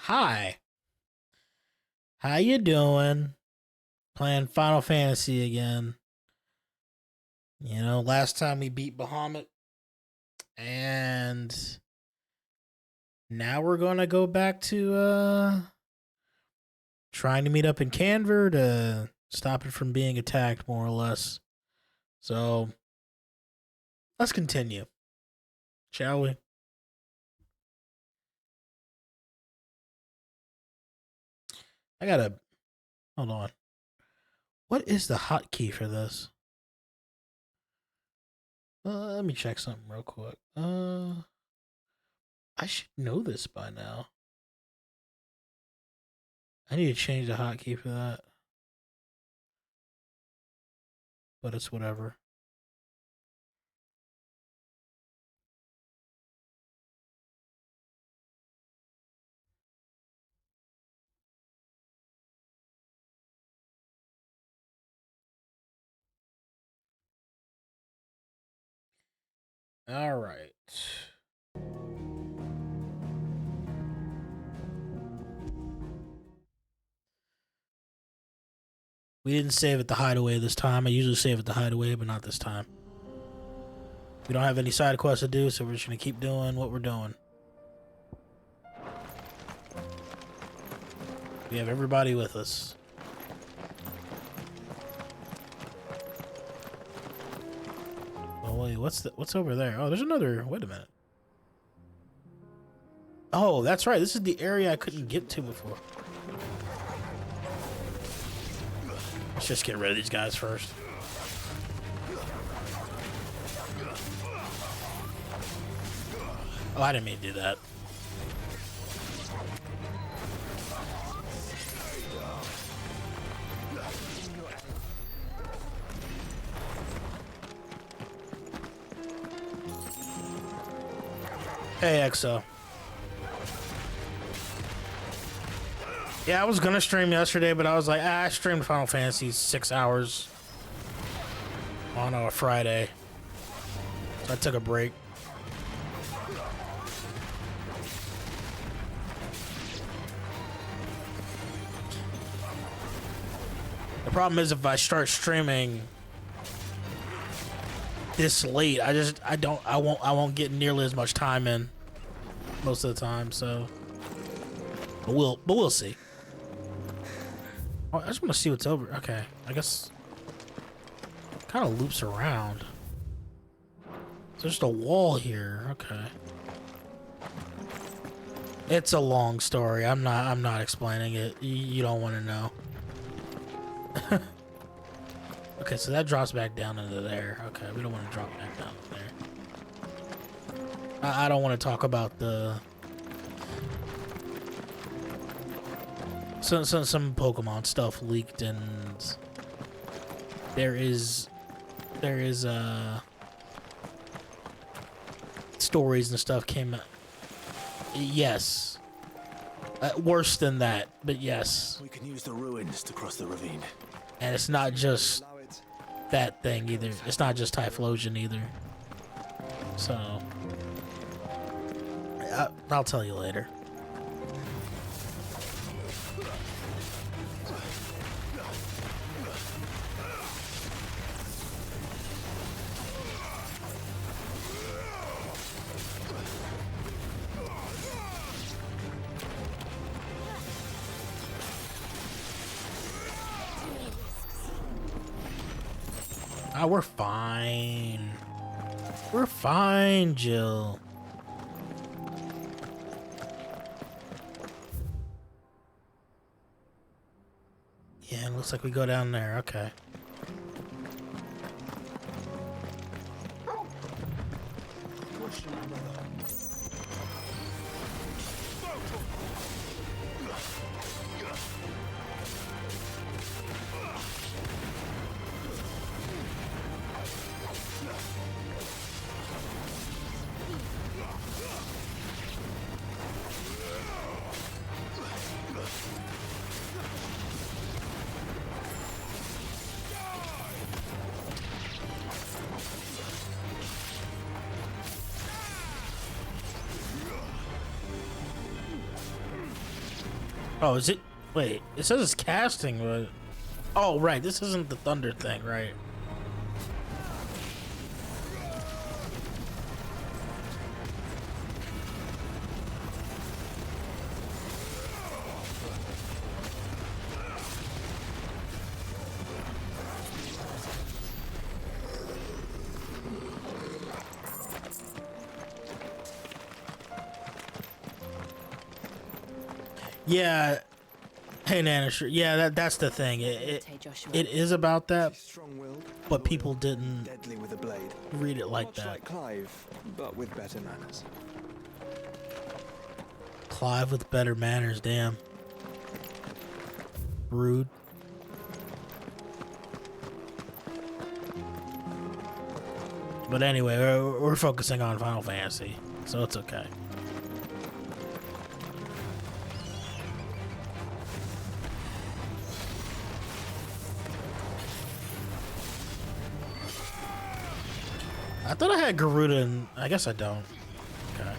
Hi, how you doing? Playing Final Fantasy again. Last time we beat Bahamut, and now we're gonna go back to trying to meet up in Canver to stop it from being attacked, more or less. So let's continue, shall we? I gotta hold on. What is the hotkey for this? Let me check something real quick. I should know this by now. I need to change the hotkey for that, but it's whatever. All right. We didn't save at the hideaway this time. I usually save at the hideaway, but not this time. We don't have any side quests to do, so we're just gonna keep doing what we're doing. We have everybody with us. Oh wait, what's over there? Oh, there's another. Wait a minute. Oh, that's right. This is the area I couldn't get to before. Let's just get rid of these guys first. Oh, I didn't mean to do that. Hey, EXO. Yeah, I was gonna stream yesterday, but I was like, I streamed Final Fantasy 6 hours on a Friday. So I took a break. The problem is if I start streaming this late, I won't get nearly as much time in most of the time, so but we'll see. Oh, I just want to see what's over. Okay, I guess kind of loops around. There's just a wall here. Okay. It's a long story. I'm not explaining it. You don't want to know. Okay, so that drops back down into there. Okay, we don't want to drop back down there. I don't want to talk about the some Pokemon stuff leaked, and there is stories and stuff came out. Yes. Worse than that, but yes. We can use the ruins to cross the ravine. And it's not just that thing either. It's not just Typhlosion either. So I'll tell you later. We're fine. We're fine, Jill. Yeah, it looks like we go down there. Okay. Oh, is it? Wait, it says it's casting, but oh, right. This isn't the thunder thing, right? Yeah. Hey, Nana, sure. Yeah, that's the thing. It is about that, She's strong-willed, but people didn't deadly with a blade. read it like Much that. like Clive, but with better manners. Clive with better manners, damn. Rude. But anyway, we're focusing on Final Fantasy, so it's okay. I thought I had Garuda and I guess I don't. Okay.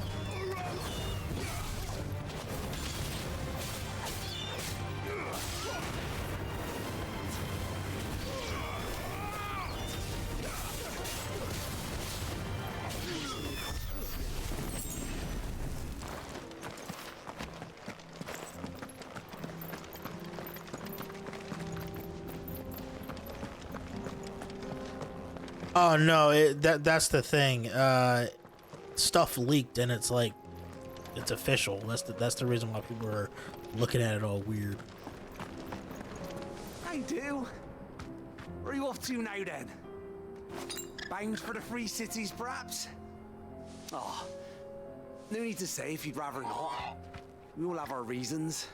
Oh no, that's the thing. Stuff leaked and it's like it's official. That's the reason why people are looking at it all weird. I do. Where are you off to now then? Bound for the Free Cities, perhaps? Oh, no need to say if you'd rather not. We all have our reasons.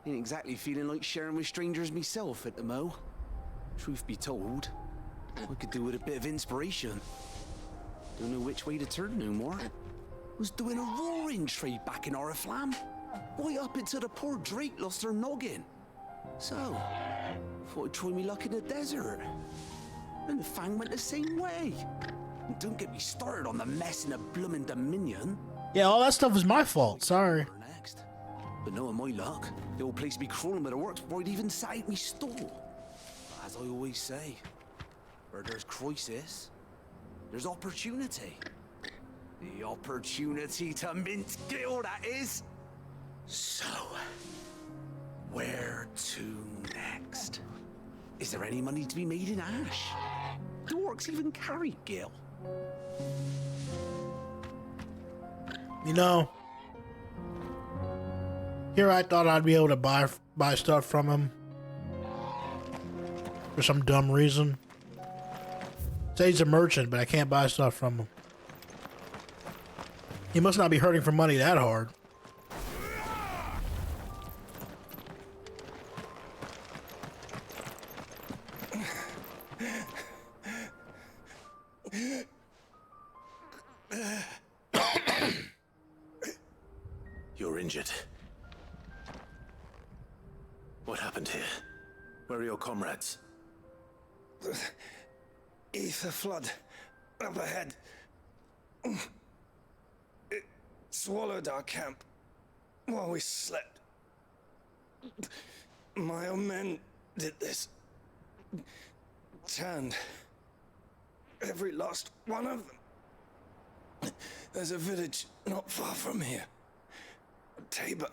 Ain't exactly feeling like sharing with strangers myself at the mo. Truth be told, I could do with a bit of inspiration. Don't know which way to turn no more. Was doing a roaring trade back in Oriflamme. Right up until the poor Drake lost her noggin. So, thought I'd try me luck in the desert. And the Fang went the same way. And don't get me started on the mess in the bloomin' Dominion. Yeah, all that stuff was my fault. Sorry. Next. But knowing my luck, the old place be crawling with the works before I'd even sat out me stall. As I always say, where there's crisis, there's opportunity. The opportunity to mint gil, that is. So, where to next? Is there any money to be made in Ash? Do orcs even carry gil? You know, here I thought I'd be able to buy stuff from him for some dumb reason. Say he's a merchant, but I can't buy stuff from him. He must not be hurting for money that hard. You're injured. What happened here? Where are your comrades? Ether flood up ahead. It swallowed our camp while we slept. My own men did this. Turned every last one of them. There's a village not far from here. Tabor.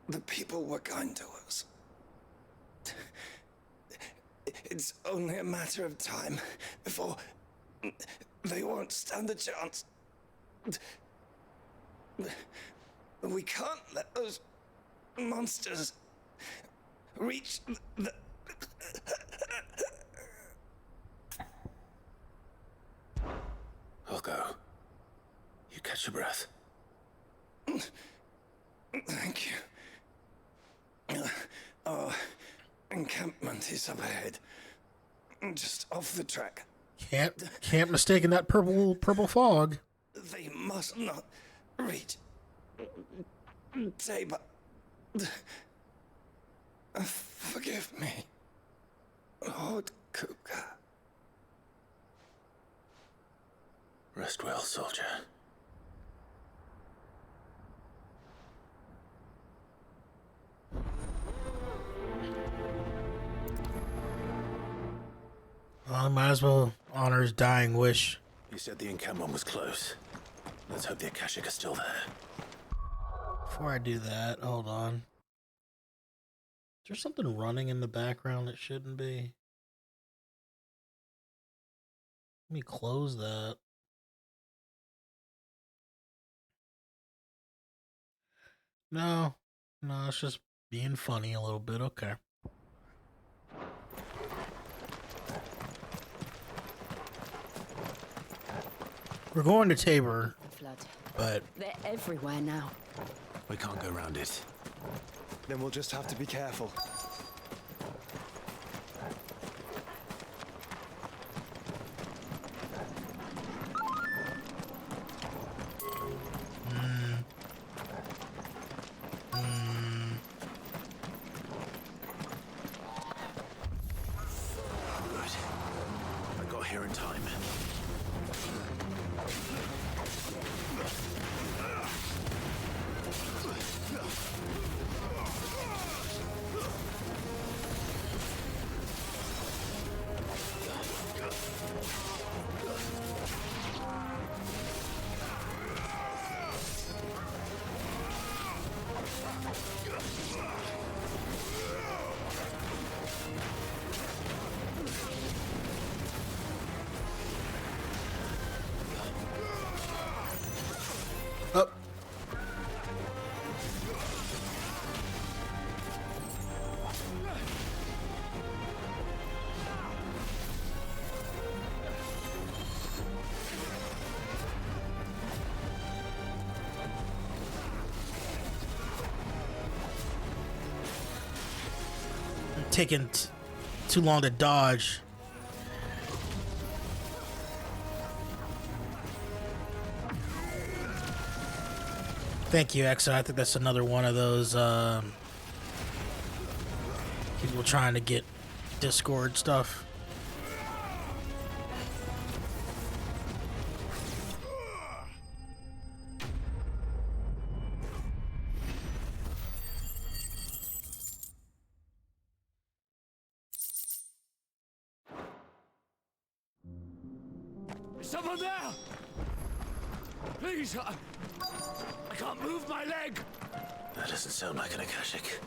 The people were kind to us. It's only a matter of time before they won't stand a chance. We can't let those monsters reach the... I'll go. You catch your breath. Thank you. Our encampment is up ahead. Just off the track. Can't mistake that purple fog. They must not reach Tabor. Forgive me, Lord Kuka. Rest well, soldier. I might as well honor his dying wish. You said the encampment was close. Let's hope the Akashic are still there. Before I do that, hold on. Is there something running in the background that shouldn't be? Let me close that. No, it's just being funny a little bit. Okay. We're going to Tabor, The flood. but They're everywhere now. We can't go around it. Then we'll just have to be careful. Good. I got here in time. oh, taking too long to dodge. Thank you, Exa. I think that's another one of those people trying to get Discord stuff. Is someone there? Please, I can't move my leg. That doesn't sound like an Akashic.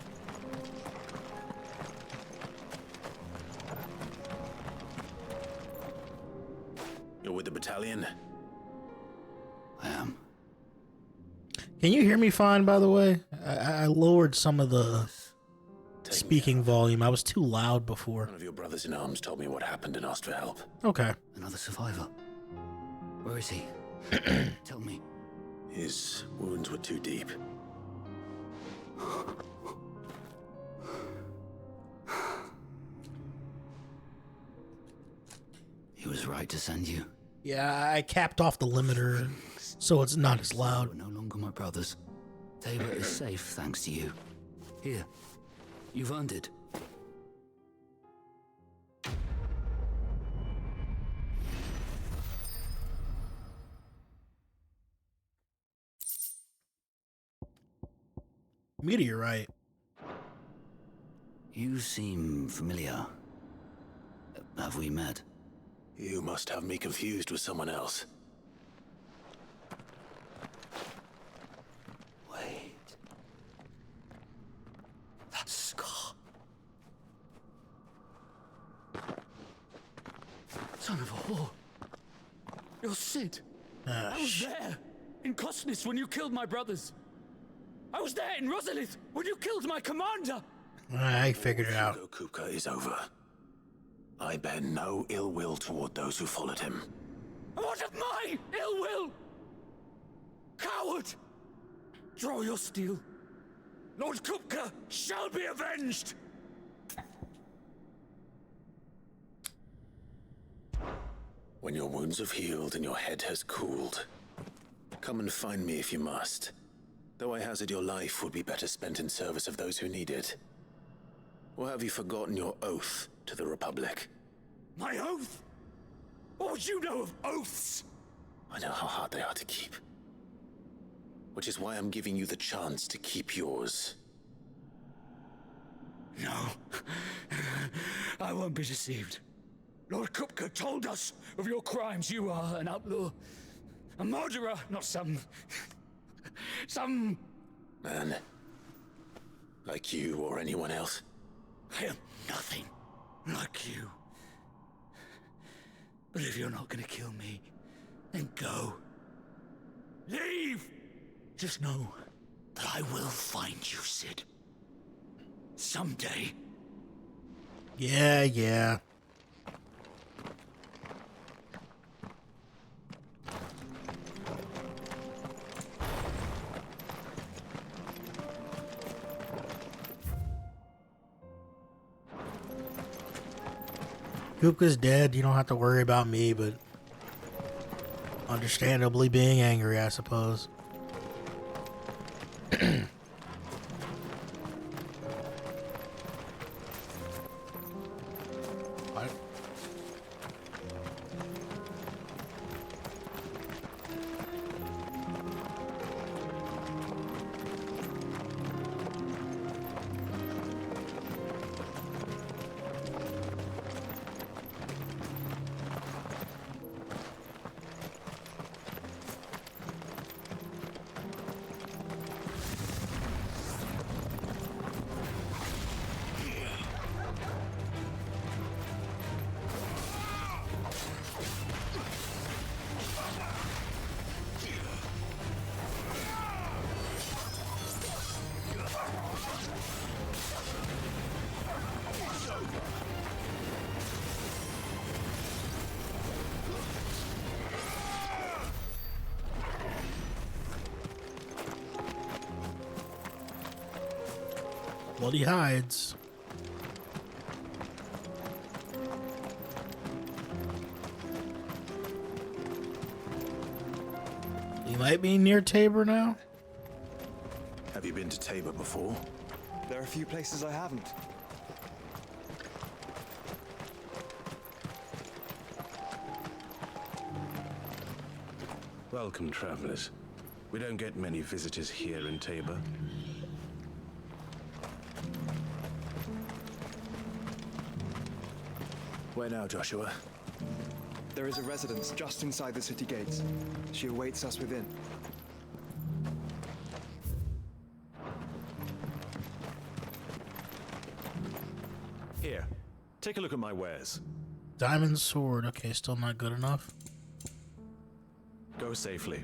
You're with the battalion? I am. Can you hear me fine, by the way? I lowered some of the speaking volume. I was too loud before. One of your brothers in arms told me what happened and asked for help. Okay. Another survivor. Where is he? Tell me. His wounds were too deep. He was right to send you. Yeah, I capped off the limiter so it's not as loud. You are no longer my brothers. Tabor is safe thanks to you. Here, you've earned it. Meteorite. You seem familiar. Have we met? You must have me confused with someone else. Wait. That scar. Son of a whore. You're Sid. I was there in Cosnis when you killed my brothers. I was there in Rosalith when you killed my commander. I figured it out. Hugo Kupka is over. I bear no ill will toward those who followed him. What of my ill will? Coward! Draw your steel. Lord Kupka shall be avenged! When your wounds have healed and your head has cooled, come and find me if you must. Though I hazard your life would be better spent in service of those who need it. Or have you forgotten your oath to the Republic? My oath? What would you know of oaths? I know how hard they are to keep. Which is why I'm giving you the chance to keep yours. No. I won't be deceived. Lord Kupka told us of your crimes. You are an outlaw. A murderer, not some... Man. Like you or anyone else. I am nothing like you. But if you're not gonna kill me, then go. Leave! Just know that I will find you, Sid. Someday. Yeah. Kupka's dead. You don't have to worry about me, but understandably being angry, I suppose. What? Bloody hides. You might be near Tabor now. Have you been to Tabor before? There are a few places I haven't. Welcome, travelers. We don't get many visitors here in Tabor. Where now, Joshua? There is a residence just inside the city gates. She awaits us within. Here, take a look at my wares. Diamond sword. Okay, still not good enough. Go safely.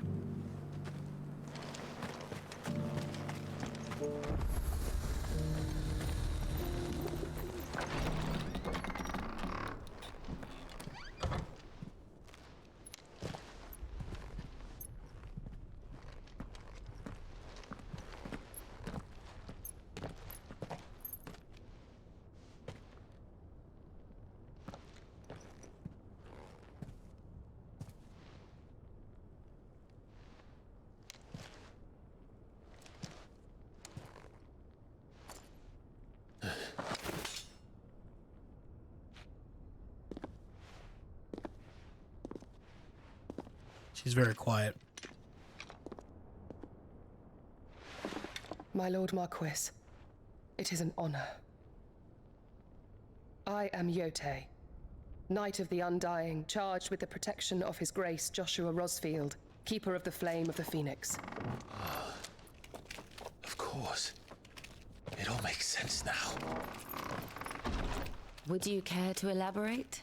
She's very quiet. My Lord Marquis, it is an honor. I am Yote, Knight of the Undying, charged with the protection of His Grace Joshua Rosfield, Keeper of the Flame of the Phoenix. Of course. It all makes sense now. Would you care to elaborate?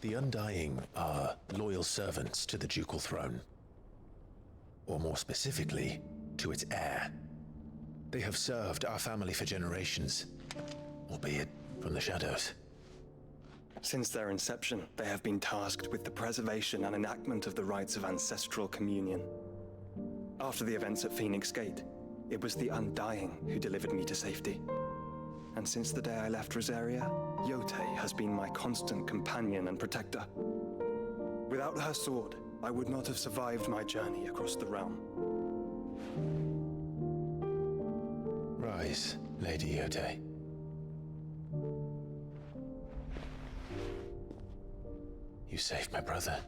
The Undying are loyal servants to the ducal throne. Or more specifically, to its heir. They have served our family for generations, albeit from the shadows. Since their inception, they have been tasked with the preservation and enactment of the rites of ancestral communion. After the events at Phoenix Gate, it was the Undying who delivered me to safety. And since the day I left Rosaria, Yote has been my constant companion and protector. Without her sword, I would not have survived my journey across the realm. Rise, Lady Yote. You saved my brother.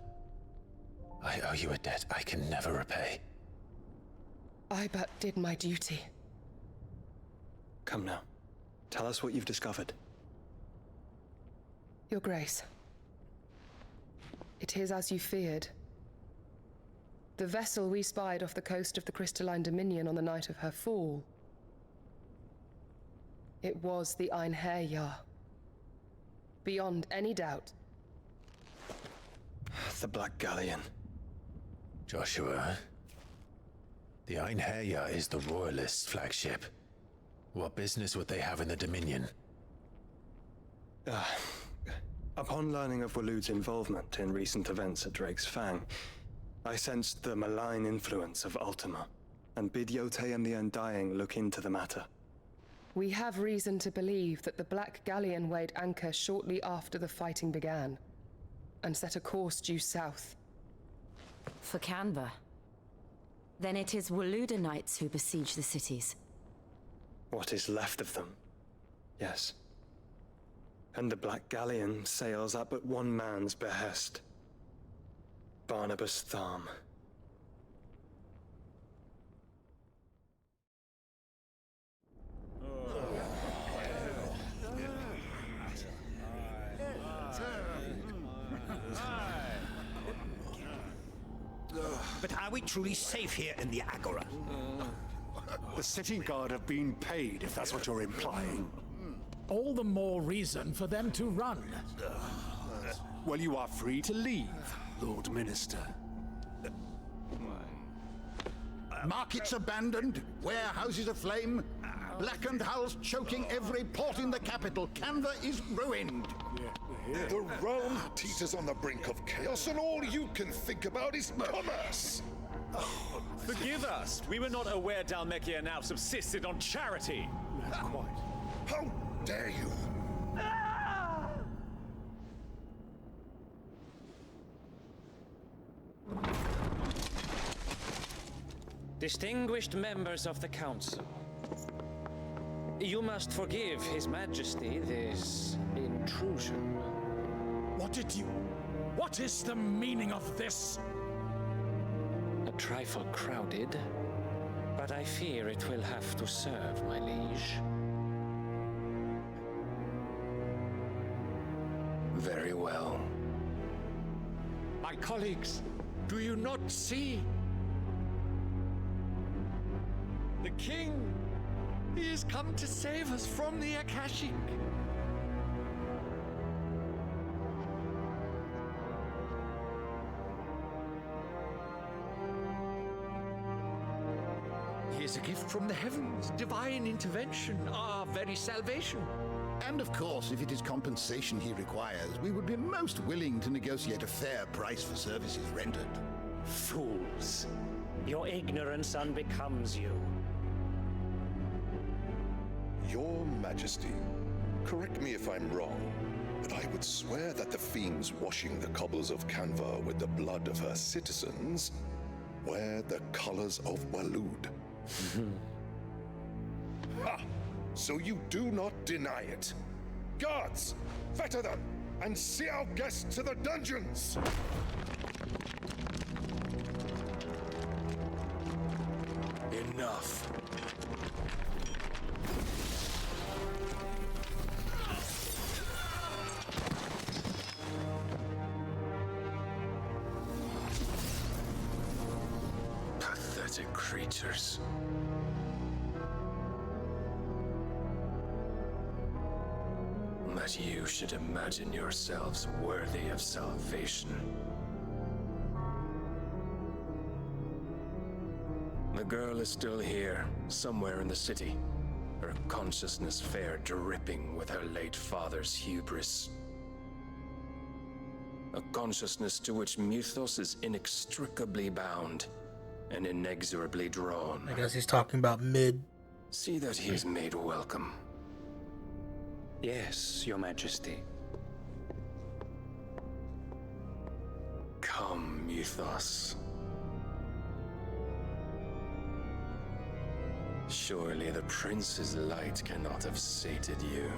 I owe you a debt I can never repay. I but did my duty. Come now. Tell us what you've discovered. Your Grace. It is as you feared. The vessel we spied off the coast of the Crystalline Dominion on the night of her fall. It was the Einherjar. Beyond any doubt. The Black Galleon. Joshua, the Einherjar is the Royalists' flagship. What business would they have in the Dominion? Upon learning of Waloed's involvement in recent events at Drake's Fang, I sensed the malign influence of Ultima, and bid Yote and the Undying look into the matter. We have reason to believe that the Black Galleon weighed anchor shortly after the fighting began, and set a course due south. For Canva. Then it is Waloeda Knights who besiege the cities. What is left of them? Yes. And the Black Galleon sails up at one man's behest. Barnabas Tharm. But are we truly safe here in the Agora? The city guard have been paid, if that's what you're implying. All the more reason for them to run. Well, you are free to leave, Lord Minister. Markets abandoned, warehouses aflame, blackened hulls choking every port in the capital. Canva is ruined. The realm teeters on the brink of chaos, and all you can think about is commerce. Forgive us. We were not aware Dhalmekia now subsisted on charity. Quite. How dare you? Distinguished members of the Council, you must forgive His Majesty this intrusion. What is the meaning of this? A trifle crowded, but I fear it will have to serve, my liege. Very well. My colleagues, do you not see? The king! He has come to save us from the Akashic! He is a gift from the heavens, divine intervention, our very salvation. And of course, if it is compensation he requires, we would be most willing to negotiate a fair price for services rendered. Fools! Your ignorance unbecomes you. Your Majesty, correct me if I'm wrong, but I would swear that the fiends washing the cobbles of Canva with the blood of her citizens wear the colors of Waloed. Ha! So you do not deny it. Guards, fetter them, and see our guests to the dungeons! Enough. Pathetic creatures. That you should imagine yourselves worthy of salvation. The girl is still here, somewhere in the city, her consciousness fair dripping with her late father's hubris. A consciousness to which Mythos is inextricably bound and inexorably drawn. I guess he's talking about mid. See that he is made welcome. Yes, Your Majesty. Come, Mythos. Surely the prince's light cannot have sated you.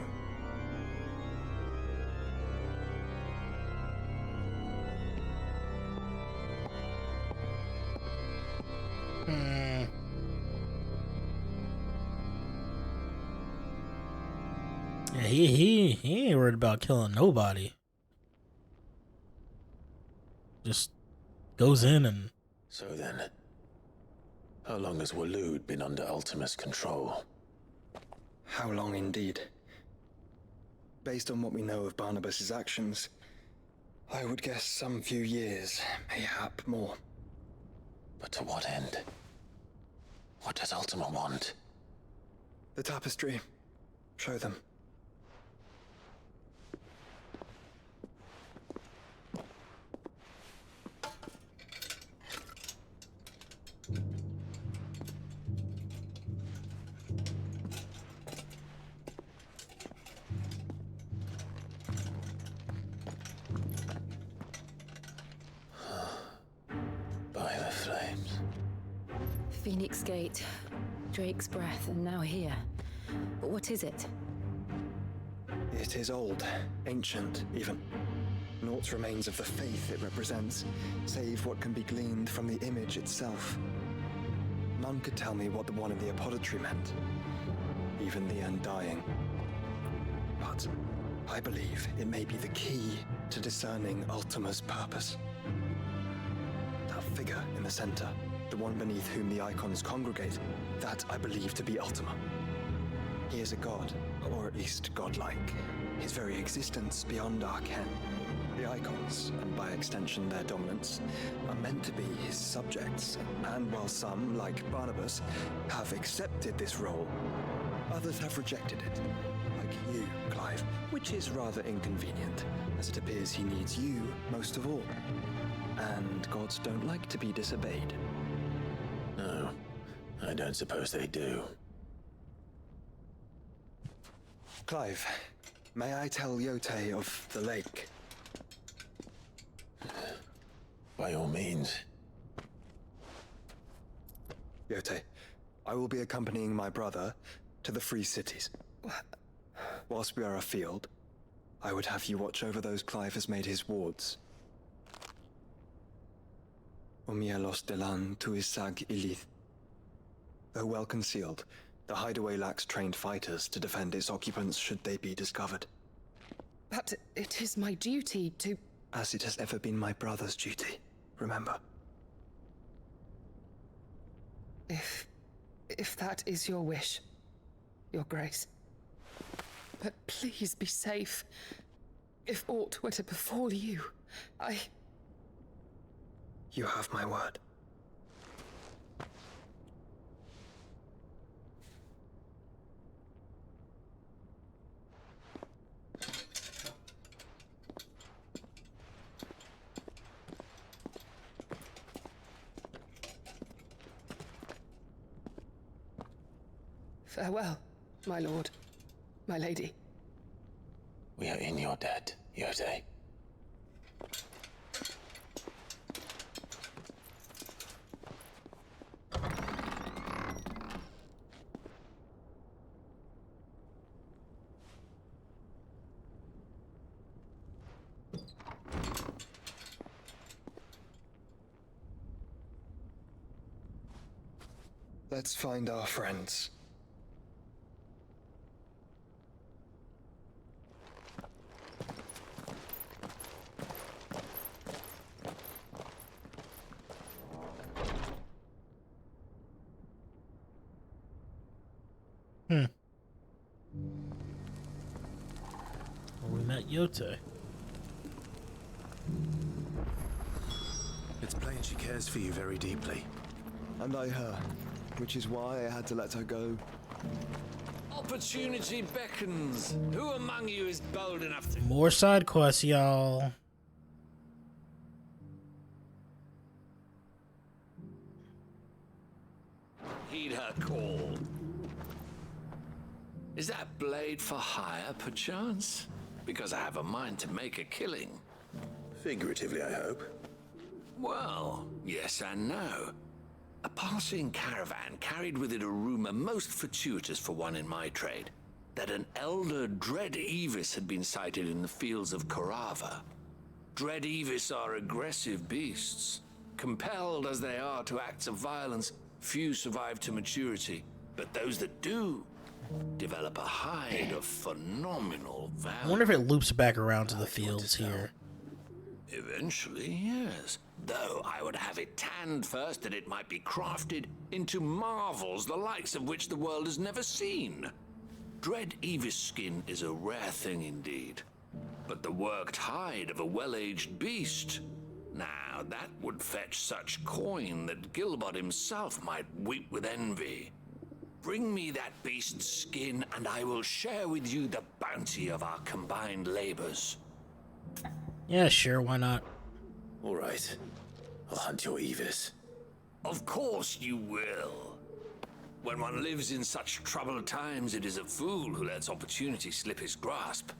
Yeah, he ain't worried about killing nobody. just goes in and... So then, how long has Waloed been under Ultima's control? How long indeed? Based on what we know of Barnabas's actions, I would guess some few years, mayhap more. But to what end? What does Ultima want? The tapestry. Show them. By the flames. Phoenix Gate, Drake's Breath, and now here. But what is it? It is old, ancient, even. Naught remains of the faith it represents, save what can be gleaned from the image itself. None could tell me what the one in the apothecary meant, even the Undying. But I believe it may be the key to discerning Ultima's purpose. That figure in the center, the one beneath whom the icons congregate, that I believe to be Ultima. He is a god, or at least godlike. His very existence beyond our ken. The icons, and by extension their dominants, are meant to be his subjects. And while some, like Barnabas, have accepted this role, others have rejected it. Like you, Clive, which is rather inconvenient, as it appears he needs you most of all. And gods don't like to be disobeyed. No, I don't suppose they do. Clive, may I tell Yote of the lake? By all means. Yote, I will be accompanying my brother to the Free Cities. Whilst we are afield, I would have you watch over those Clive has made his wards. Omielos delan tuisag ilith. Though well concealed, the hideaway lacks trained fighters to defend its occupants should they be discovered. But it is my duty to... As it has ever been my brother's duty, remember. If that is your wish, Your Grace. But please be safe. If aught were to befall you, You have my word. Farewell, my lord, my lady. We are in your debt, Yote. Let's find our friends. Well, we met Yote. It's plain she cares for you very deeply. And I her, which is why I had to let her go. Opportunity beckons. Who among you is bold enough to... More side quests, y'all. Heed her call. Is that blade for hire, perchance? Because I have a mind to make a killing. Figuratively, I hope. Well, yes and no. A passing caravan carried with it a rumor most fortuitous for one in my trade, that an elder Dread Evis had been sighted in the fields of Korava. Dread Evis are aggressive beasts. Compelled as they are to acts of violence, few survive to maturity, but those that do develop a hide of phenomenal value. I wonder if it loops back around to the fields here. Eventually, yes. Though I would have it tanned first that it might be crafted into marvels the likes of which the world has never seen. Dread Evis skin is a rare thing indeed. But the worked hide of a well-aged beast, now that would fetch such coin that Gilbert himself might weep with envy. Bring me that beast's skin, and I will share with you the bounty of our combined labors. Yeah, sure, why not? All right. I'll hunt your Evis. Of course you will. When one lives in such troubled times, it is a fool who lets opportunity slip his grasp.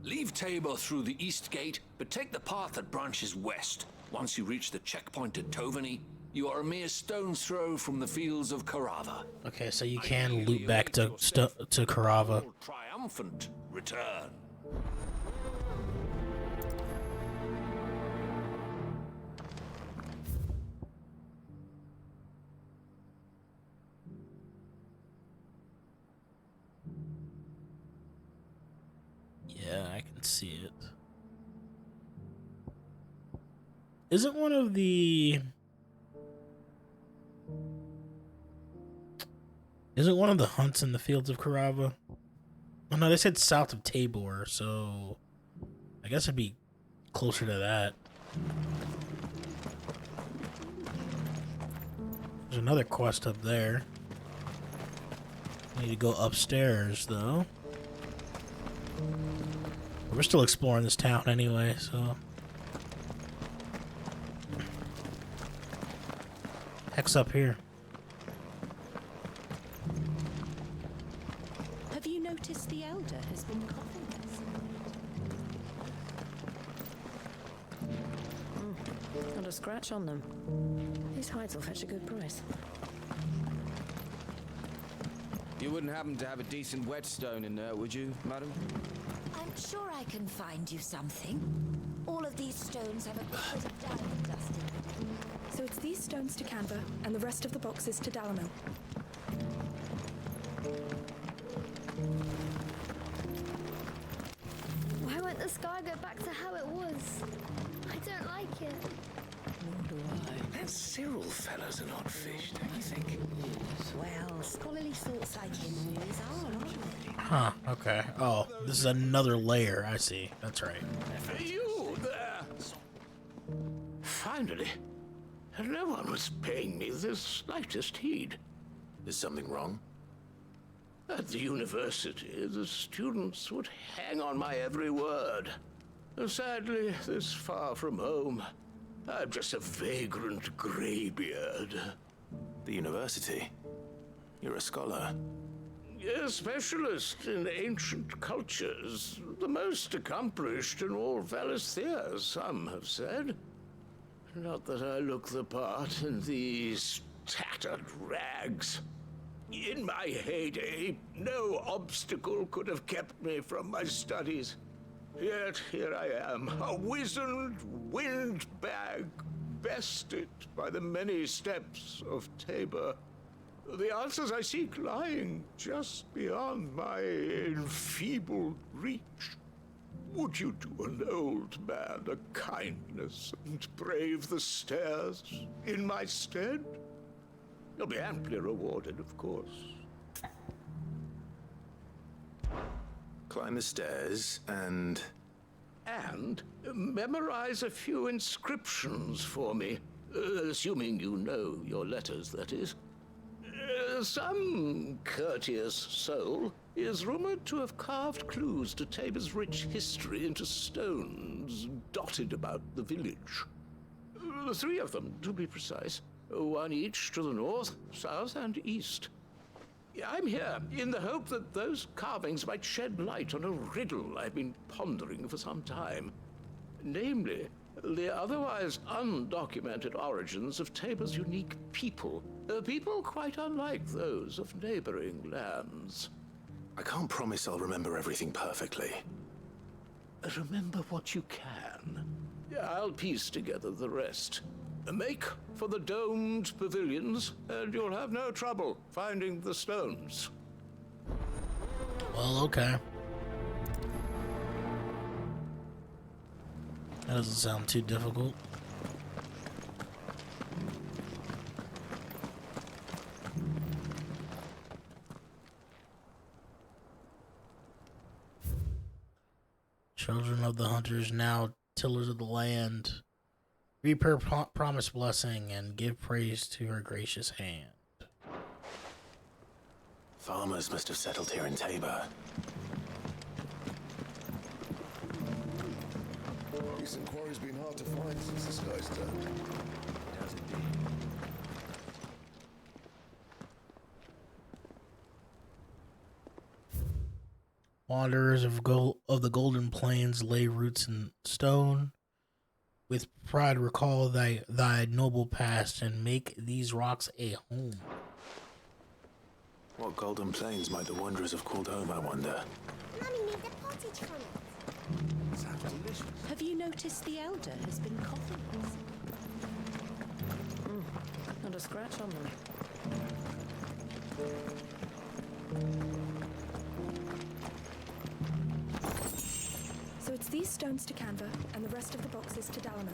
Leave Tabor through the east gate, but take the path that branches west. Once you reach the checkpoint at Tovany, you are a mere stone's throw from the fields of Carava. Okay, so you can loop back to Carava. Triumphant return. Yeah, I can see it. Isn't one of the hunts in the fields of Carava? Oh no, they said south of Tabor, so I guess it'd be closer to that. There's another quest up there. Need to go upstairs though. We're still exploring this town anyway, so. Heck's up here. Have you noticed the Elder has been coughing less? Not a scratch on them. These hides will fetch a good price. You wouldn't happen to have a decent whetstone in there, would you, madam? I'm sure I can find you something. All of these stones have a bit of diamond dust in them. So it's these stones to Canva, and the rest of the boxes to Dalamil. Why won't the sky go back to how it was? I don't like it. That Cyril fellow's an odd fish, don't you think? Well, scholarly thoughts like him always are, aren't they? Huh, okay. Oh, this is another layer. I see. That's right. You there! Finally. No one was paying me the slightest heed. Is something wrong? At the university, the students would hang on my every word. Sadly, this far from home, I'm just a vagrant greybeard. The university? You're a scholar. A specialist in ancient cultures. The most accomplished in all Valisthea, some have said. Not that I look the part in these tattered rags. In my heyday, no obstacle could have kept me from my studies. Yet here I am, a wizened windbag, bested by the many steps of Tabor. The answers I seek lying just beyond my enfeebled reach. Would you do an old man a kindness and brave the stairs in my stead? You'll be amply rewarded, of course. Climb the stairs and memorize a few inscriptions for me, assuming you know your letters, that is. Some courteous soul is rumored to have carved clues to Tabor's rich history into stones dotted about the village. 3 of them, to be precise. 1 each to the north, south, and east. I'm here in the hope that those carvings might shed light on a riddle I've been pondering for some time. Namely, the otherwise undocumented origins of Tabor's unique people. People quite unlike those of neighboring lands. I can't promise I'll remember everything perfectly. Remember what you can. I'll piece together the rest. Make for the domed pavilions, and you'll have no trouble finding the stones. Well, okay. That doesn't sound too difficult. Children of the hunters, now tillers of the land, reap her promised blessing and give praise to her gracious hand. Farmers must have settled here in Tabor. Decent quarry's been hard to find since the sky's turned. It has indeed. Wanderers of the Golden Plains lay roots in stone. With pride recall thy noble past and make these rocks a home. What Golden Plains might the wanderers have called home, I wonder? Mummy made the pottage from it. Sounds delicious. Have you noticed the elder has been coughing? Not a scratch on them. So it's these stones to Canva, and the rest of the boxes to Dalaman.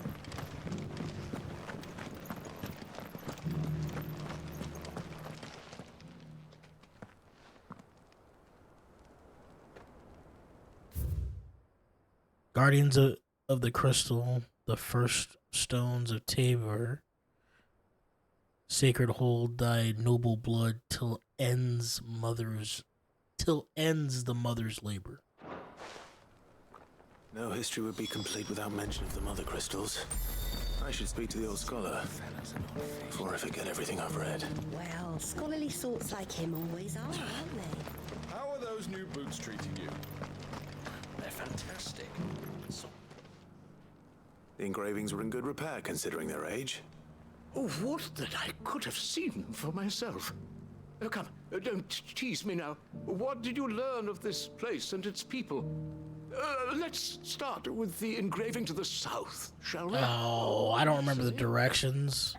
Guardians of the Crystal, the first stones of Tabor, sacred hold thy noble blood till ends the mother's labor. No history would be complete without mention of the mother crystals. I should speak to the old scholar before I forget everything I've read. Well, scholarly sorts like him always are, aren't they? How are those new boots treating you? They're fantastic. The engravings were in good repair considering their age. Oh, would that I could have seen them for myself. Oh, come, don't tease me now. What did you learn of this place and its people? Let's start with the engraving to the south, shall we? Oh, I don't remember the directions.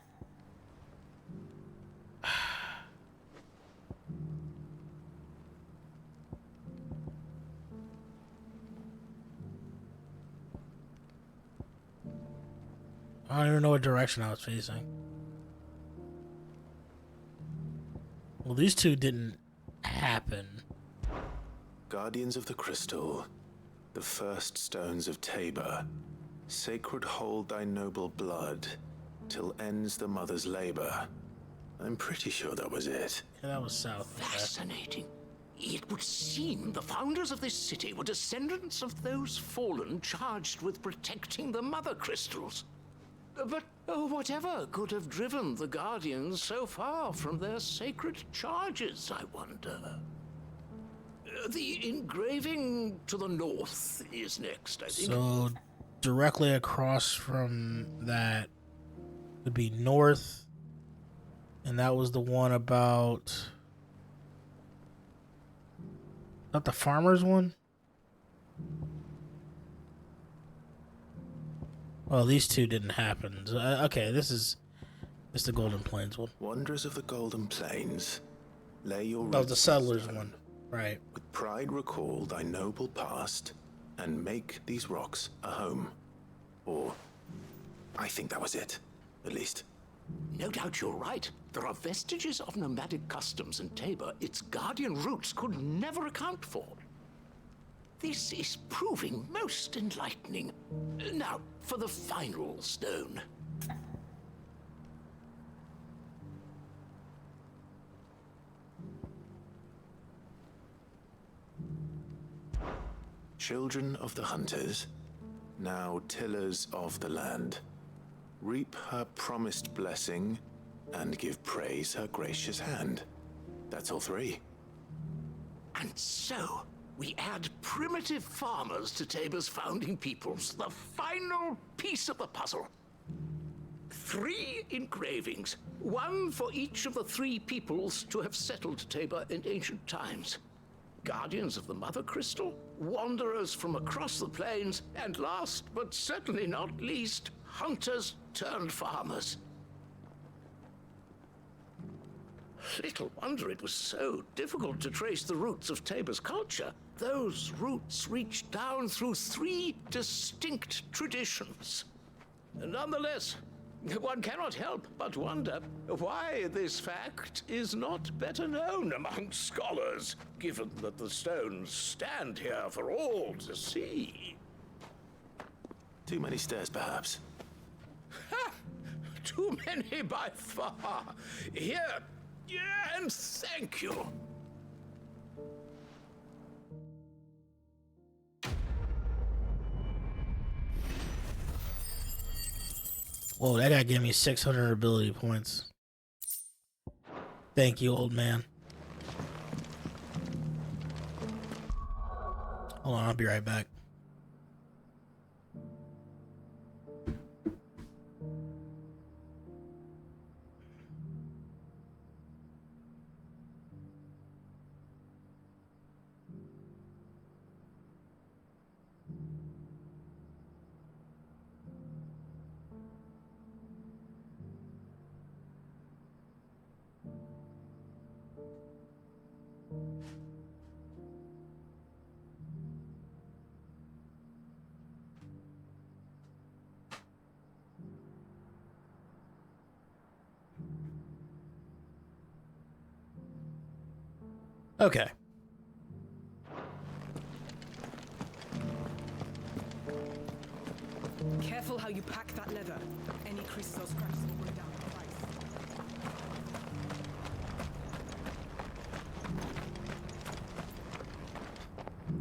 I don't even know what direction I was facing. Well, these two didn't happen. Guardians of the Crystal, the first stones of Tabor, sacred hold thy noble blood, till ends the mother's labor. I'm pretty sure that was it. Yeah, that was south. Fascinating. It would seem the founders of this city were descendants of those fallen charged with protecting the mother crystals. But whatever could have driven the Guardians so far from their sacred charges, I wonder? The engraving to the north is next, I think. So, directly across from that would be north. And that was the one about... Not the farmer's one? Well, these two didn't happen. Okay, this is the Golden Plains one. Wanderers of the Golden Plains, lay your Oh, the settlers one. Right. With pride recall thy noble past, and make these rocks a home. Or, I think that was it, at least. No doubt you're right. There are vestiges of nomadic customs in Tabor its guardian roots could never account for. This is proving most enlightening. Now, for the final stone. Children of the hunters, now tillers of the land, reap her promised blessing and give praise her gracious hand. That's all three. And so, we add primitive farmers to Tabor's founding peoples, the final piece of the puzzle. 3 engravings, one for each of the 3 peoples to have settled Tabor in ancient times. Guardians of the Mother Crystal, wanderers from across the plains, and last but certainly not least, hunters turned farmers. Little wonder it was so difficult to trace the roots of Tabor's culture. Those roots reach down through 3 distinct traditions. Nonetheless, one cannot help but wonder why this fact is not better known among scholars, given that the stones stand here for all to see. Too many stairs, perhaps. Ha! Too many by far. Here, yeah, and thank you. Whoa, that guy gave me 600 ability points. Thank you, old man. Hold on, I'll be right back. Okay. Careful how you pack that leather. Any creases or scratches will bring down the price.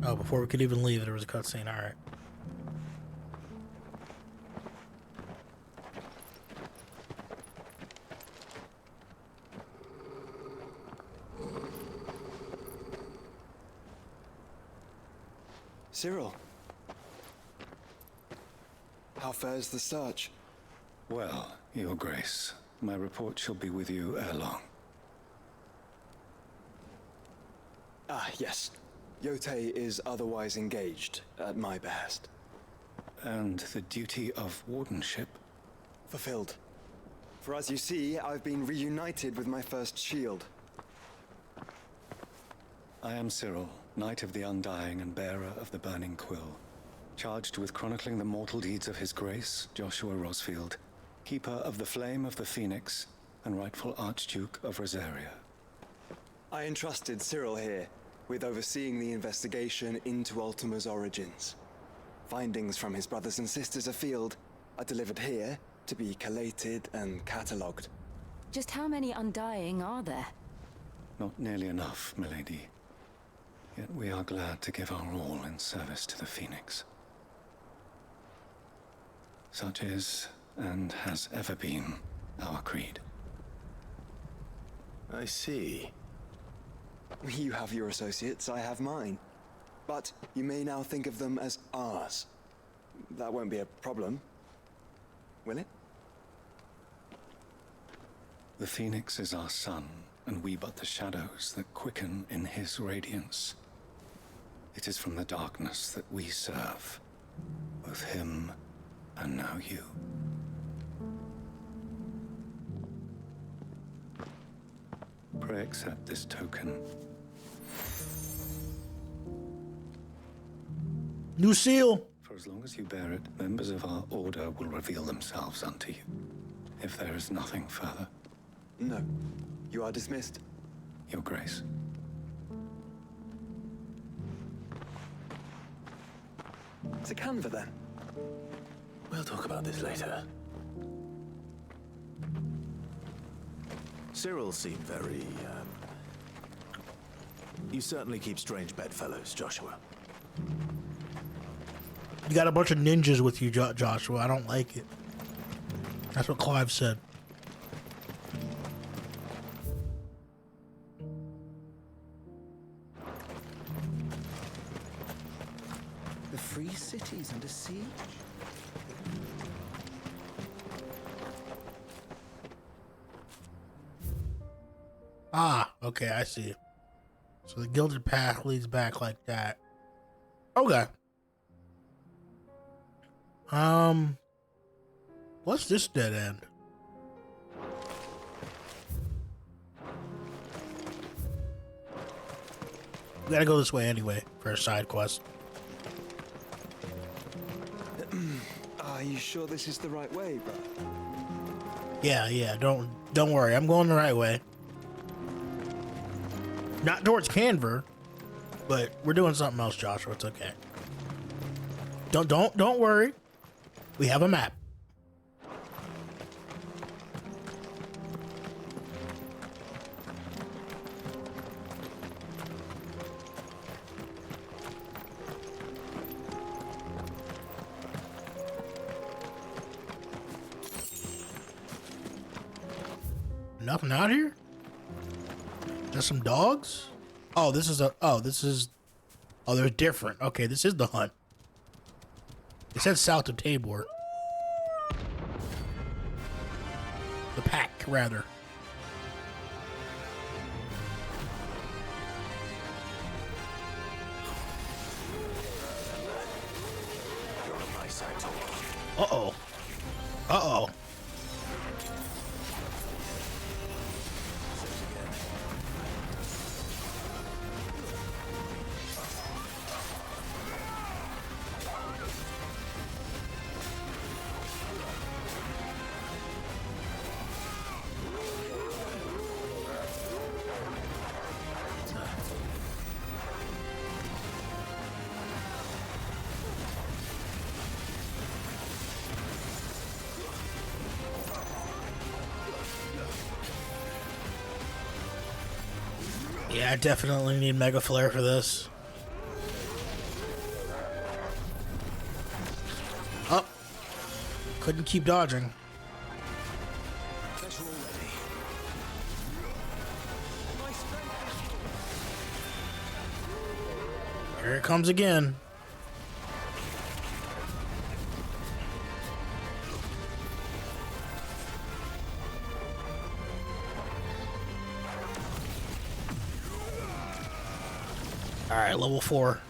Oh, before we could even leave, there was a cutscene. All right. Cyril. How fares the search? Well, Your Grace, my report shall be with you ere long. Ah, yes. Yotei is otherwise engaged, at my behest. And the duty of wardenship? Fulfilled. For as you see, I've been reunited with my first shield. I am Cyril, Knight of the Undying and bearer of the Burning Quill, charged with chronicling the mortal deeds of His Grace, Joshua Rosfield, Keeper of the Flame of the Phoenix, and rightful Archduke of Rosaria. I entrusted Cyril here with overseeing the investigation into Ultima's origins. Findings from his brothers and sisters afield are delivered here to be collated and catalogued. Just how many Undying are there? Not nearly enough, milady. Yet we are glad to give our all in service to the Phoenix. Such is, and has ever been, our creed. I see. You have your associates, I have mine. But you may now think of them as ours. That won't be a problem, will it? The Phoenix is our sun, and we but the shadows that quicken in his radiance. It is from the darkness that we serve, both him and now you. Pray accept this token. New seal. For as long as you bear it, members of our order will reveal themselves unto you. If there is nothing further. No. You are dismissed. Your Grace. To Canva, then. We'll talk about this later. Cyril seemed very, You certainly keep strange bedfellows, Joshua. You got a bunch of ninjas with you, Joshua. I don't like it. That's what Clive said. The free cities under siege? Ah, okay, I see. So the Gilded Path leads back like that. Okay. What's this dead end? We gotta go this way anyway for a side quest. Are you sure this is the right way, bro? Yeah. Don't worry. I'm going the right way. Not towards Canver, but we're doing something else, Joshua. It's okay. Don't worry. We have a map. Nothing out here? Just some dogs? Oh, they're different. Okay, this is the hunt. It said south of Tabor. The pack, rather. Uh-oh. Uh-oh. Yeah, I definitely need Mega Flare for this. Oh. Couldn't keep dodging. Here it comes again. All right, level 4.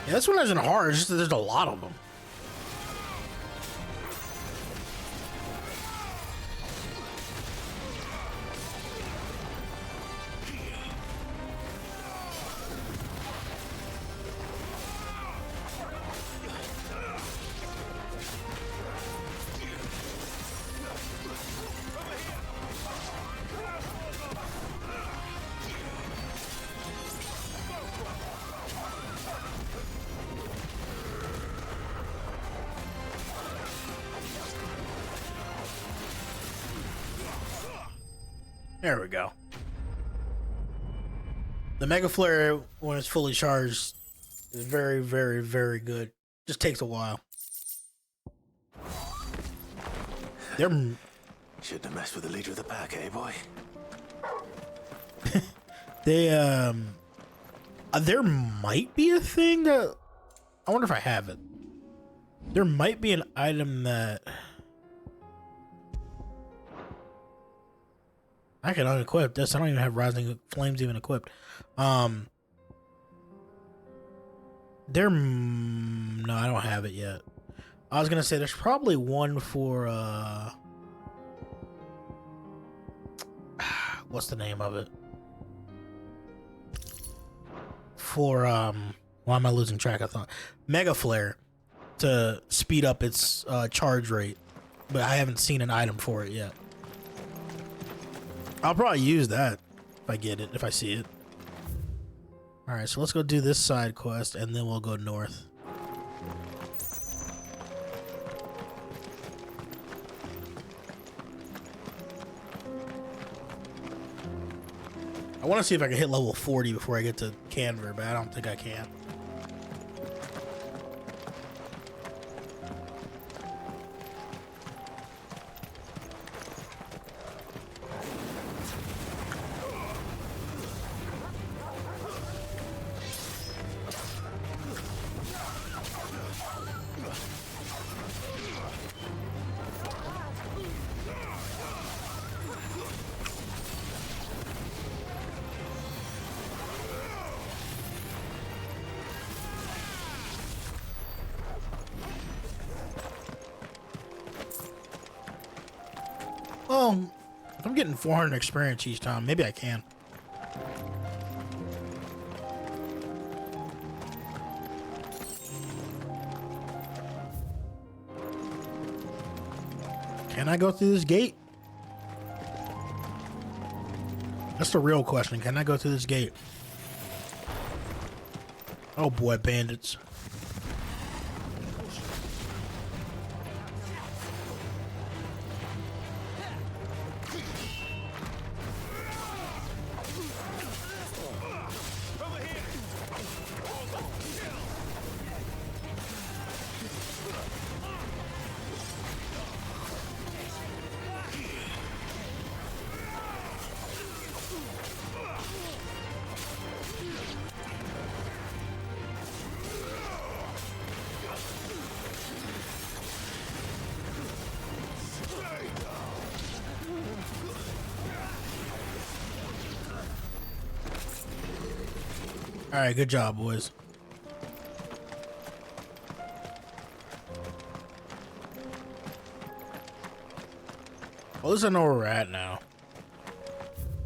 Yeah, this one isn't hard. It's just that there's a lot of them. There we go. The Mega Flare, when it's fully charged, is very, very, very good. Just takes a while. Shouldn't have messed with the leader of the pack, eh, boy? There might be a thing that... I wonder if I have it. There might be an item that... I can unequip this. I don't even have Rising Flames even equipped. No, I don't have it yet. I was gonna say there's probably one for what's the name of it? For why am I losing track? I thought Mega Flare to speed up its charge rate, but I haven't seen an item for it yet. I'll probably use that if I get it, if I see it. All right, so let's go do this side quest, and then we'll go north. I want to see if I can hit level 40 before I get to Canver, but I don't think I can. Well, if I'm getting 400 experience each time, maybe I can. Can I go through this gate? That's the real question. Can I go through this gate? Oh boy, bandits. All right, good job, boys. Well, at least I know where we're at now.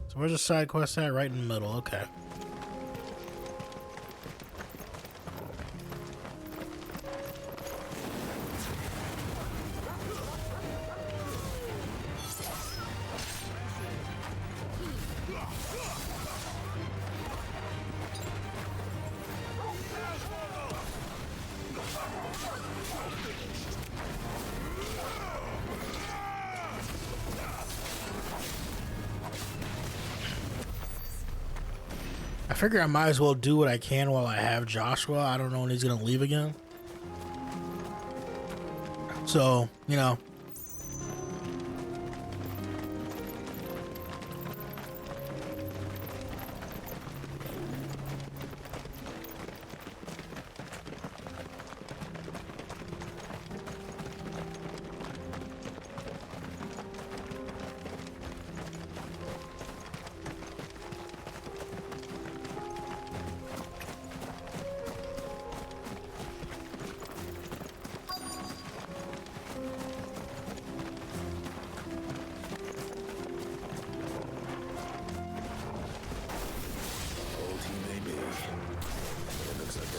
So where's the side quest at? Right in the middle. Okay. I figure I might as well do what I can while I have Joshua. I don't know when he's gonna leave again. So, you know.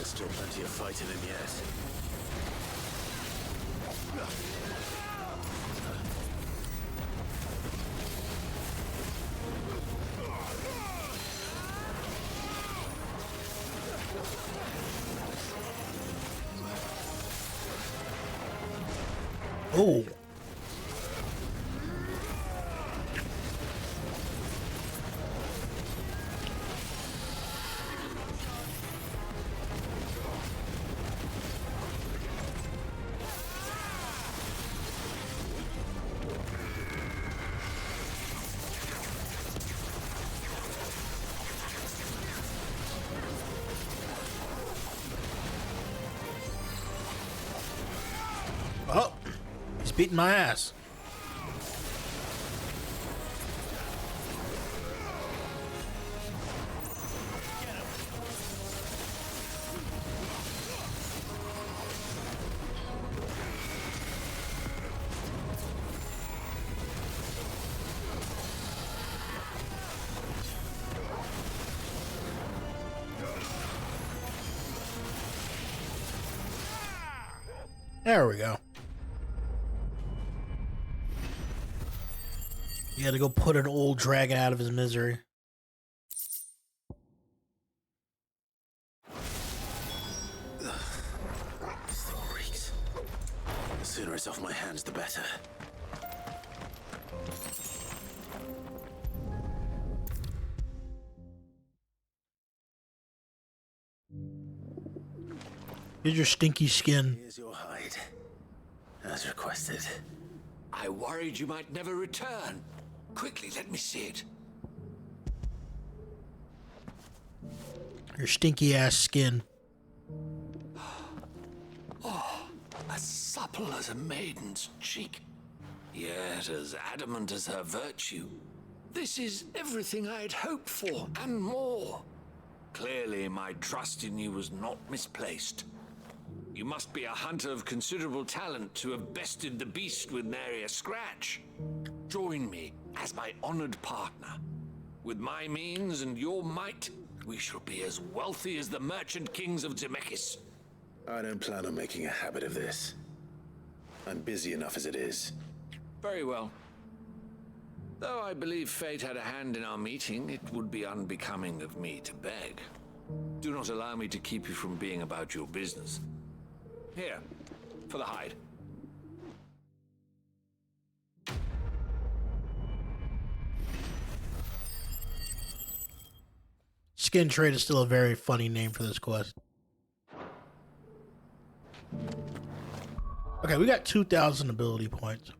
Still plenty of fight in him yet. Oh. Oh, he's beating my ass. There we go. You had to go put an old dragon out of his misery. This thing reeks. The sooner it's off my hands, the better. Here's your stinky skin. Here's your hide, as requested. I worried you might never return. Quickly, let me see it. Your stinky ass skin. Oh, as supple as a maiden's cheek, yet as adamant as her virtue. This is everything I had hoped for, and more. Clearly, my trust in you was not misplaced. You must be a hunter of considerable talent to have bested the beast with nary a scratch. Join me as my honored partner. With my means and your might, we shall be as wealthy as the merchant kings of Zemeckis. I don't plan on making a habit of this. I'm busy enough as it is. Very well. Though I believe fate had a hand in our meeting, it would be unbecoming of me to beg. Do not allow me to keep you from being about your business. Here, for the hide. Skin trade is still a very funny name for this quest. Okay, we got 2,000 ability points.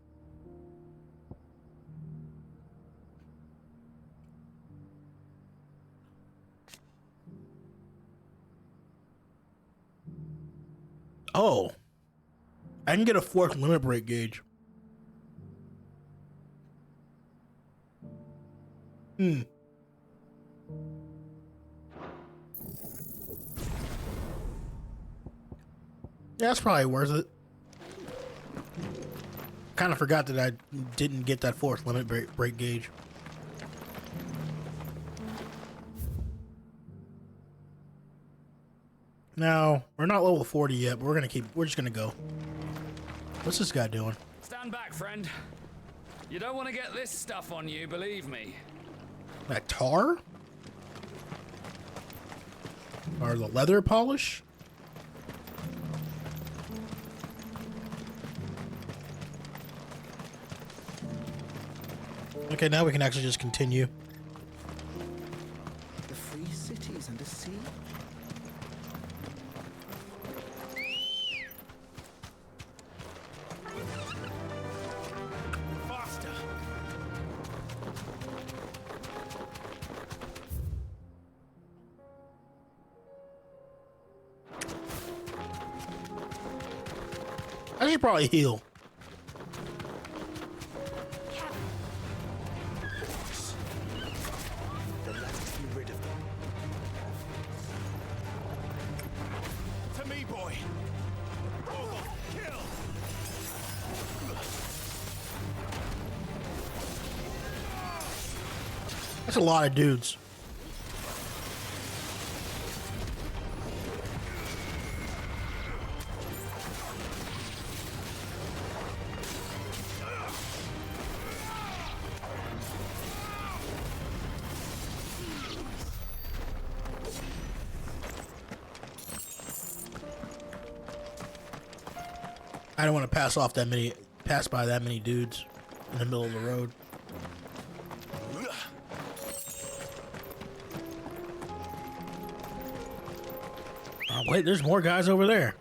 Oh, I can get a 4th limit break gauge. Yeah, that's probably worth it. Kind of forgot that I didn't get that 4th limit break gauge. Now, we're not level 40 yet, but we're just gonna go. What's this guy doing? Stand back, friend. You don't want to get this stuff on you, believe me. That tar? Or the leather polish? Okay, now we can actually just continue. The free cities and the sea? Faster! I should probably heal. To me, boy! Oh, kill! That's a lot of dudes. I don't want to pass by that many dudes in the middle of the road. Oh, wait, there's more guys over there.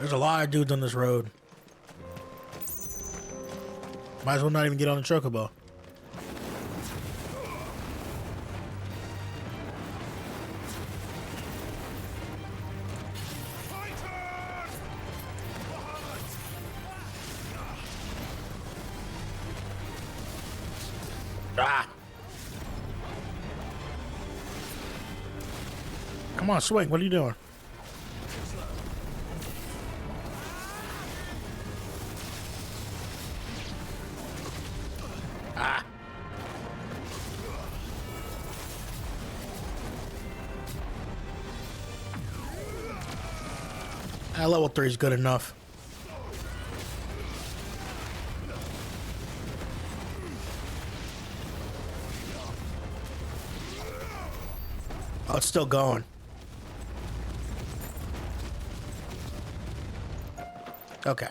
There's a lot of dudes on this road. Might as well not even get on the chocobo. Ah! Come on, swing. What are you doing? Ah! Level 3 is good enough. Oh, it's still going. Okay.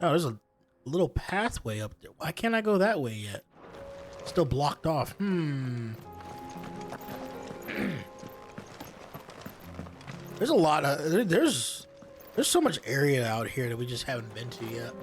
Oh, there's a little pathway up there. Why can't I go that way yet? Still blocked off. There's a lot of there's so much area out here that we just haven't been to yet.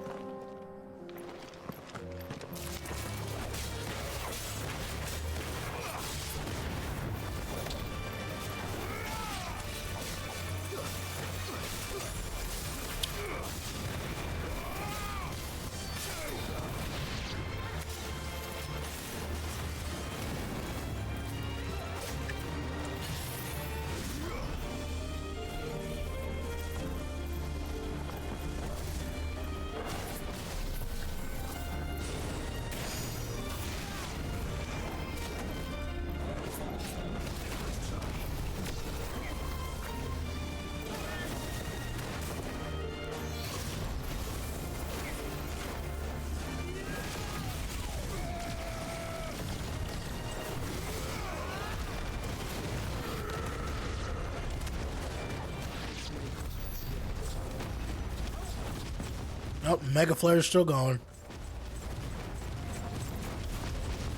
Oh, Mega Flare's still going.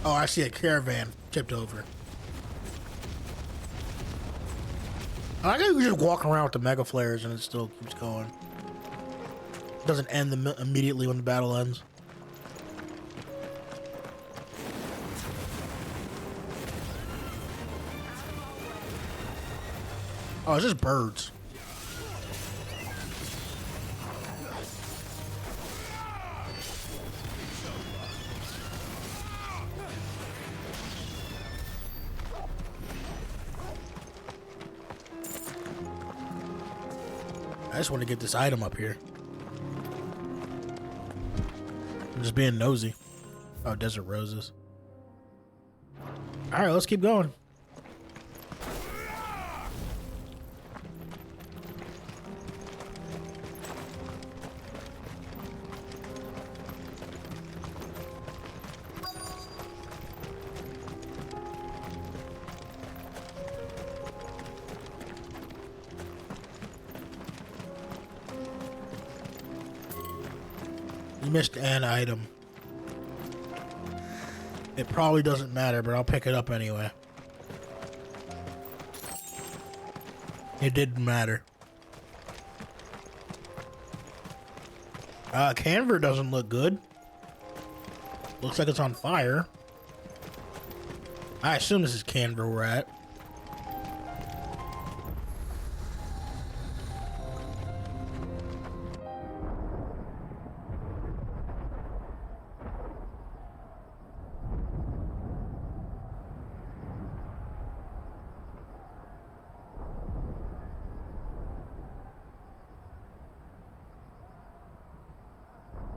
Oh, I see a caravan tipped over. I think we just walk around with the Mega Flares and it still keeps going. It doesn't end immediately when the battle ends. Oh, it's just birds. I just want to get this item up here. I'm just being nosy. Oh, desert roses. All right, let's keep going. You missed an item. It probably doesn't matter, but I'll pick it up anyway. It didn't matter. Canver doesn't look good. Looks like it's on fire. I assume this is Canver we're at.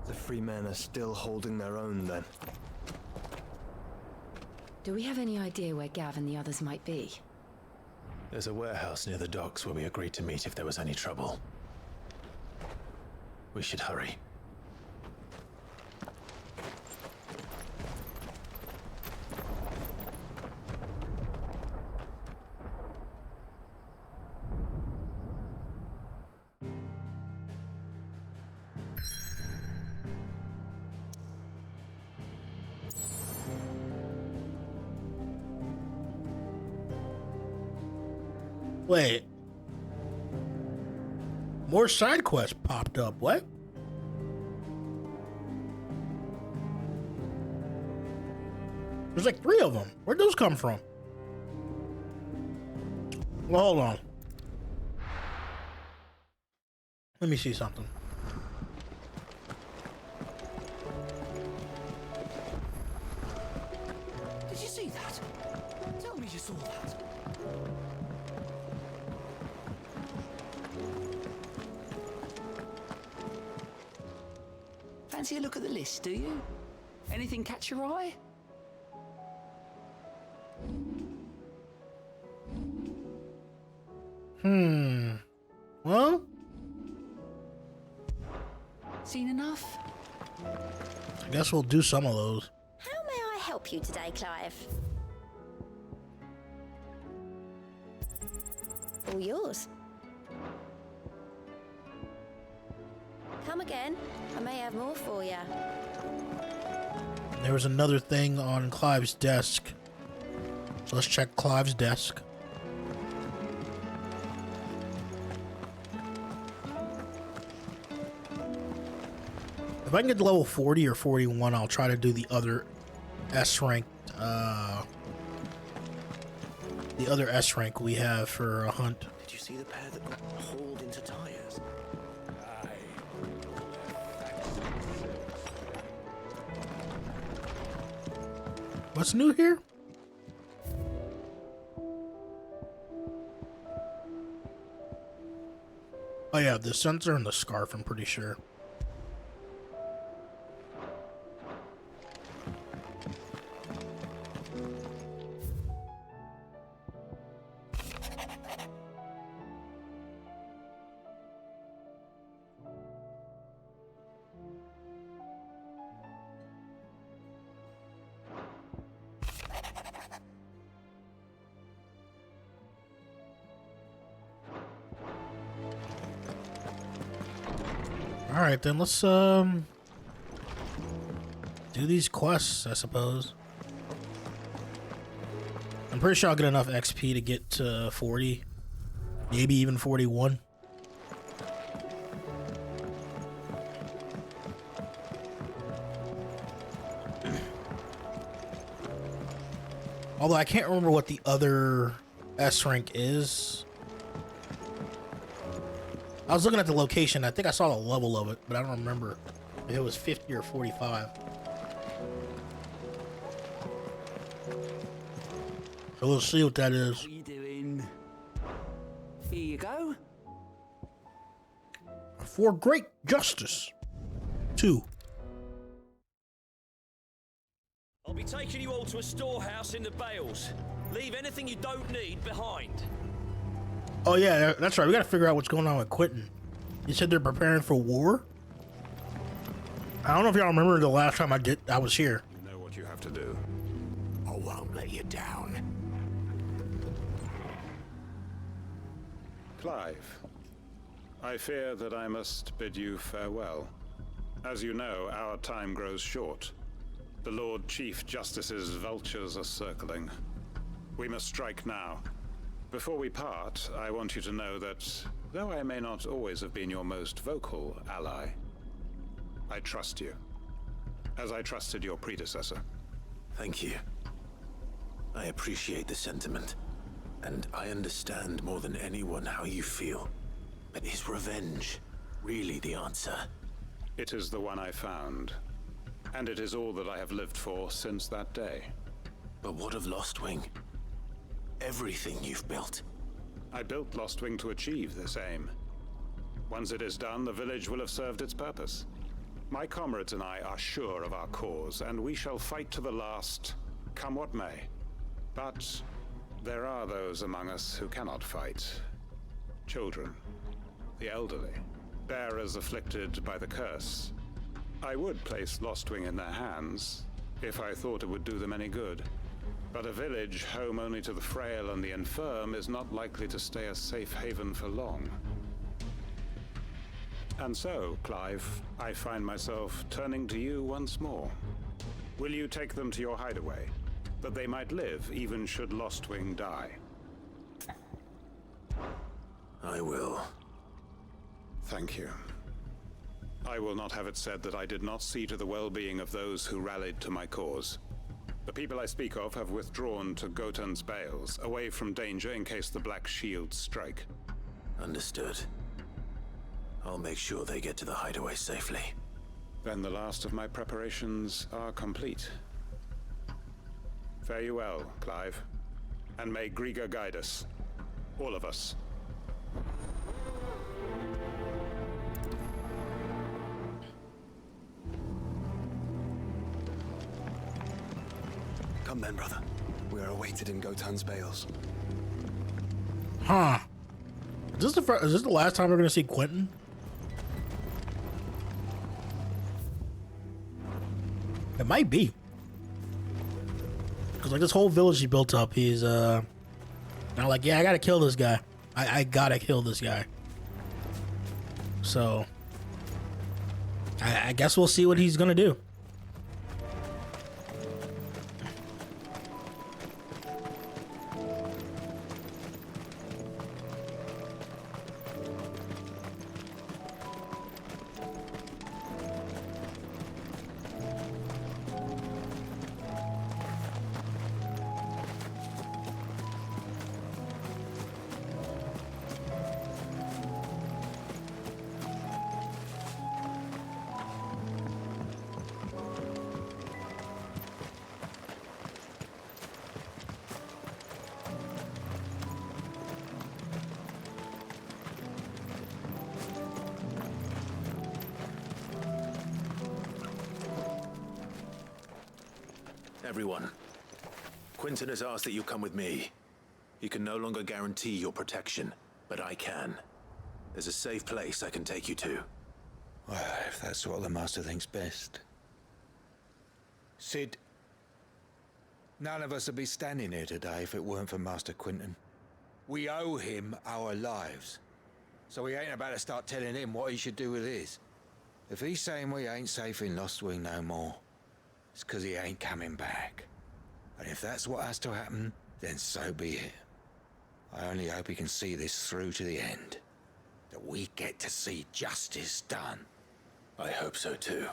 The free men are still holding their own, then. Do we have any idea where Gav and the others might be? There's a warehouse near the docks where we agreed to meet if there was any trouble. We should hurry. Wait. More side quests popped up. What? There's like 3 of them. Where'd those come from? Well, hold on. Let me see something. Did you see that? Tell me you saw that. Fancy a look at the list, do you? Anything catch your eye? Well, seen enough? I guess we'll do some of those. How may I help you today, Clive? All yours. Come again. I may have more for you. There was another thing on Clive's desk. So let's check Clive's desk. If I can get to level 40 or 41, I'll try to do the other S rank. The other S rank we have for a hunt. Did you see the pair that got hauled into tires? What's new here? Oh yeah, the sensor and the scarf, I'm pretty sure. All right, then let's do these quests, I suppose. I'm pretty sure I'll get enough XP to get to 40, maybe even 41. Although I can't remember what the other S rank is. I was looking at the location. I think I saw the level of it, but I don't remember if it was 50 or 45. So we'll see what that is. What are you doing? Here you go. For great justice. 2. I'll be taking you all to a storehouse in the Bales. Leave anything you don't need behind. Oh yeah, that's right. We gotta figure out what's going on with Quentin. You said they're preparing for war? I don't know if y'all remember the last time I was here. You know what you have to do. I won't let you down. Clive, I fear that I must bid you farewell. As you know, our time grows short. The Lord Chief Justice's vultures are circling. We must strike now. Before we part, I want you to know that, though I may not always have been your most vocal ally, I trust you, as I trusted your predecessor. Thank you. I appreciate the sentiment, and I understand more than anyone how you feel. But is revenge really the answer? It is the one I found, and it is all that I have lived for since that day. But what of Lostwing? Everything you've built. I built Lostwing to achieve this aim. Once it is done, the village will have served its purpose. My comrades and I are sure of our cause, and we shall fight to the last, come what may. But there are those among us who cannot fight. Children, the elderly, bearers afflicted by the curse. I would place Lostwing in their hands, if I thought it would do them any good. But a village home only to the frail and the infirm is not likely to stay a safe haven for long. And so, Clive, I find myself turning to you once more. Will you take them to your hideaway, that they might live even should Lostwing die? I will. Thank you. I will not have it said that I did not see to the well-being of those who rallied to my cause. The people I speak of have withdrawn to Gotan's Bales, away from danger in case the Black Shields strike. Understood. I'll make sure they get to the hideaway safely. Then the last of my preparations are complete. Fare you well, Clive. And may Griga guide us. All of us. Come then, brother. We are awaited in Gotan's Bales. Huh. Is this the last time we're gonna see Quentin? It might be. Cause like this whole village he built up, he's now like, yeah, I gotta kill this guy. I gotta kill this guy. So I guess we'll see what he's gonna do. everyone. Quinton has asked that you come with me. He can no longer guarantee your protection, but I can. There's a safe place I can take you to. Well, if that's what the Master thinks best. Sid, none of us would be standing here today if it weren't for Master Quinton. We owe him our lives. So we ain't about to start telling him what he should do with his. If he's saying we ain't safe in Lost Wing no more, it's 'cause he ain't coming back. And if that's what has to happen, then so be it. I only hope he can see this through to the end. That we get to see justice done. I hope so too.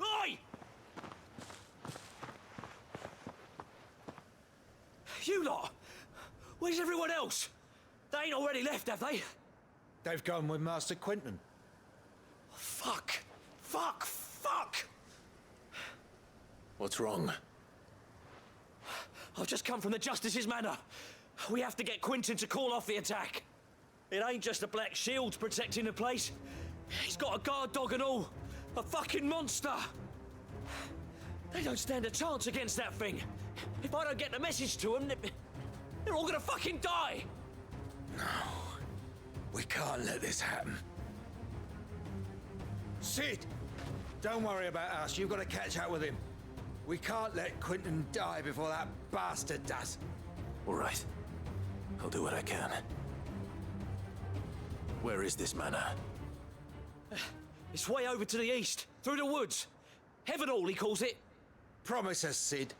Oi! You lot! Where's everyone else? They ain't already left, have they? They've gone with Master Quinton. Fuck! Fuck! Fuck! What's wrong? I've just come from the Justice's manor. We have to get Quinton to call off the attack. It ain't just the Black Shields protecting the place. He's got a guard dog and all. A fucking monster. They don't stand a chance against that thing. If I don't get the message to them, they're all gonna fucking die. No. We can't let this happen. Sid! Don't worry about us. You've got to catch up with him. We can't let Quinton die before that bastard does. All right. I'll do what I can. Where is this manor? It's way over to the east, through the woods. Heaven Hall, he calls it. Promise us, Sid.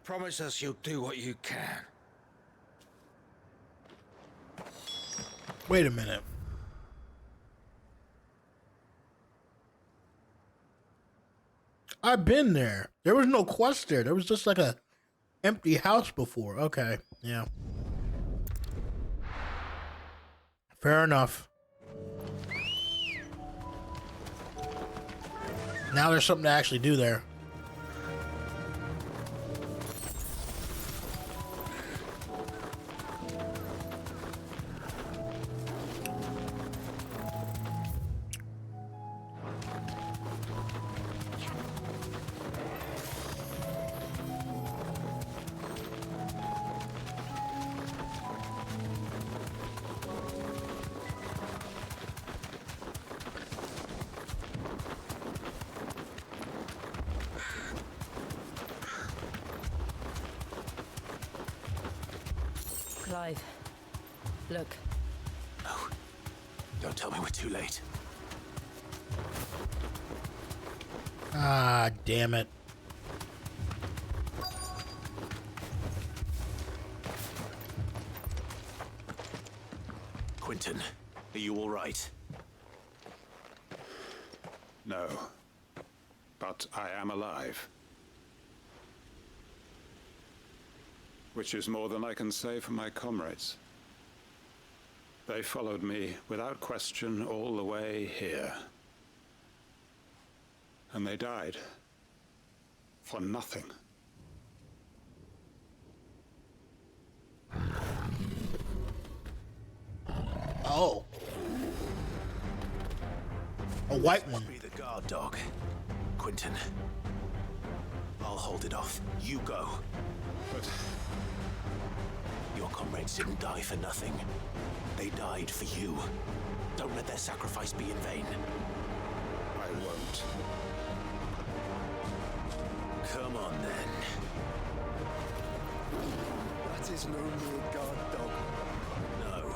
Promise us you'll do what you can. Wait a minute. I've been there. There was no quest there. There was just like a empty house before. Okay, yeah. Fair enough. Now there's something to actually do there. Clive, look. No. Don't tell me we're too late. Ah, damn it. Quinton, are you all right? No. But I am alive. Which is more than I can say for my comrades. They followed me without question all the way here. And they died. For nothing. Oh. A white one. Be the guard dog. Quinton. I'll hold it off. You go. But your comrades didn't die for nothing. They died for you. Don't let their sacrifice be in vain. I won't. Come on, then. That is no mere guard dog. No.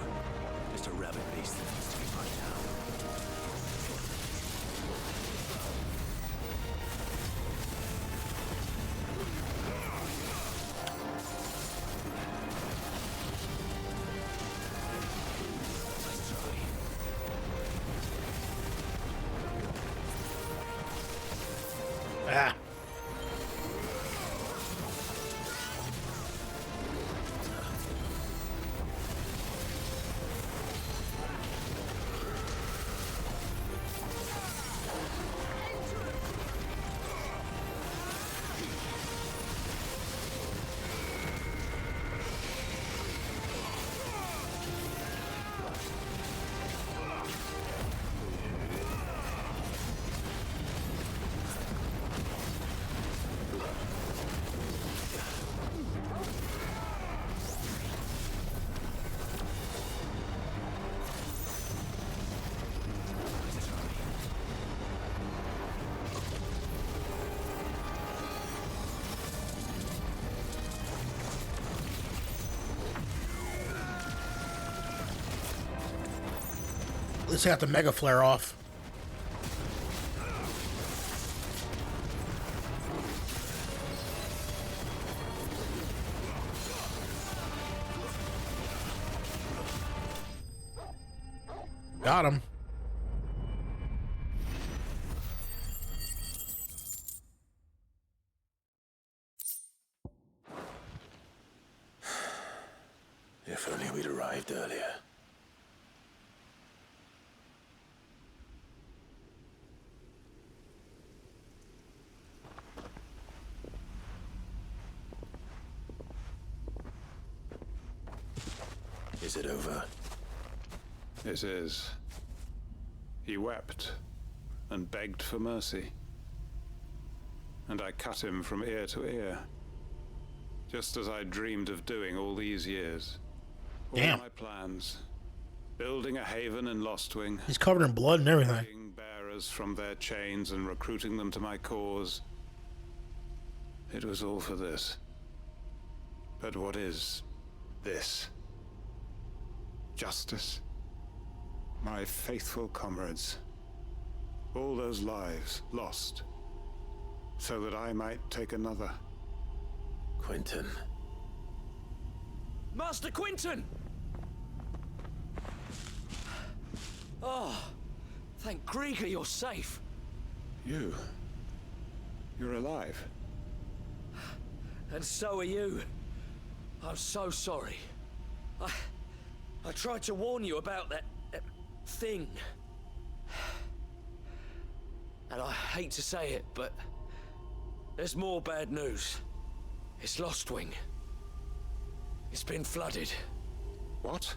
Just a rabid beast that needs to be put down. Ah. Let's got the mega flare off. Got him. If only we'd arrived earlier. Is it over? It is. He wept and begged for mercy. And I cut him from ear to ear. Just as I dreamed of doing all these years. Damn. All my plans. Building a haven in Lostwing. He's covered in blood and everything. Freeing bearers from their chains and recruiting them to my cause. It was all for this. But what is this? Justice? My faithful comrades. All those lives lost. So that I might take another. Quentin. Master Quentin! Oh, thank Grieger you're safe. You're alive. And so are you. I'm so sorry. I tried to warn you about that thing. And I hate to say it, but there's more bad news. It's Lostwing. It's been flooded. What?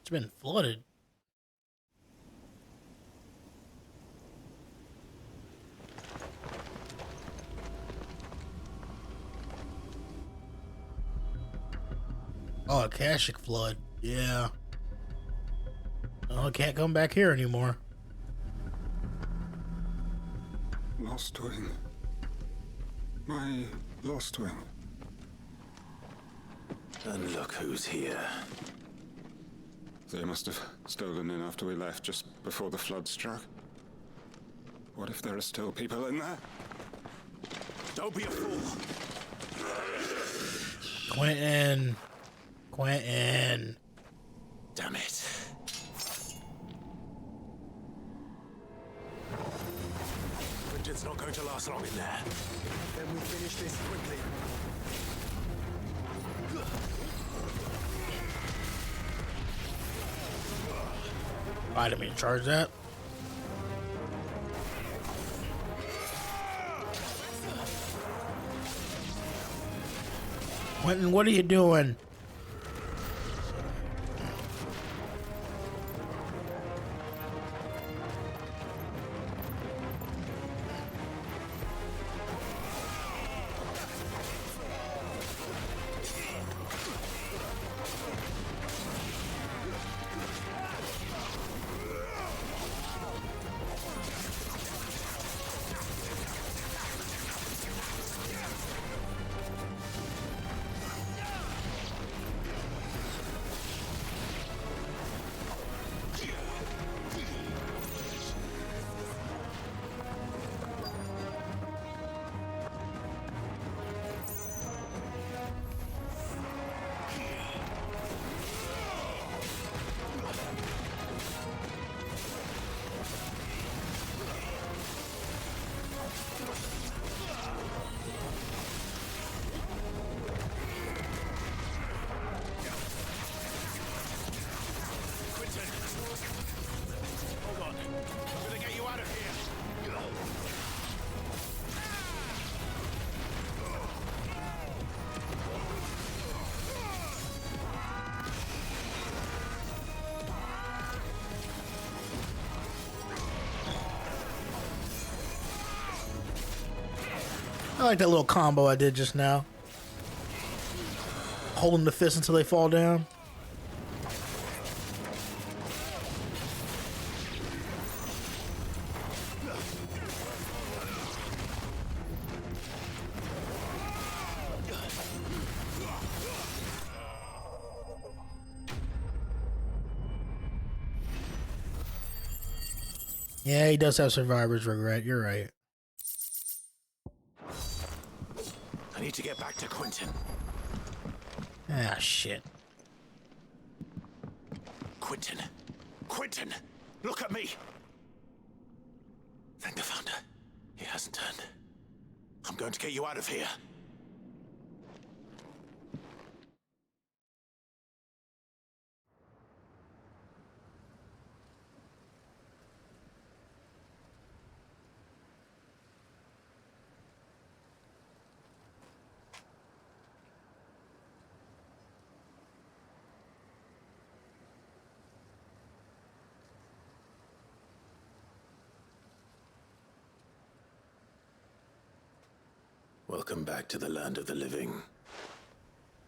It's been flooded. Oh, Akashic flood. Yeah. Oh, can't come back here anymore. Lostwing. My Lostwing. And look who's here. They must have stolen in after we left, just before the flood struck. What if there are still people in there? Don't be a fool. Quentin. Quentin. Damn it. Quentin's not going to last long in there. Then we finish this quickly. I didn't mean to charge that. Quentin, what are you doing? I like that little combo I did just now. Holding the fist until they fall down. Yeah, he does have survivor's regret. You're right. I need to get back to Quentin. Ah, shit. Quentin. Quentin! Look at me! Thank the Founder. He hasn't turned. I'm going to get you out of here. Welcome back to the land of the living.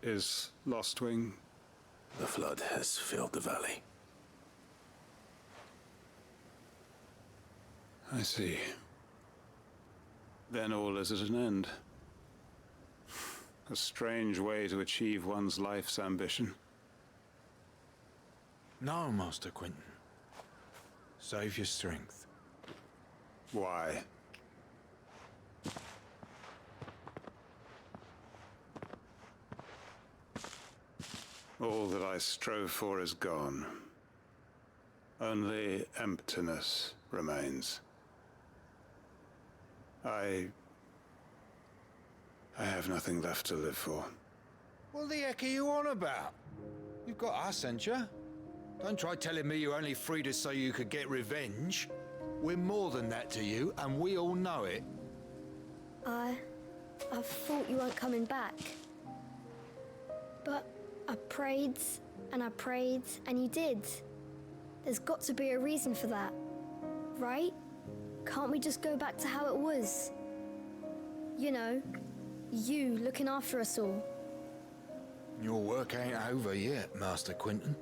Is Lostwing? The flood has filled the valley. I see. Then all is at an end. A strange way to achieve one's life's ambition. No, Master Quentin. Save your strength. Why? All that I strove for is gone. Only emptiness remains. I have nothing left to live for. What the heck are you on about? You've got us, ain't you? Don't try telling me you only freed us so you could get revenge. We're more than that to you, and we all know it. I thought you weren't coming back. But I prayed, and you did. There's got to be a reason for that, right? Can't we just go back to how it was? You know, you looking after us all. Your work ain't over yet, Master Quentin.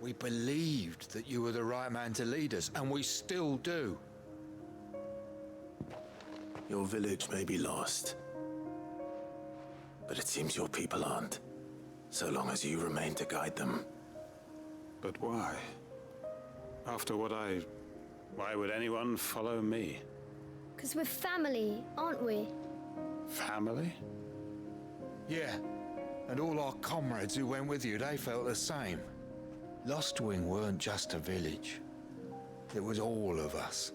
We believed that you were the right man to lead us, and we still do. Your village may be lost, but it seems your people aren't, so long as you remain to guide them. But why? After what why would anyone follow me? 'Cause we're family, aren't we? Family? Yeah, and all our comrades who went with you, they felt the same. Lostwing weren't just a village. It was all of us.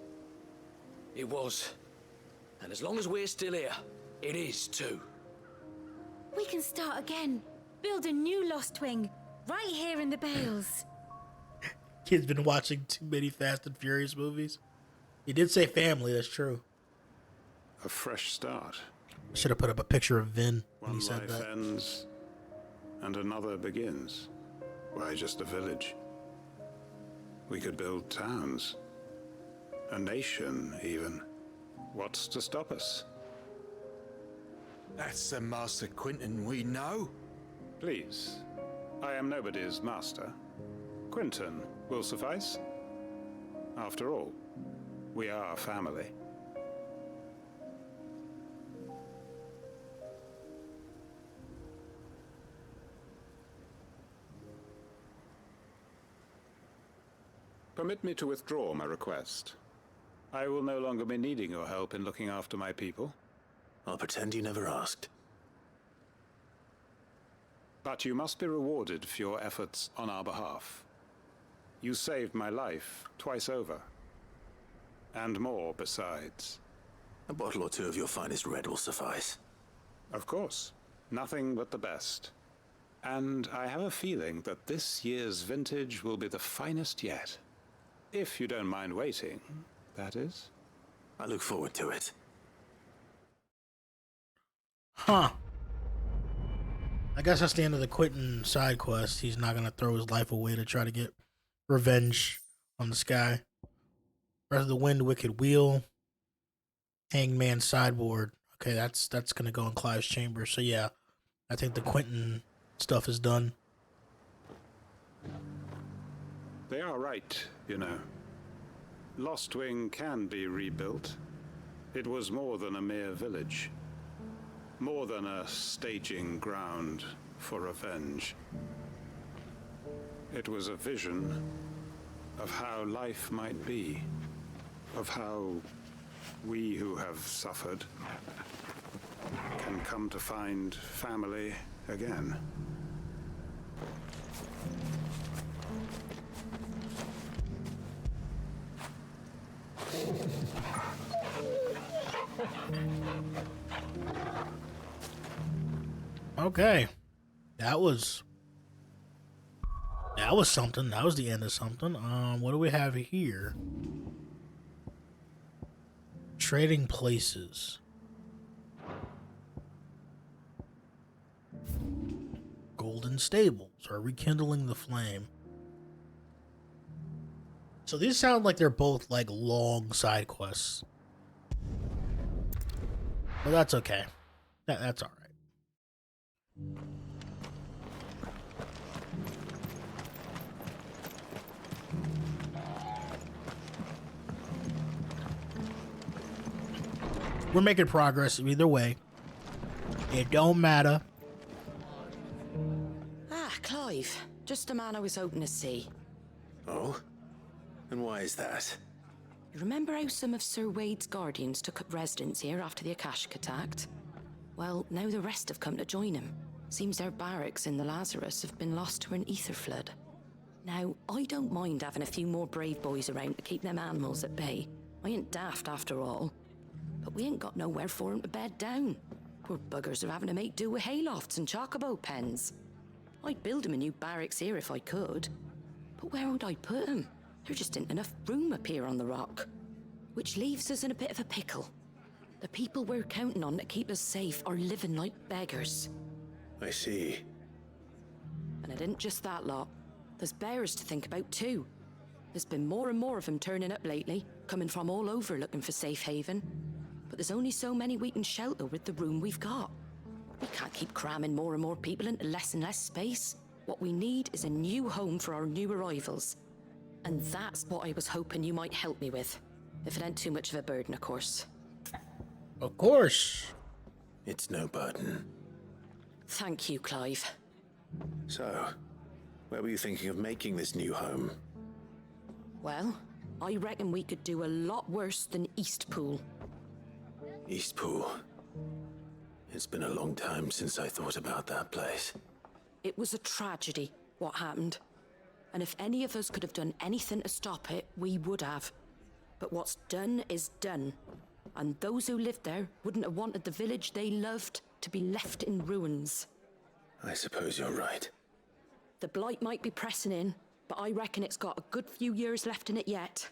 It was. And as long as we're still here, it is too. We can start again. Build a new Lostwing, right here in the Bales. Kid's been watching too many Fast and Furious movies. He did say family, that's true. A fresh start. Should have put up a picture of Vin when One he said life that. ends, and another begins. Why just a village? We could build towns. A nation, even. What's to stop us? That's the Master Quentin we know. Please. I am nobody's master. Quentin will suffice. After all, we are family. Permit me to withdraw my request. I will no longer be needing your help in looking after my people. I'll pretend you never asked. But you must be rewarded for your efforts on our behalf. You saved my life twice over. And more besides. A bottle or two of your finest red will suffice. Of course. Nothing but the best. And I have a feeling that this year's vintage will be the finest yet. If you don't mind waiting, that is. I look forward to it. Huh. I guess that's the end of the Quentin side quest. He's not going to throw his life away to try to get revenge on the sky. Breath of the Wind, Wicked Wheel, Hangman Sideboard. Okay, that's going to go in Clive's chamber. So yeah, I think the Quentin stuff is done. They are right, you know. Lostwing can be rebuilt. It was more than a mere village. More than a staging ground for revenge. It was a vision of how life might be. of how we who have suffered can come to find family again. Okay. That was something. That was the end of something. What do we have here? Trading places. Golden Stables or Rekindling the Flame. So these sound like they're both like long side quests. But that's okay. That's all right. We're making progress either way. It don't matter. Ah, Clive. Just the man I was hoping to see. Oh? And why is that? You remember how some of Sir Wade's guardians took up residence here after the Akashic attacked? Well, now the rest have come to join him. Seems their barracks in the Lazarus have been lost to an ether flood. Now, I don't mind having a few more brave boys around to keep them animals at bay. I ain't daft after all. But we ain't got nowhere for 'em to bed down. Poor buggers are having to make do with haylofts and chocobo pens. I'd build 'em a new barracks here if I could. But where would I put 'em? There just ain't enough room up here on the rock. Which leaves us in a bit of a pickle. The people we're counting on to keep us safe are living like beggars. I see. And it isn't just that lot. There's bears to think about too. There's been more and more of them turning up lately, coming from all over looking for safe haven. But there's only so many we can shelter with the room we've got. We can't keep cramming more and more people into less and less space. What we need is a new home for our new arrivals. And that's what I was hoping you might help me with. If it ain't too much of a burden, of course. Of course. It's no burden. Thank you, Clive. So, where were you thinking of making this new home? Well, I reckon we could do a lot worse than Eastpool. Eastpool. It's been a long time since I thought about that place. It was a tragedy, what happened. And if any of us could have done anything to stop it, we would have. But what's done is done. And those who lived there wouldn't have wanted the village they loved to be left in ruins. I suppose you're right. The blight might be pressing in, but I reckon it's got a good few years left in it yet.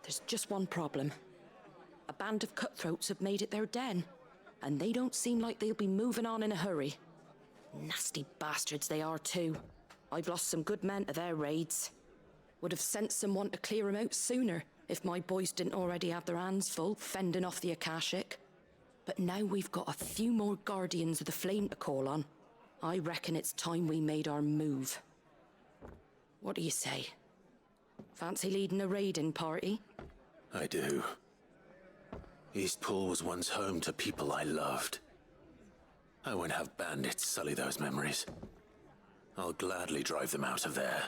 There's just one problem. A band of cutthroats have made it their den, and they don't seem like they'll be moving on in a hurry. Nasty bastards they are too. I've lost some good men to their raids. Would have sent someone to clear 'em out sooner if my boys didn't already have their hands full fending off the Akashic. But now we've got a few more guardians of the flame to call on. I reckon it's time we made our move. What do you say? Fancy leading a raiding party? I do. Eastpool was once home to people I loved. I won't have bandits sully those memories. I'll gladly drive them out of there.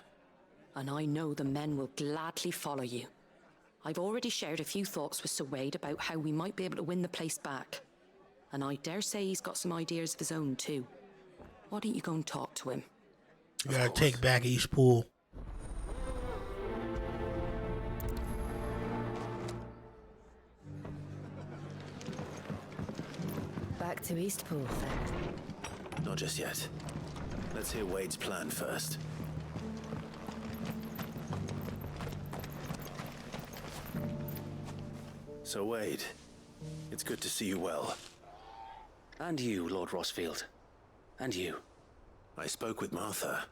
And I know the men will gladly follow you. I've already shared a few thoughts with Sir Wade about how we might be able to win the place back. And I dare say he's got some ideas of his own too. Why don't you go and talk to him? You gotta take back Eastpool. Back to Eastpool, then. Not just yet. Let's hear Wade's plan first. So Wade, it's good to see you well. And you, Lord Rossfield. And you. I spoke with Martha.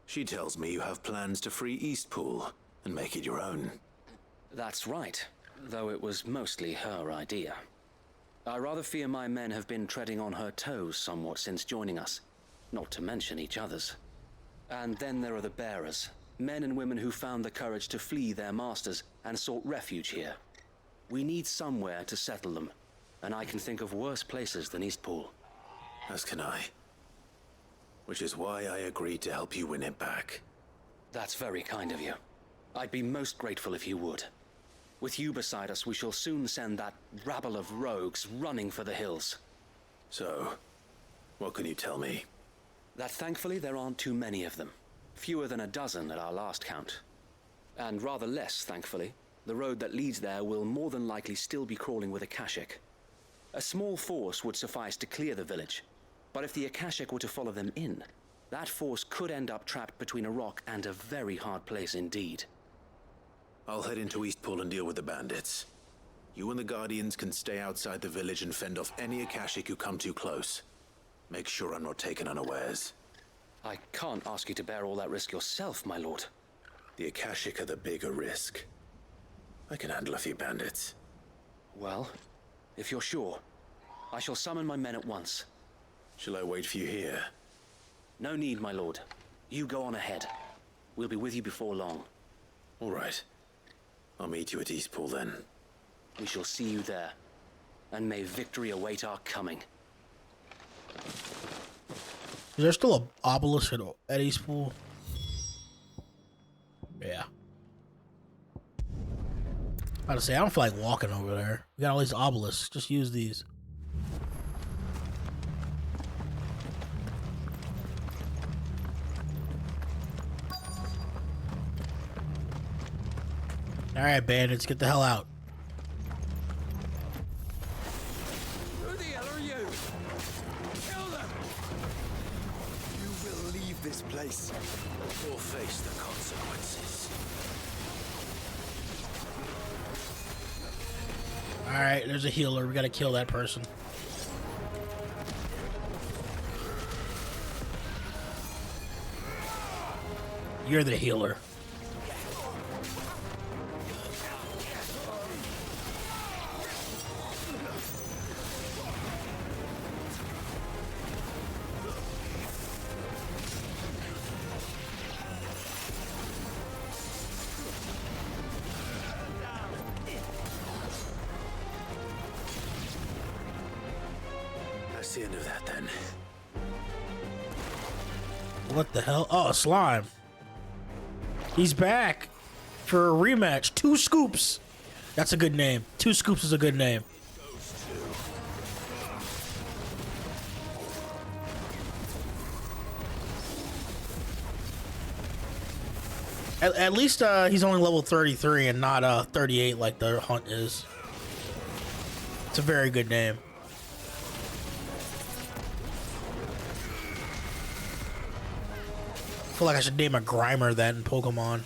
She tells me you have plans to free Eastpool and make it your own. That's right, though it was mostly her idea. I rather fear my men have been treading on her toes somewhat since joining us, not to mention each other's. And then there are the bearers, men and women who found the courage to flee their masters and sought refuge here. We need somewhere to settle them, and I can think of worse places than Eastpool. As can I. Which is why I agreed to help you win it back. That's very kind of you. I'd be most grateful if you would. With you beside us, we shall soon send that rabble of rogues running for the hills. So, what can you tell me? That thankfully there aren't too many of them. Fewer than a dozen at our last count. And rather less, thankfully, the road that leads there will more than likely still be crawling with Akashic. A small force would suffice to clear the village, but if the Akashic were to follow them in, that force could end up trapped between a rock and a very hard place indeed. I'll head into Eastpool and deal with the bandits. You and the Guardians can stay outside the village and fend off any Akashic who come too close. Make sure I'm not taken unawares. I can't ask you to bear all that risk yourself, my lord. The Akashic are the bigger risk. I can handle a few bandits. Well, if you're sure, I shall summon my men at once. Shall I wait for you here? No need, my lord. You go on ahead. We'll be with you before long. All right. I'll meet you at Eastpool then. We shall see you there. And may victory await our coming. Is there still an obelisk at Eastpool? Yeah. I was say I don't feel like walking over there. We got all these obelisks. Just use these. All right, bandits, get the hell out. Who the hell are you? Kill them! You will leave this place or face the consequences. All right, there's a healer. We gotta kill that person. You're the healer. That's the end of that then. What the hell? Oh, slime. He's back for a rematch. 2 Scoops. That's a good name. 2 Scoops is a good name. At least he's only level 33 and not 38 like the hunt is. It's a very good name. I feel like I should name a Grimer that in Pokemon.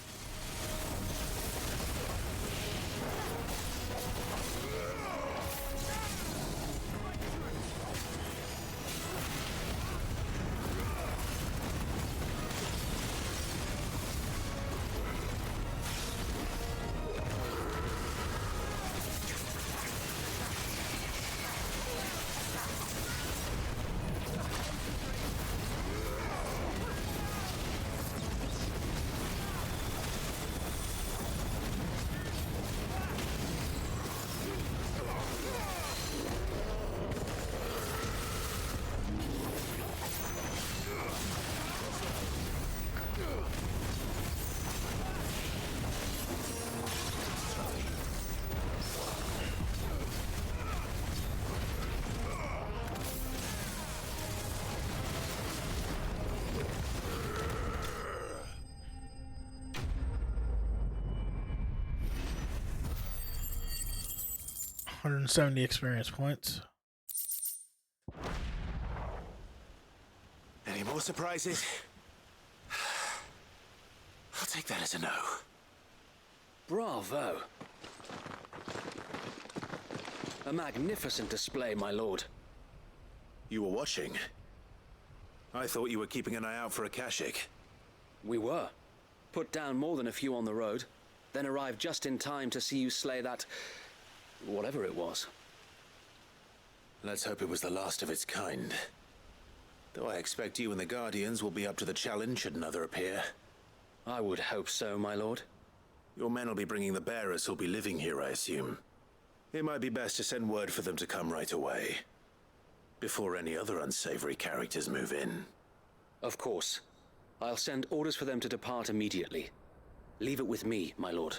$170 experience points. Any more surprises? I'll take that as a no. Bravo. A magnificent display, my lord. You were watching? I thought you were keeping an eye out for Akashic. We were. Put down more than a few on the road, then arrived just in time to see you slay that... whatever it was. Let's hope it was the last of its kind. Though I expect you and the Guardians will be up to the challenge should another appear. I would hope so, my lord. Your men will be bringing the bearers who'll be living here, I assume. It might be best to send word for them to come right away, before any other unsavory characters move in. Of course. I'll send orders for them to depart immediately. Leave it with me, my lord.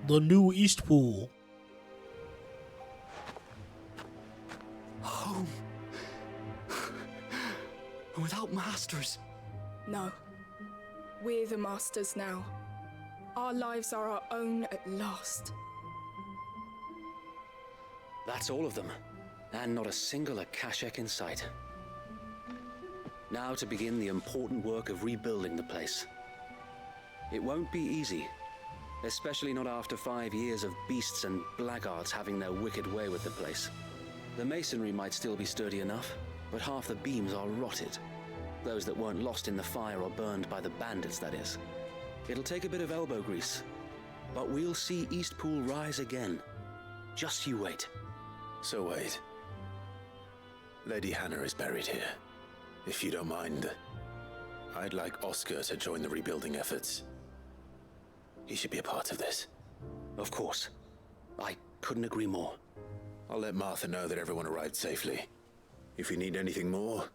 The new Eastpool. Home. Without masters. No. We're the masters now. Our lives are our own at last. That's all of them, and not a single Akashek in sight. Now to begin the important work of rebuilding the place. It won't be easy, especially not after 5 years of beasts and blackguards having their wicked way with the place. The masonry might still be sturdy enough, but half the beams are rotted. Those that weren't lost in the fire or burned by the bandits, that is. It'll take a bit of elbow grease, but we'll see Eastpool rise again. Just you wait. So wait. Lady Hannah is buried here. If you don't mind, I'd like Oscar to join the rebuilding efforts. He should be a part of this. Of course. I couldn't agree more. I'll let Martha know that everyone arrived safely. If you need anything more,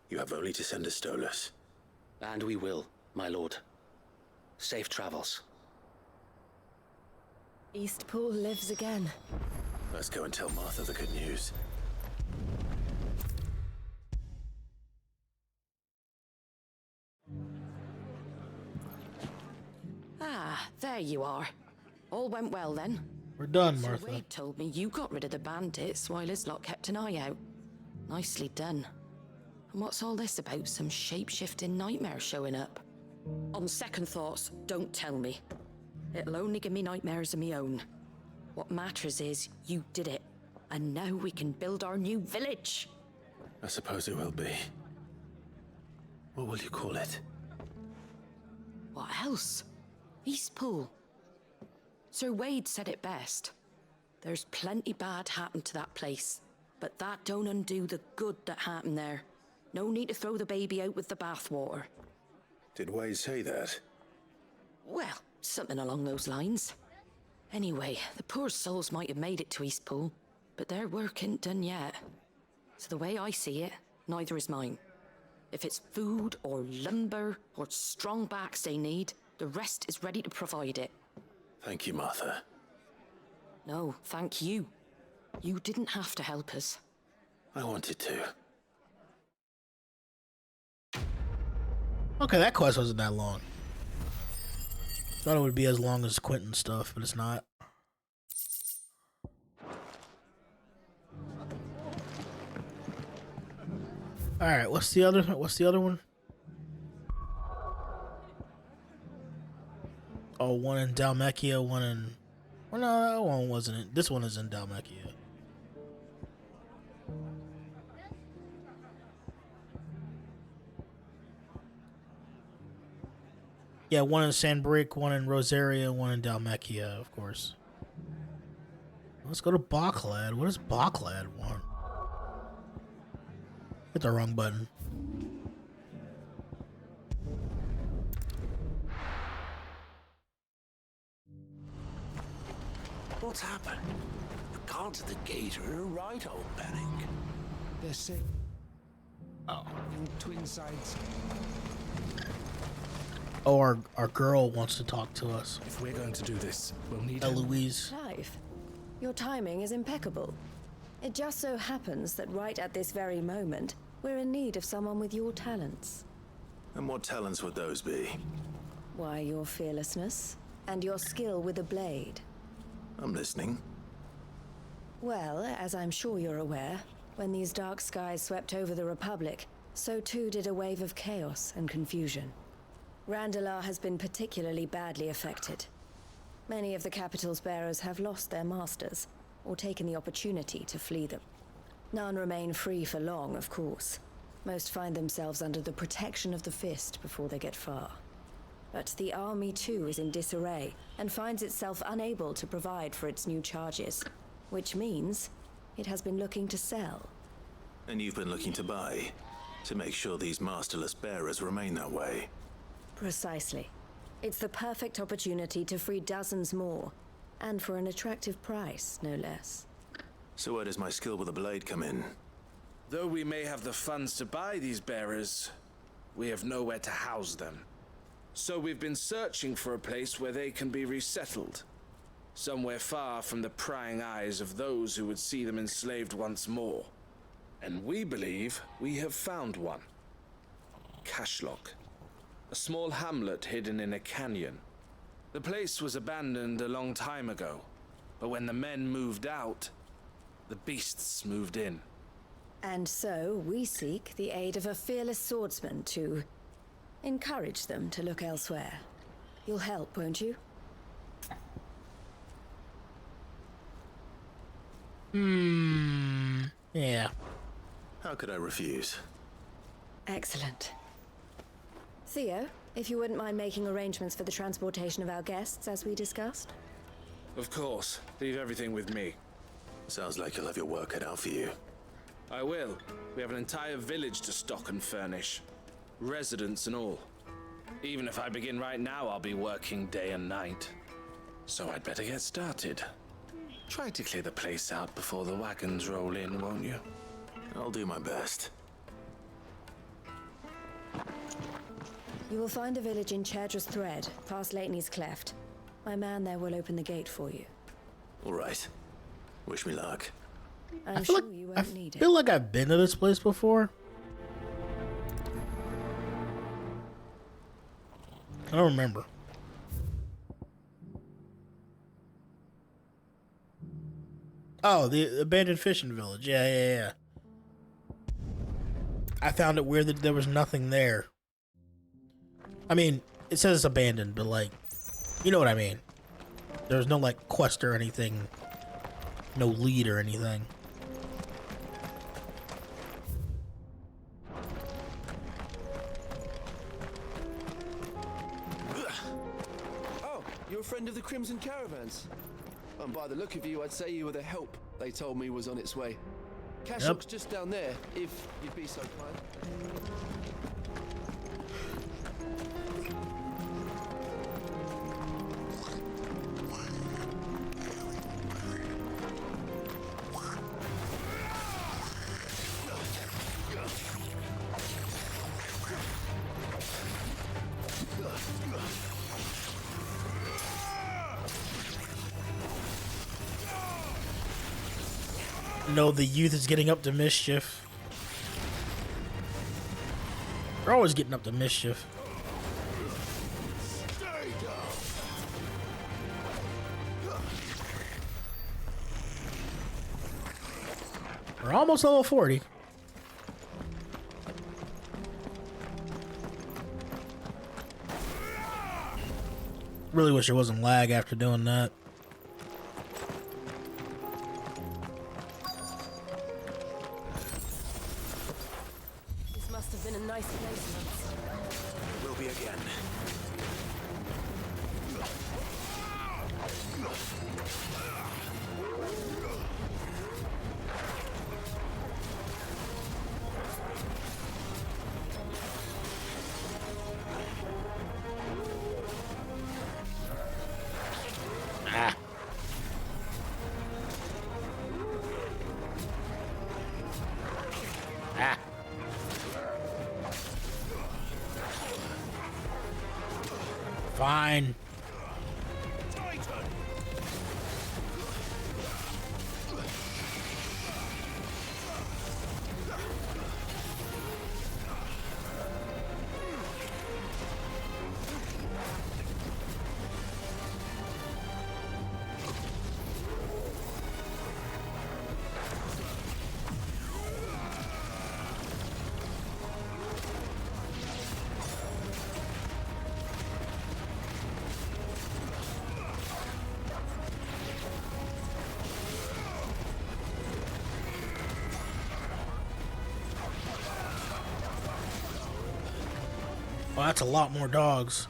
you have only to send a Stolas. And we will, my lord. Safe travels. Eastpool lives again. Let's go and tell Martha the good news. Ah, there you are. All went well then. We're done, Sir Martha. Wade told me you got rid of the bandits while his lot kept an eye out. Nicely done. And what's all this about some shape-shifting nightmare showing up? On second thoughts, don't tell me. It'll only give me nightmares of my own. What matters is you did it. And now we can build our new village. I suppose it will be. What will you call it? What else? Eastpool. Sir Wade said it best. There's plenty bad happened to that place, but that don't undo the good that happened there. No need to throw the baby out with the bathwater. Did Wade say that? Well, something along those lines. Anyway, the poor souls might have made it to Eastpool, but their work ain't done yet. So the way I see it, neither is mine. If it's food or lumber or strong backs they need, the rest is ready to provide it. Thank you, Martha. No, thank you. You didn't have to help us. I wanted to. Okay, that quest wasn't that long. Thought it would be as long as Quentin's stuff, but it's not. All right, what's the other one? Oh, one in Dalmechia, one in... Well, no, that one wasn't it. This one is in Dalmechia. Yeah, one in Sandbrick, one in Rosaria, one in Dalmechia, of course. Let's go to Bocklad. What does Bocklad want? Hit the wrong button. What's happened? The guards at the gate are in a right old panic. They're sick. Oh. In twin sides. Oh, our girl wants to talk to us. If we're going to do this, we'll need Eloise. Clive, your timing is impeccable. It just so happens that right at this very moment, we're in need of someone with your talents. And what talents would those be? Why, your fearlessness and your skill with a blade. I'm listening. Well, as I'm sure you're aware, when these dark skies swept over the Republic, so too did a wave of chaos and confusion. Randalar has been particularly badly affected. Many of the capital's bearers have lost their masters, or taken the opportunity to flee them. None remain free for long, of course. Most find themselves under the protection of the Fist before they get far. But the army too is in disarray, and finds itself unable to provide for its new charges, which means it has been looking to sell. And you've been looking to buy, to make sure these masterless bearers remain that way. Precisely. It's the perfect opportunity to free dozens more, and for an attractive price, no less. So where does my skill with a blade come in? Though we may have the funds to buy these bearers, we have nowhere to house them. So we've been searching for a place where they can be resettled. somewhere far from the prying eyes of those who would see them enslaved once more. And we believe we have found one. Cashlock, a small hamlet hidden in a canyon. The place was abandoned a long time ago, but when the men moved out, the beasts moved in. And so we seek the aid of a fearless swordsman to encourage them to look elsewhere. You'll help, won't you? Yeah. How could I refuse? Excellent. Theo, if you wouldn't mind making arrangements for the transportation of our guests, as we discussed. Of course. Leave everything with me. Sounds like you'll have your work cut out for you. I will. We have an entire village to stock and furnish. Residents and all. Even if I begin right now, I'll be working day and night. So I'd better get started. Try to clear the place out before the wagons roll in, won't you? I'll do my best. You will find a village in Chadra's Thread, past Lateney's Cleft. My man there will open the gate for you. All right. Wish me luck. I'm sure you won't need it. I feel like I've been to this place before. I don't remember. Oh, the abandoned fishing village. Yeah. I found it weird that there was nothing there. I mean, it says it's abandoned, but like, you know what I mean. There's no like quest or anything. No lead or anything. Oh, you're a friend of the Crimson Caravans. And by the look of you, I'd say you were the help they told me was on its way. Cashlock's just down there, if you'd be so kind. No, the youth is getting up to mischief. They're always getting up to mischief. We're almost level 40. Really wish there wasn't lag after doing that. This must have been a nice place once. Will be again. Fine. Well, that's a lot more dogs.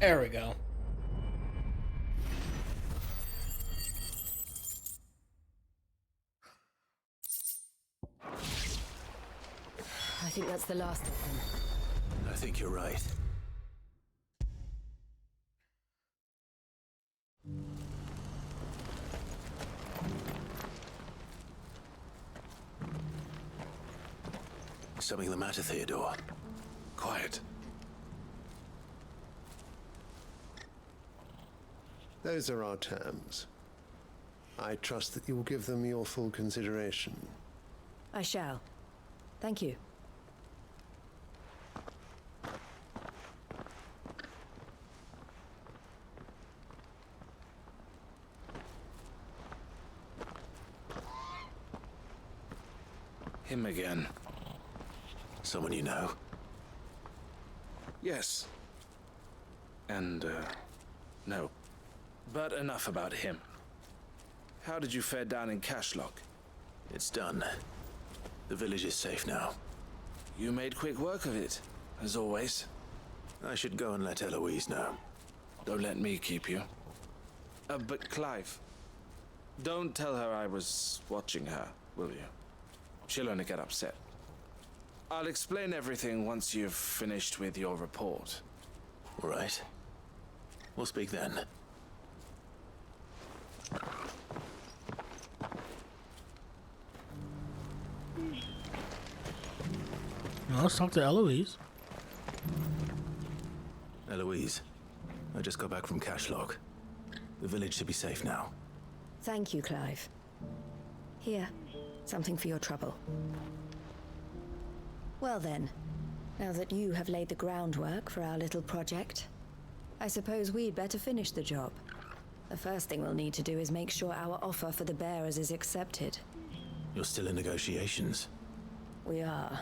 There we go. I think that's the last of them. I think you're right. Something the matter, Theodore? Quiet. Those are our terms. I trust that you will give them your full consideration. I shall. Thank you. Him again. Someone you know? Yes. And, no. But enough about him. How did you fare down in Cashlock? It's done. The village is safe now. You made quick work of it, as always. I should go and let Eloise know. Don't let me keep you. But Clive, don't tell her I was watching her, will you? She'll only get upset. I'll explain everything once you've finished with your report. All right. We'll speak then. Well, let's talk to Eloise. Eloise, I just got back from Cashlock. The village should be safe now. Thank you, Clive. Here, something for your trouble. Well then, now that you have laid the groundwork for our little project, I suppose we'd better finish the job. The first thing we'll need to do is make sure our offer for the bearers is accepted. You're still in negotiations? We are.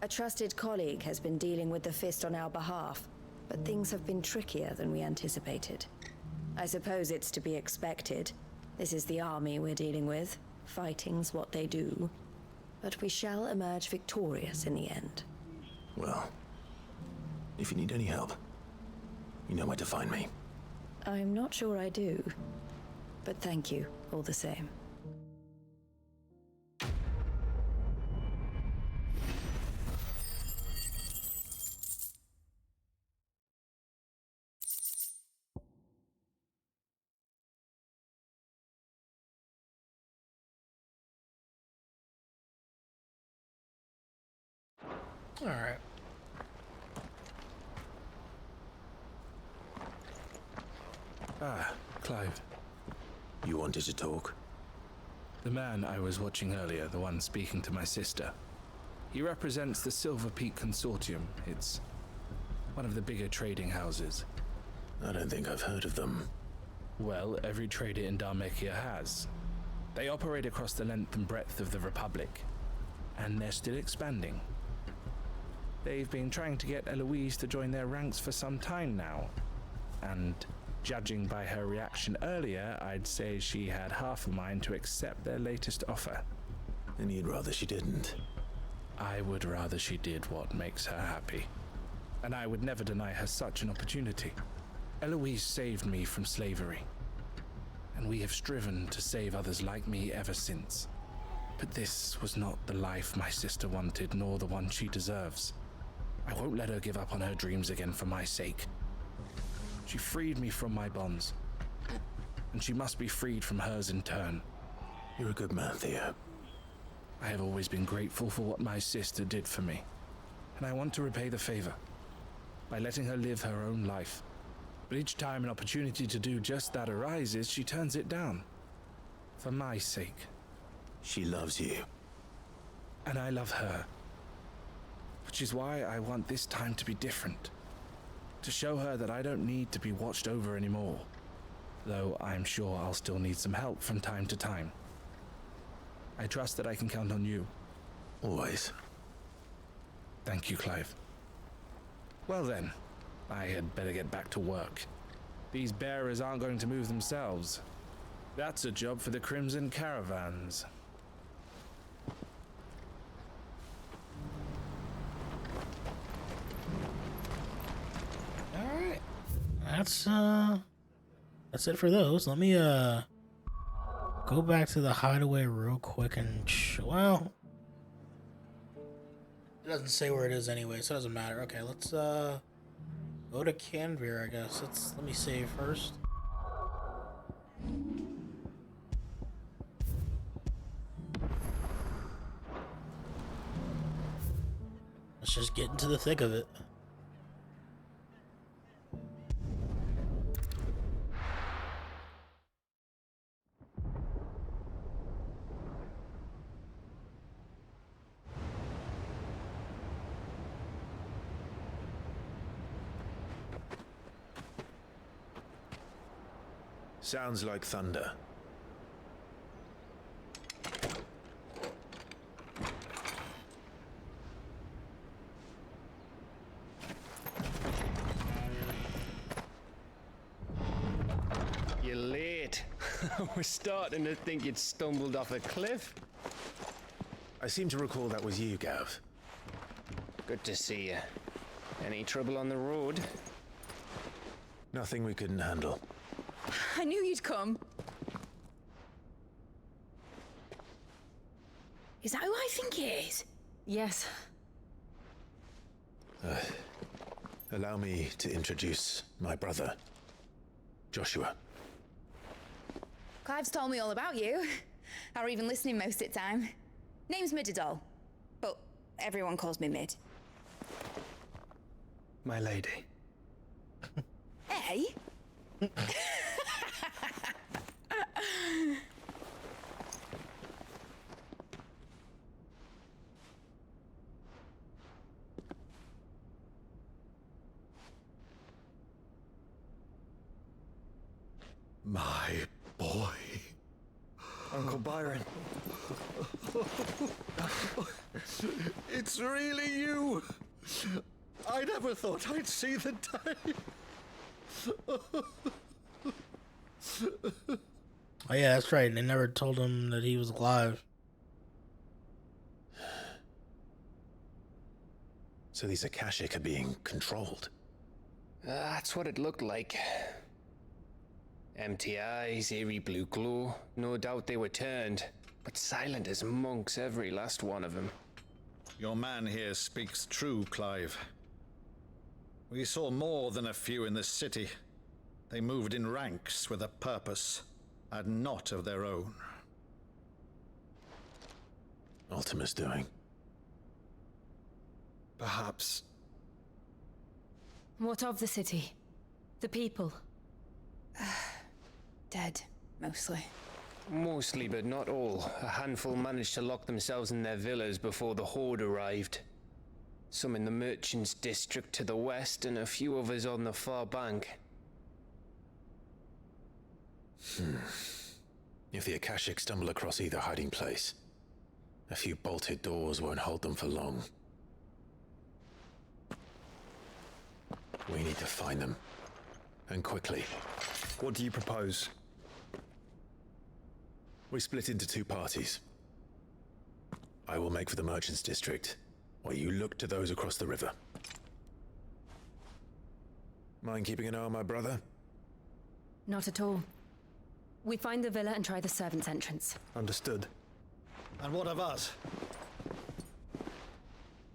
A trusted colleague has been dealing with the Fist on our behalf, but things have been trickier than we anticipated. I suppose it's to be expected. This is the army we're dealing with. Fighting's what they do. But we shall emerge victorious in the end. Well, if you need any help, you know where to find me. I'm not sure I do, but thank you all the same. All right. Ah, Clive. You wanted to talk? The man I was watching earlier, the one speaking to my sister. He represents the Silver Peak Consortium. It's one of the bigger trading houses. I don't think I've heard of them. Well, every trader in Dharmekia has. They operate across the length and breadth of the Republic, and they're still expanding. They've been trying to get Eloise to join their ranks for some time now, and judging by her reaction earlier, I'd say she had half a mind to accept their latest offer. And you'd rather she didn't? I would rather she did what makes her happy. And I would never deny her such an opportunity. Eloise saved me from slavery, and we have striven to save others like me ever since. But this was not the life my sister wanted, nor the one she deserves. I won't let her give up on her dreams again for my sake. She freed me from my bonds, and she must be freed from hers in turn. You're a good man, Theo. I have always been grateful for what my sister did for me, and I want to repay the favor by letting her live her own life. But each time an opportunity to do just that arises, she turns it down. For my sake. She loves you. And I love her. Which is why I want this time to be different. To show her that I don't need to be watched over anymore. Though I'm sure I'll still need some help from time to time. I trust that I can count on you. Always. Thank you, Clive. Well then, I had better get back to work. These bearers aren't going to move themselves. That's a job for the Crimson Caravans. All right. that's it for those. Let me go back to the hideaway real quick and well, it doesn't say where it is anyway, so it doesn't matter. Okay, let's go to Canver, I guess. Let me save first. Let's just get into the thick of it. Sounds like thunder. You're late. We're starting to think you'd stumbled off a cliff. I seem to recall that was you, Gav. Good to see you. Any trouble on the road? Nothing we couldn't handle. I knew you'd come. Is that who I think it is? Yes. Allow me to introduce my brother, Joshua. Clive's told me all about you. Or even listening most of the time. Name's Midadol, but everyone calls me Mid. My lady. Hey? My boy. Uncle Byron. It's really you. I never thought I'd see the day. Oh yeah, that's right. They never told him that he was alive. So these Akashic are being controlled. That's what it looked like. Empty eyes, eerie blue glow. No doubt they were turned, but silent as monks, every last one of them. Your man here speaks true, Clive. We saw more than a few in this city. They moved in ranks with a purpose, and not of their own. Ultima's doing. Perhaps. What of the city? The people? Dead, mostly. Mostly, but not all. A handful managed to lock themselves in their villas before the Horde arrived. Some in the Merchants' District to the west, and a few others on the far bank. If the Akashic stumble across either hiding place, a few bolted doors won't hold them for long. We need to find them. And quickly. What do you propose? We split into two parties. I will make for the Merchants' District, while you look to those across the river. Mind keeping an eye on my brother? Not at all. We find the villa and try the servants' entrance. Understood. And what of us?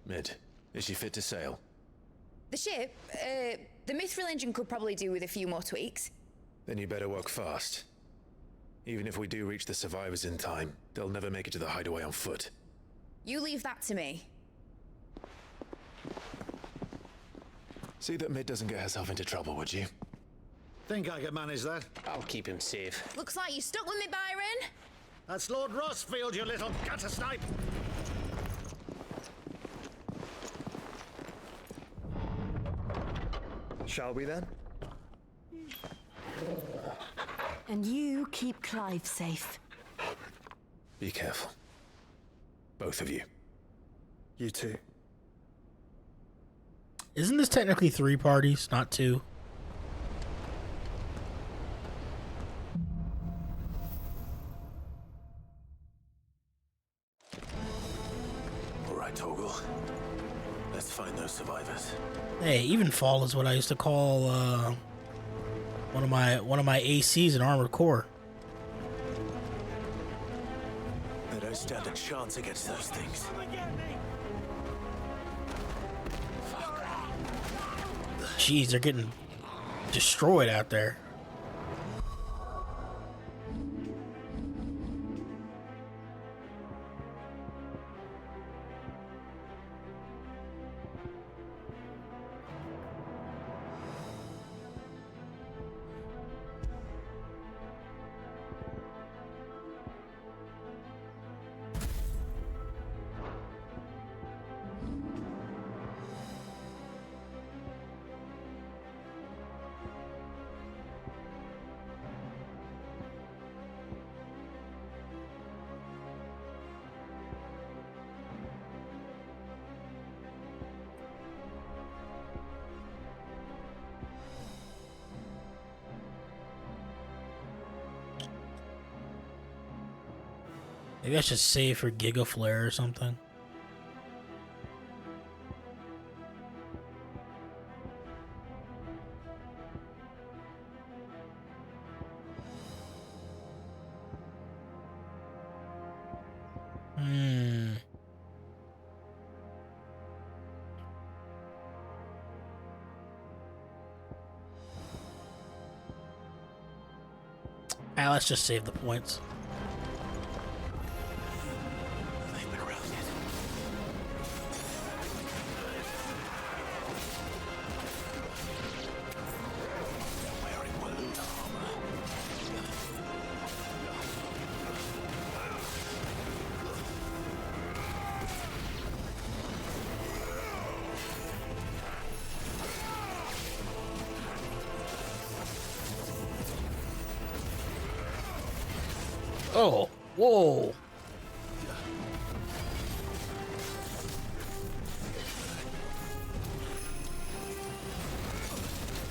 Mid, is she fit to sail? The ship, the Mithril engine could probably do with a few more tweaks. Then you better work fast. Even if we do reach the survivors in time, they'll never make it to the hideaway on foot. You leave that to me. See that Mid doesn't get herself into trouble, would you? Think I can manage that? I'll keep him safe. Looks like you stuck with me, Byron. That's Lord Rossfield, you little gutter snipe! Shall we then? And you keep Clive safe. Be careful. Both of you. You too. Isn't this technically 3 parties, not 2? All right, Torgal. Let's find those survivors. Hey, even fall is what I used to call One of my ACs in Armored Core. They don't stand a chance against those things. Jeez, they're getting destroyed out there. Maybe I should save for Giga Flare or something. Let's just save the points. Oh, whoa.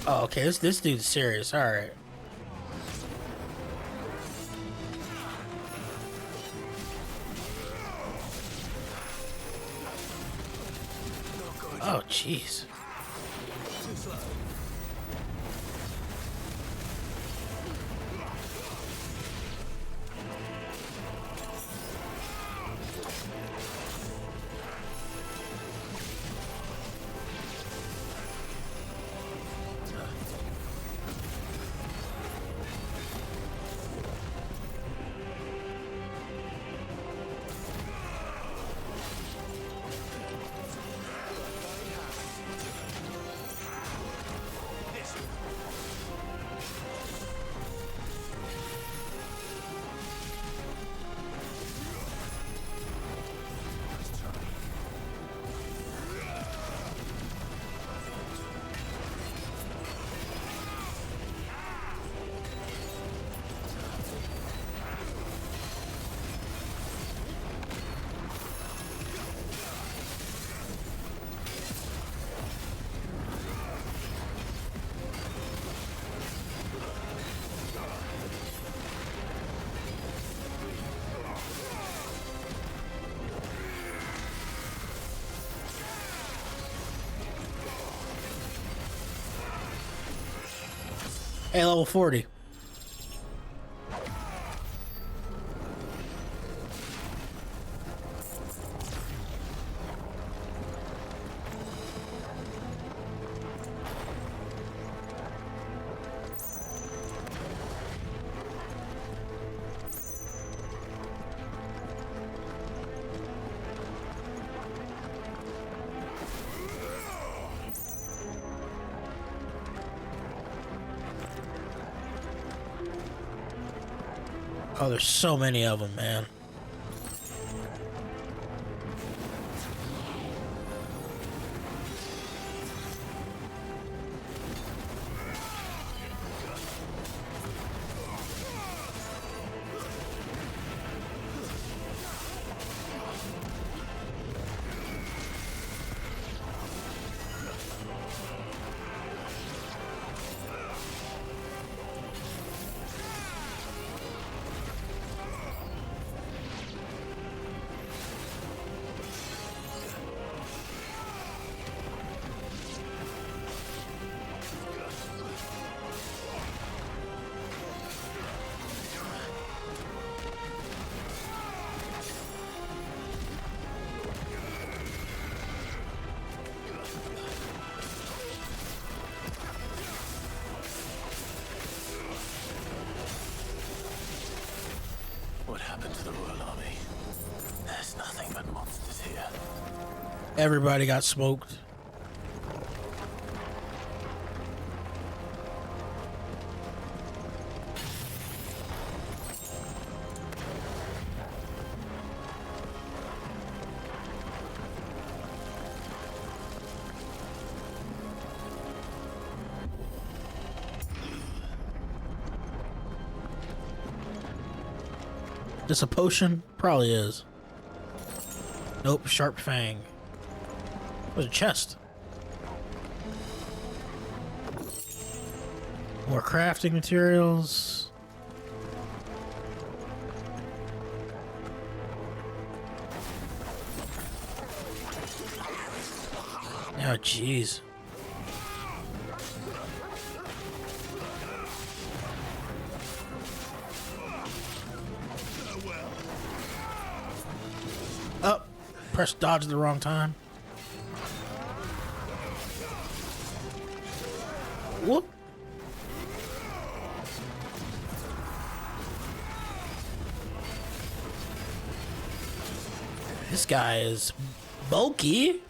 Oh, okay, this dude's serious. All right. Oh, jeez. Hey, level 40. Oh, there's so many of them, man. happened to the Royal Army? There's nothing but monsters here. Everybody got smoked. This a potion? Probably is. Nope, sharp fang. There's a chest. More crafting materials. Oh, jeez. Oh, press dodge at the wrong time. Whoop. This guy is bulky.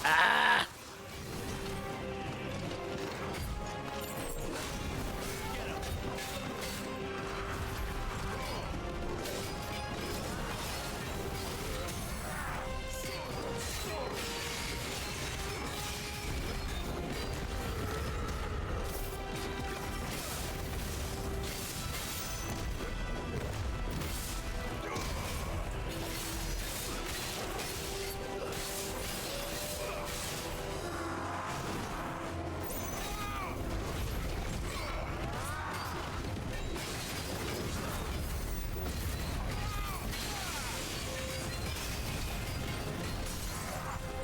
Ah.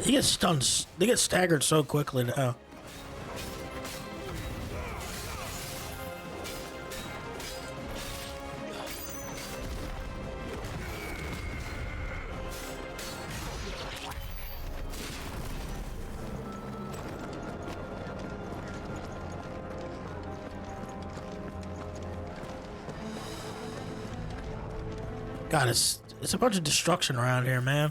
He gets stunned. They get staggered so quickly now. God, it's a bunch of destruction around here, man.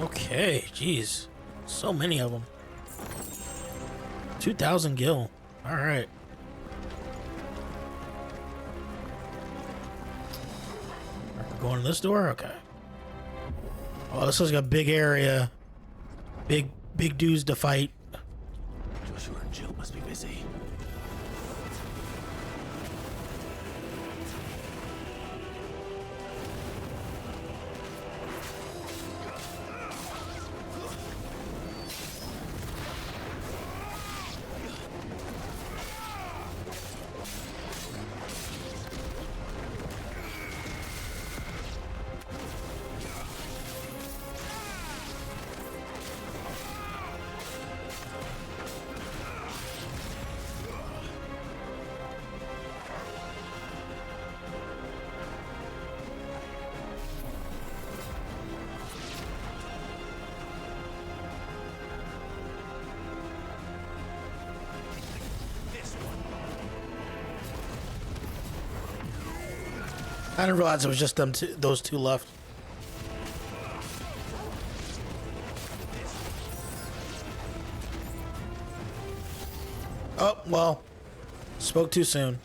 Okay, jeez. So many of them. 2,000 gil. Alright. Going to this door? Okay. Oh, this is like a big area. Big dudes to fight. Joshua and Jill must be busy. I didn't realize it was just them two, those two left. Oh, well. Spoke too soon.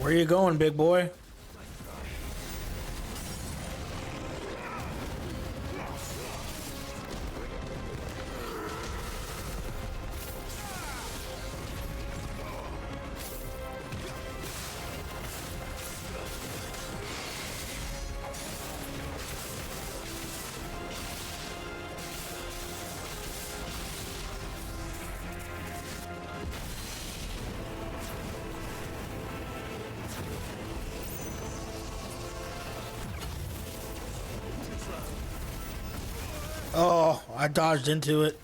Where you going, big boy? Oh, I dodged into it.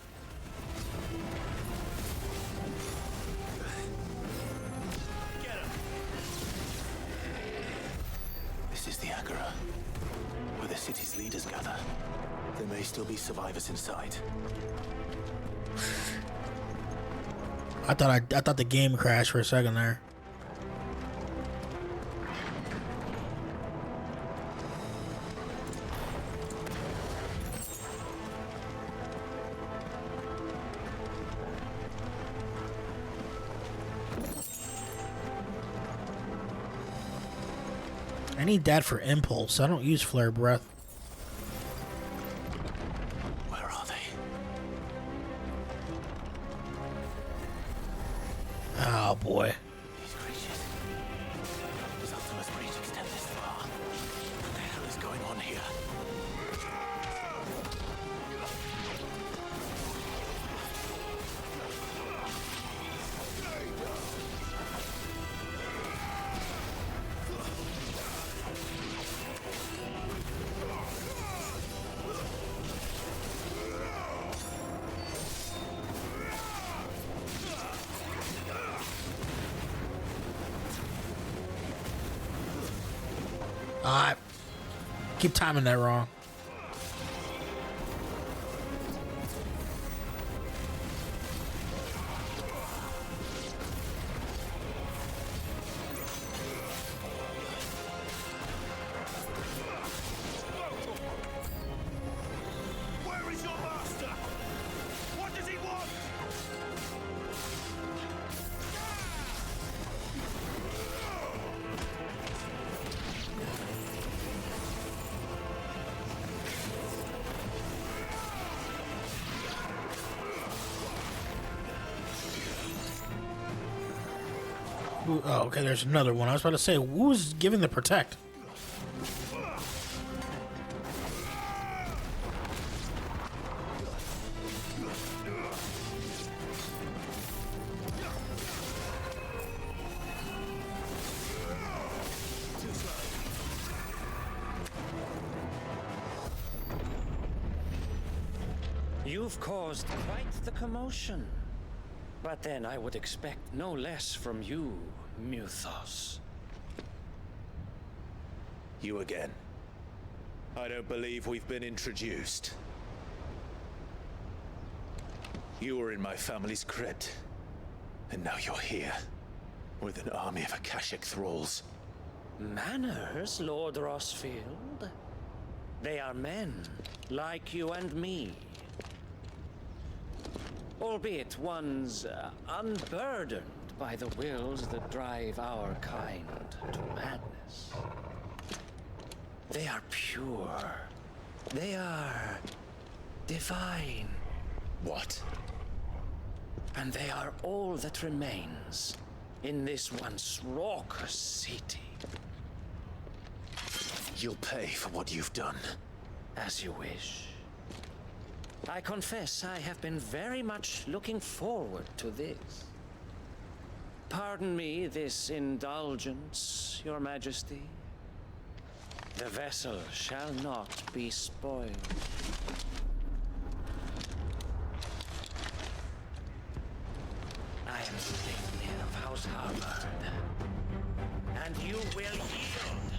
This is the Agora, where the city's leaders gather. There may still be survivors inside. I thought the game crashed for a second there. I need that for impulse. I don't use flare breath. Where are they? Oh boy. These creatures. Does Ultima's reach extend this far? What the hell is going on here? I keep timing that wrong. Where is your master? What does he want? Ooh, oh, okay, there's another one. I was about to say, who's giving the protect? You've caused quite the commotion. But then I would expect no less from you, Muthos. You again. I don't believe we've been introduced. You were in my family's crypt, and now you're here, with an army of Akashic thralls. Manners, Lord Rossfield? They are men, like you and me. Albeit ones unburdened by the wills that drive our kind to madness. They are pure. They are divine. What? And they are all that remains in this once raucous city. You'll pay for what you've done. As you wish. I confess I have been very much looking forward to this. Pardon me this indulgence, Your Majesty. The vessel shall not be spoiled. I am thinking of House Harvard, and you will yield.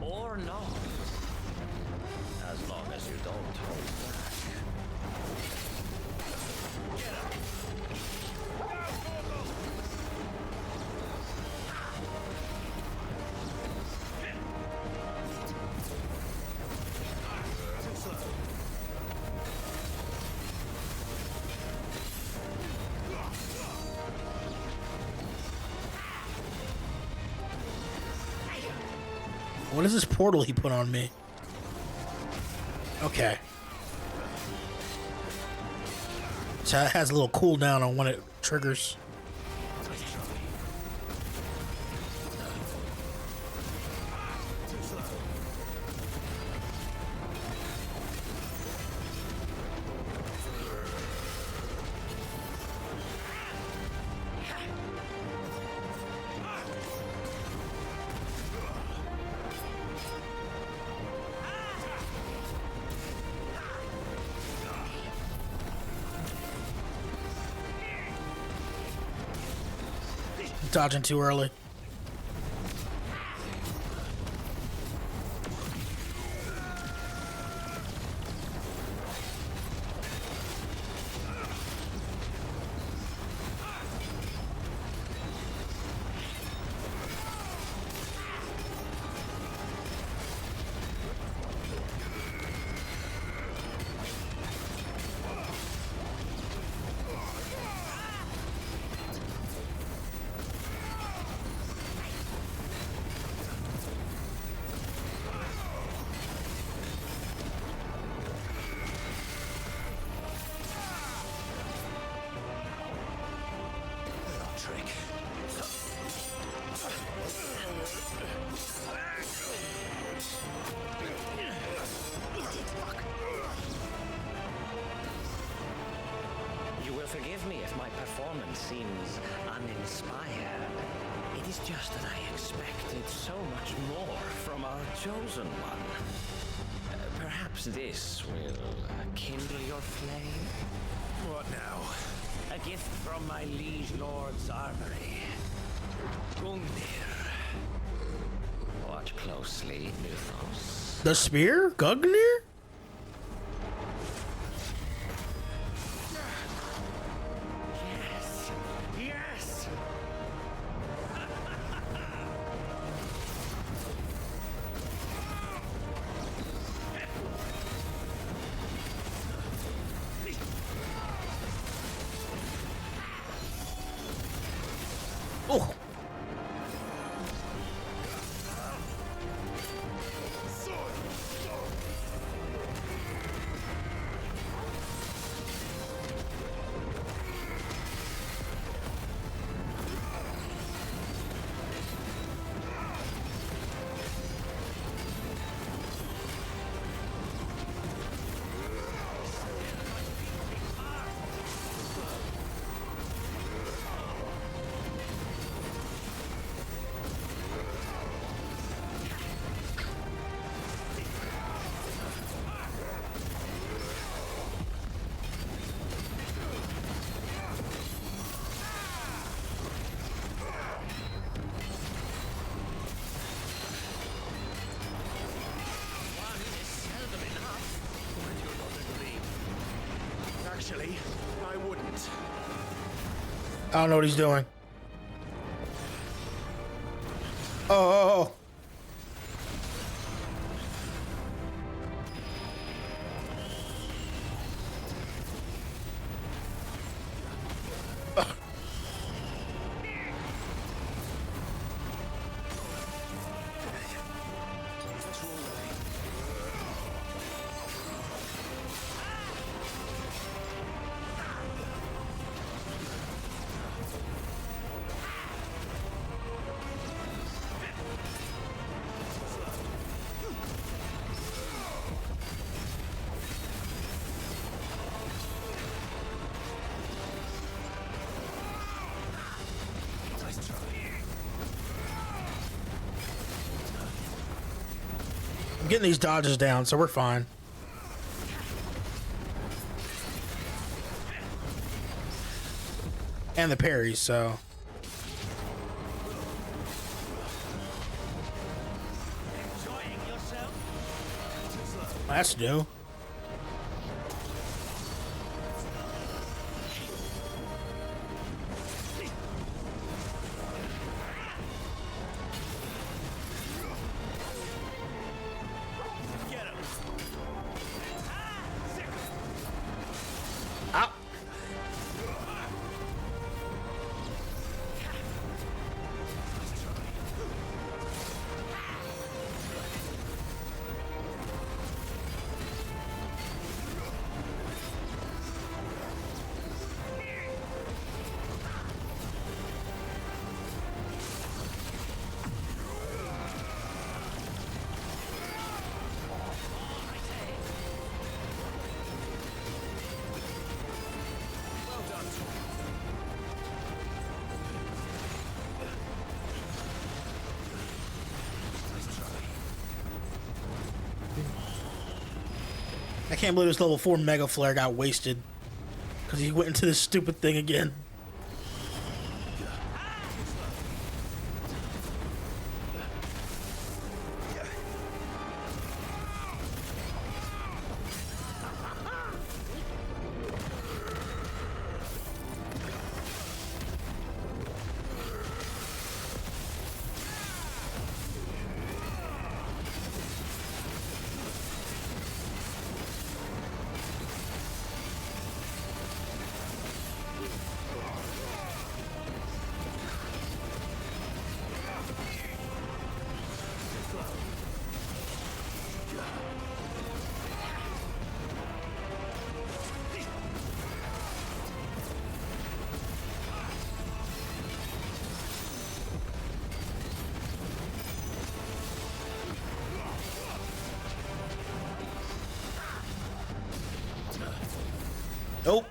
Or not. As long as you don't hold back. What is this portal he put on me? Okay. So it has a little cooldown on when it triggers. Dodging too early. You will forgive me if my performance seems uninspired. It is just that I expected so much more from our chosen one. Perhaps this will kindle your flame? What now? A gift from my liege lord's armory. Gungnir. Watch closely, Nuthos. The spear? Gungnir? Yes! Yes! Oh! Actually, I wouldn't. I don't know what he's doing. Oh. I'm getting these dodges down, so we're fine. And the parries, so. That's new. I can't believe this level 4 Mega Flare got wasted because he went into this stupid thing again. Nope.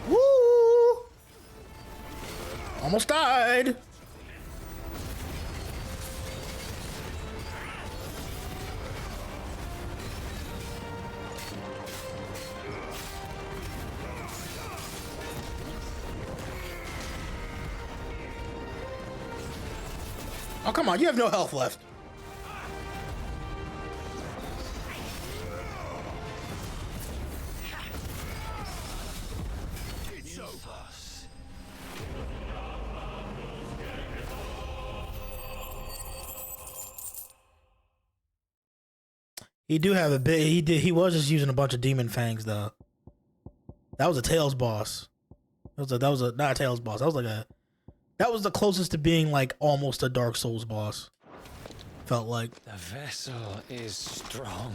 Woo! Almost died. Oh, come on, you have no health left. He do have a bit. He was just using a bunch of demon fangs though. That was a Tails boss. That was a not a Tails boss. That was the closest to being like almost a Dark Souls boss. Felt like. The vessel is strong.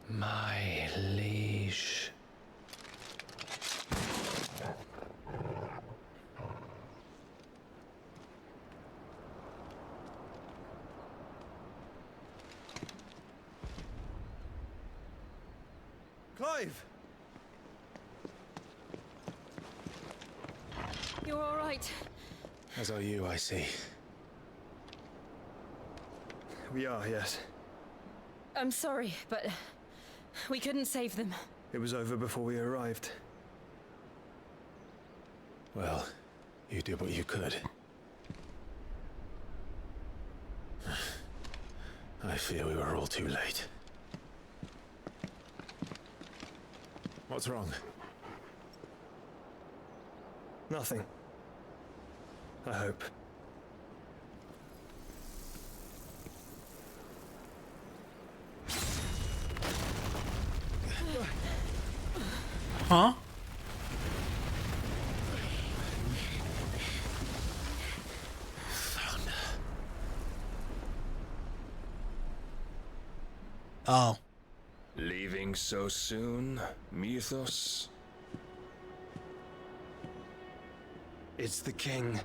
My liege. Clive! You're all right. As are you, I see. We are, yes. I'm sorry, but we couldn't save them. It was over before we arrived. Well, you did what you could. I fear we were all too late. What's wrong? Nothing. I hope. Huh? Oh. Leaving so soon, Mythos? It's the king.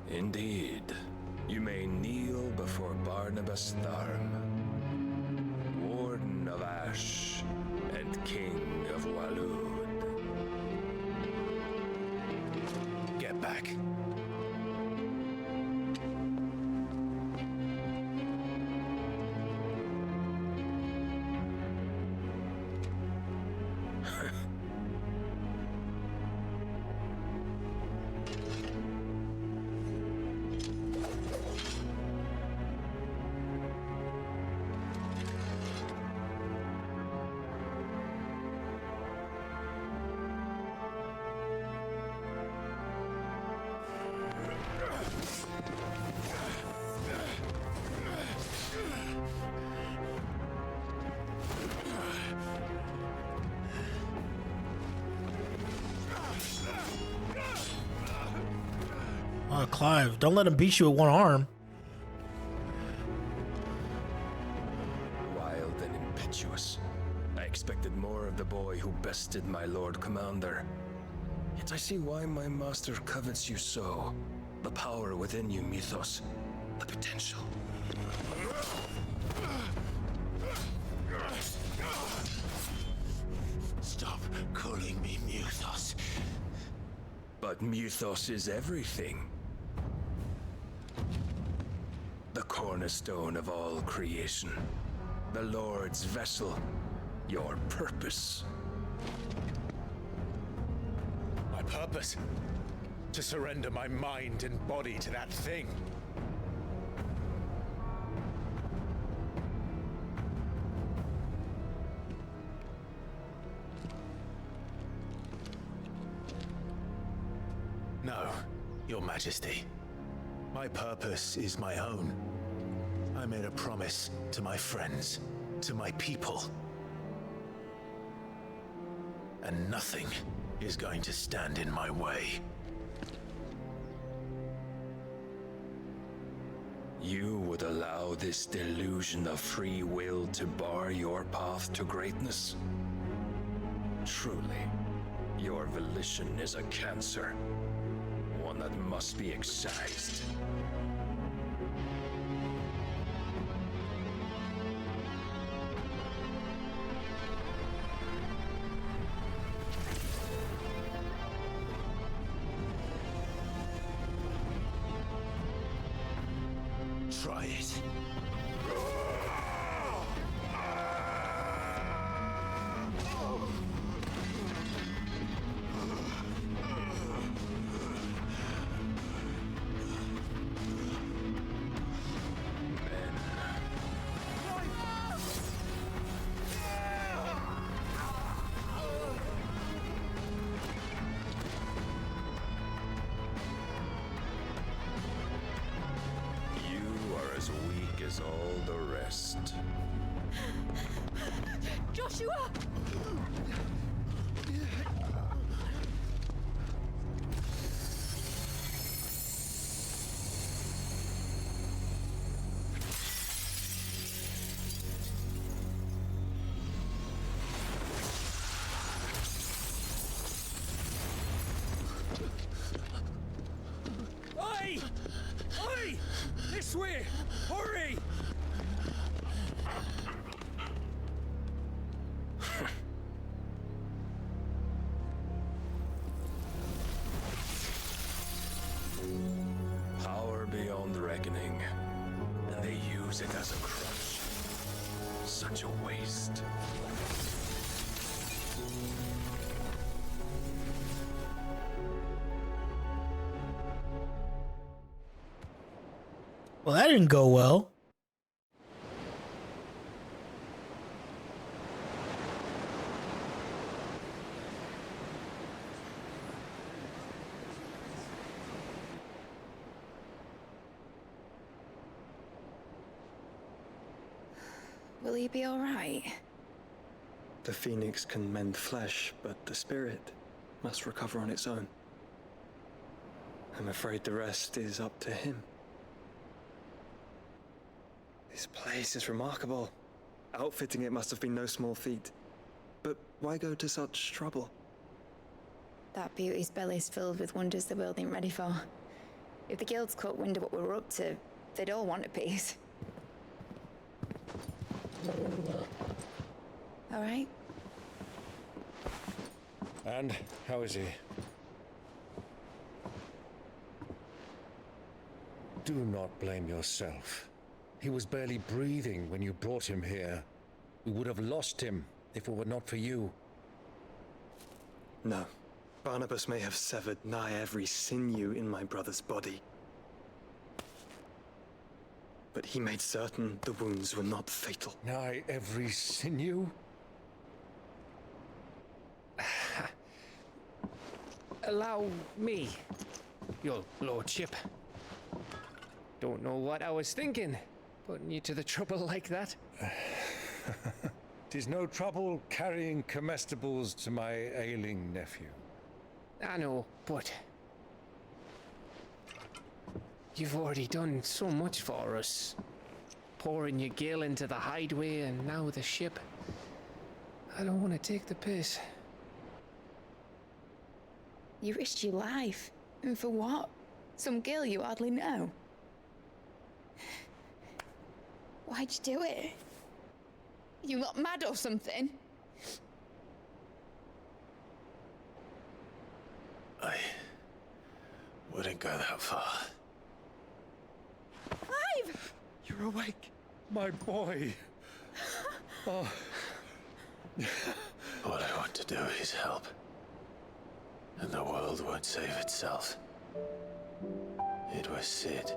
Indeed. You may kneel before Barnabas Tharm, Warden of Ash and King of Walud. Get back. Clive, don't let him beat you with one arm. Wild and impetuous. I expected more of the boy who bested my Lord Commander. Yet I see why my master covets you so. The power within you, Mythos. The potential. Stop calling me Mythos. But Mythos is everything. The cornerstone of all creation. The Lord's vessel. Your purpose. My purpose? To surrender my mind and body to that thing. No, Your Majesty. My purpose is my own. I made a promise to my friends, to my people. And nothing is going to stand in my way. You would allow this delusion of free will to bar your path to greatness? Truly, your volition is a cancer. One that must be excised. Try it. As weak as all the rest. Joshua! Oi! Oi! This way! Hurry! Power beyond reckoning, and they use it as a crutch. Such a waste. Well, that didn't go well. Will he be all right? The phoenix can mend flesh, but the spirit must recover on its own. I'm afraid the rest is up to him. This place is remarkable. Outfitting it must have been no small feat. But why go to such trouble? That beauty's belly's filled with wonders the world ain't ready for. If the guilds caught wind of what we're up to, they'd all want a piece. All right? And how is he? Do not blame yourself. He was barely breathing when you brought him here. We would have lost him if it were not for you. No. Barnabas may have severed nigh every sinew in my brother's body. But he made certain the wounds were not fatal. Nigh every sinew? Allow me, your lordship. Don't know what I was thinking, putting you to the trouble like that. 'Tis no trouble carrying comestibles to my ailing nephew. I know, but... You've already done so much for us. Pouring your gil into the hideaway and now the ship. I don't want to take the piss. You risked your life. And for what? Some girl you hardly know. Why'd you do it? You got mad or something? I wouldn't go that far. Clive! You're awake, my boy. Oh. All I want to do is help. And the world won't save itself. It was Sid.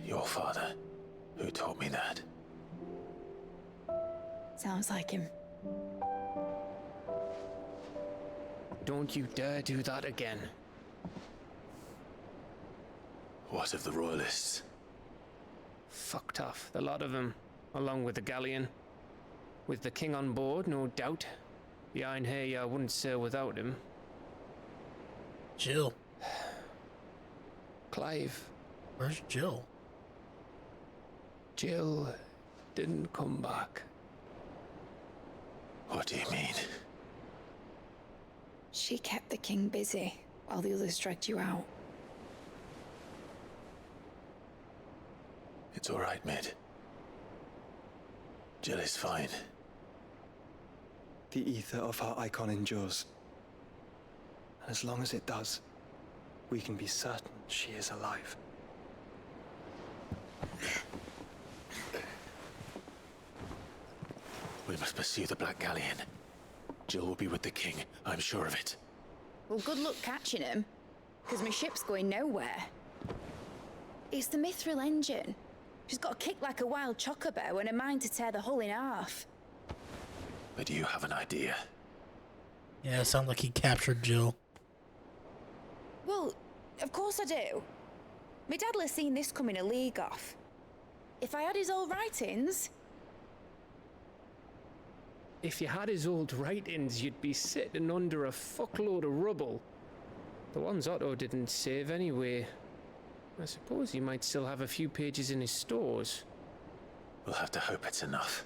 Your father, who taught me that. Sounds like him. Don't you dare do that again. What of the Royalists? Fucked off, the lot of them, along with the galleon. With the king on board, no doubt. Behind here, I wouldn't sail without him. Jill. Clive. Where's Jill? Jill didn't come back. What do you mean? She kept the king busy while the others dragged you out. It's all right, Mid. Jill is fine. The ether of her icon endures. And as long as it does, we can be certain she is alive. We must pursue the Black Galleon. Jill will be with the king, I'm sure of it. Well, good luck catching him, because my ship's going nowhere. It's the Mithril engine. She's got a kick like a wild chocobo and a mind to tear the hull in half. But you have an idea. Yeah, it sounds like he captured Jill. Well, of course I do. My dad'll have seen this coming a league off. If I had his old writings... If you had his old writings, you'd be sitting under a fuckload of rubble. The ones Otto didn't save anyway. I suppose he might still have a few pages in his stores. We'll have to hope it's enough.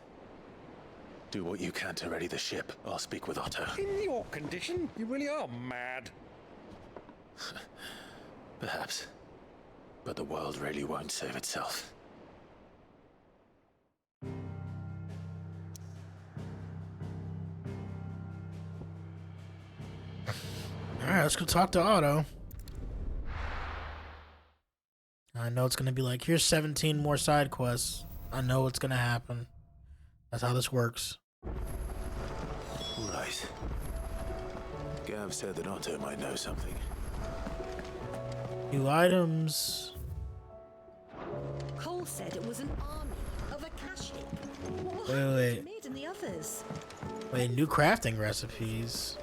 Do what you can to ready the ship. I'll speak with Otto. In your condition, you really are mad. Perhaps. But the world really won't save itself. Alright, let's go talk to Otto. I know it's gonna be like, here's 17 more side quests. I know what's gonna happen. That's how this works. Right. Gav said that Otto might know something. New items. Cole said it was an army of Akashic. What Wait, happened wait. to Mid and the others? Wait, new crafting recipes.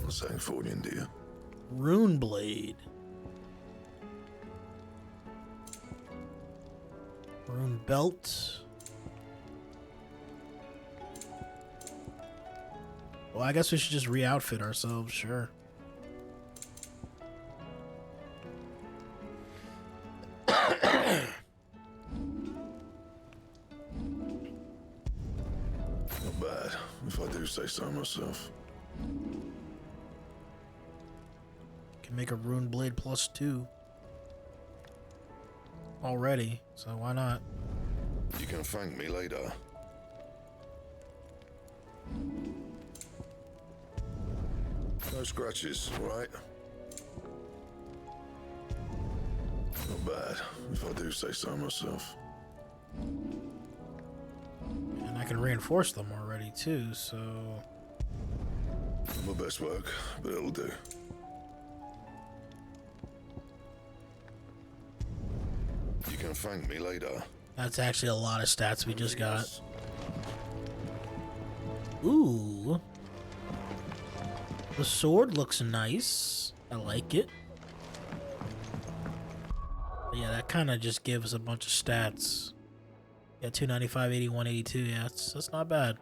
What's that for you, dear? Rune blade. Rune belt. Well, I guess we should just re-outfit ourselves, sure. Not bad, if I do say so myself. Can make a rune blade +2 already, so why not? You can thank me later. No scratches, right? Not bad, if I do say so myself. And I can reinforce them already too, so... My best work, but it'll do. You can thank me later. That's actually a lot of stats we just got. Ooh. The sword looks nice. I like it. But yeah, that kind of just gives a bunch of stats. Yeah, 295, 81, 82. Yeah, that's not bad.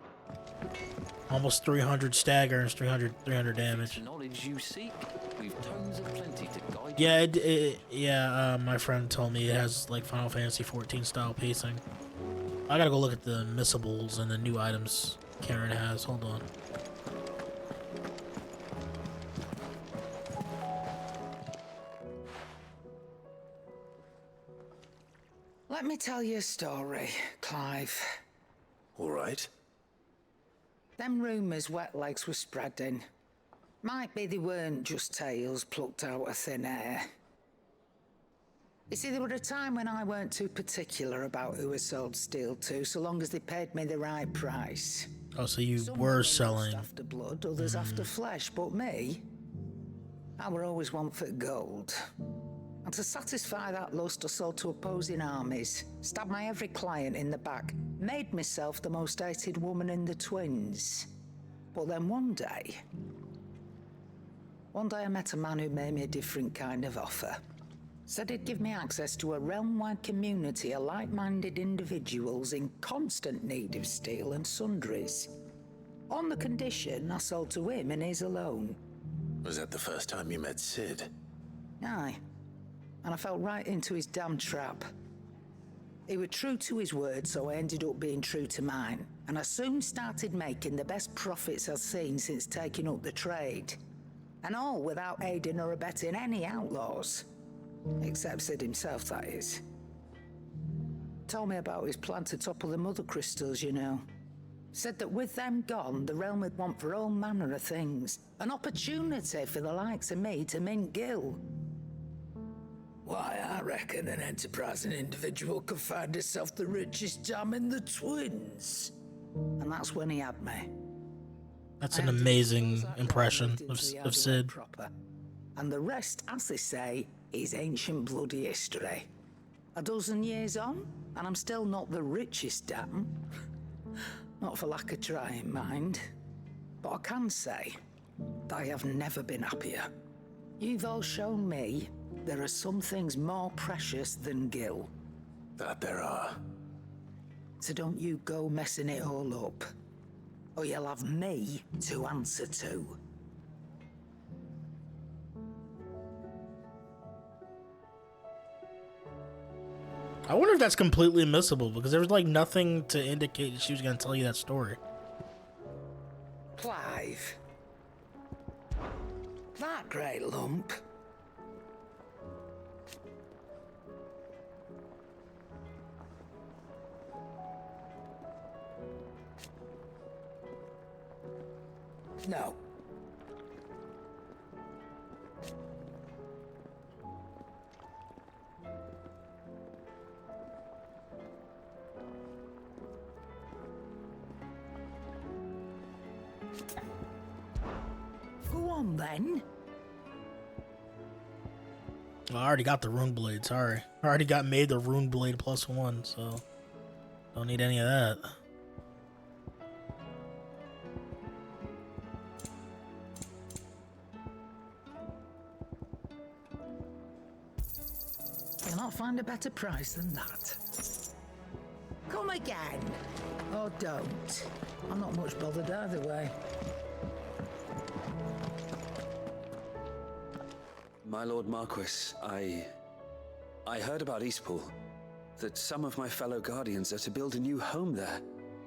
Almost 300 stagger and 300 damage. Knowledge you seek. We've tomes of plenty to guide. Yeah, my friend told me it has like Final Fantasy 14 style pacing. I gotta go look at the missables and the new items Karen has. Hold on. Let me tell you a story, Clive. All right. Them rumours Wetlegs were spreading. Might be they weren't just tales plucked out of thin air. You see, there were a time when I weren't too particular about who I sold steel to, so long as they paid me the right price. Oh, so you were selling. After blood, others after flesh, but me, I were always one for gold. And to satisfy that lust, I sold to opposing armies, stabbed my every client in the back, made myself the most hated woman in the twins. But then one day I met a man who made me a different kind of offer. Said he'd give me access to a realm-wide community of like-minded individuals in constant need of steel and sundries. On the condition I sold to him and his alone. Was that the first time you met Sid? Aye. And I fell right into his damn trap. He was true to his word, so I ended up being true to mine. And I soon started making the best profits I've seen since taking up the trade. And all without aiding or abetting any outlaws. Except Sid himself, that is. Told me about his plan to topple the mother crystals, you know. Said that with them gone, the realm would want for all manner of things. An opportunity for the likes of me to mint gil. Why, I reckon an enterprising individual could find himself the richest dam in the twins. And that's when he had me. That's an amazing impression of Sid. Proper. And the rest, as they say, is ancient bloody history. A dozen years on, and I'm still not the richest dam. Not for lack of trying, mind. But I can say that I have never been happier. You've all shown me there are some things more precious than gil. That there are. So don't you go messing it all up, or you'll have me to answer to. I wonder if that's completely missable, because there was like nothing to indicate that she was going to tell you that story. Clive. That great lump. No. Go on then. Well, I already got the rune blade, sorry. I already got made the rune blade +1, so don't need any of that. You'll not find a better price than that. Come again. Or don't. I'm not much bothered either way. My Lord Marquis, I heard about Eastpool. That some of my fellow guardians are to build a new home there.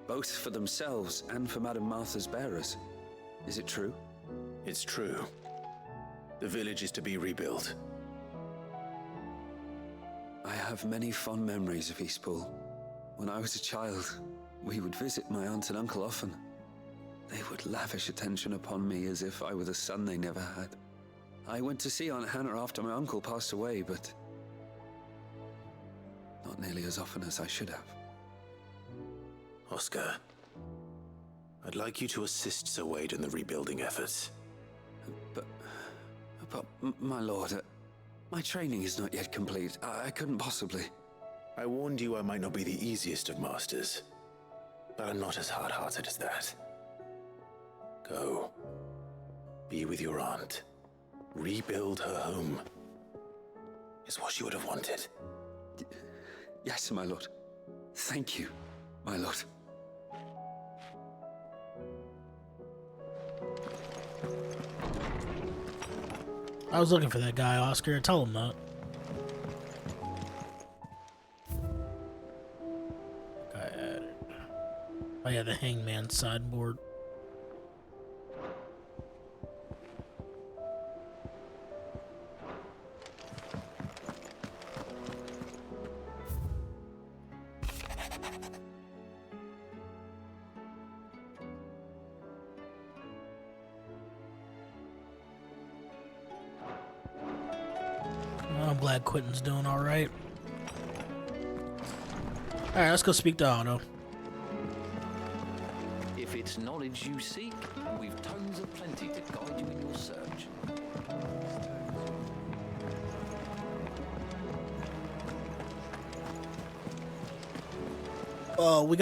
Both for themselves and for Madame Martha's bearers. Is it true? It's true. The village is to be rebuilt. I have many fond memories of Eastpool. When I was a child, we would visit my aunt and uncle often. They would lavish attention upon me as if I were the son they never had. I went to see Aunt Hannah after my uncle passed away, but not nearly as often as I should have. Oscar, I'd like you to assist Sir Wade in the rebuilding efforts. But my lord, my training is not yet complete. I couldn't possibly. I warned you I might not be the easiest of masters, but I'm not as hard-hearted as that. Go. be with your aunt, rebuild her home, is what she would have wanted. Yes, my lord. Thank you, my lord. I was looking for that guy, Oscar. Tell him that. Guy added. Oh yeah, the hangman sideboard. I'm glad Quentin's doing all right. All right, let's go speak to Otto. If it's knowledge you seek, we've tons of plenty to guide you in your search. We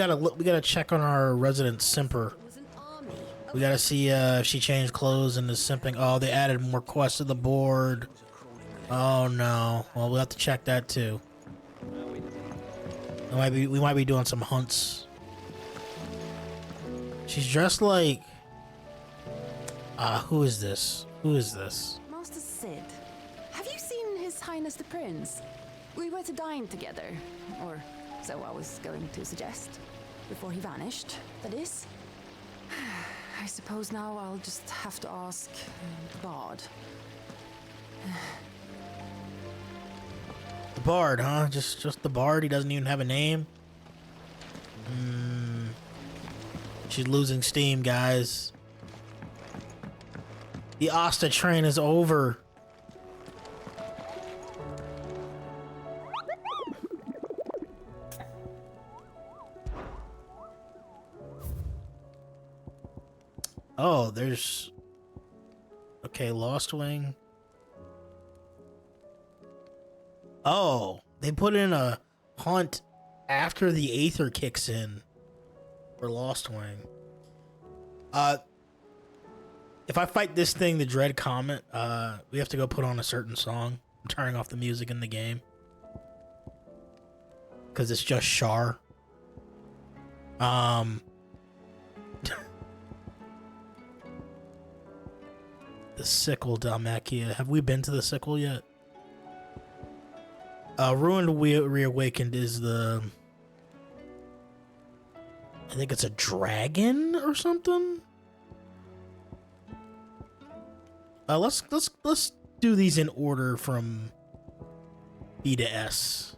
gotta check on our resident simper. We gotta see if she changed clothes and is simping. Oh, they added more quests to the board. Oh no. Well, we'll have to check that too. We might be doing some hunts. She's dressed like. Who is this? Who is this? Master Sid, have you seen His Highness the Prince? We were to dine together, or so I was going to suggest, before he vanished, that is. I suppose now I'll just have to ask the Bard. The Bard, huh? Just the Bard? He doesn't even have a name? She's losing steam, guys. The Asta train is over. Oh, there's... Okay, Lost Wing. Oh, they put in a hunt after the Aether kicks in for Lost Wing. If I fight this thing, the Dread Comet, we have to go put on a certain song. I'm turning off the music in the game. Because it's just Shar. The Sickle, Dalmacia. Have we been to the Sickle yet? Ruined Reawakened is the... I think it's a dragon or something? Let's do these in order from B to S.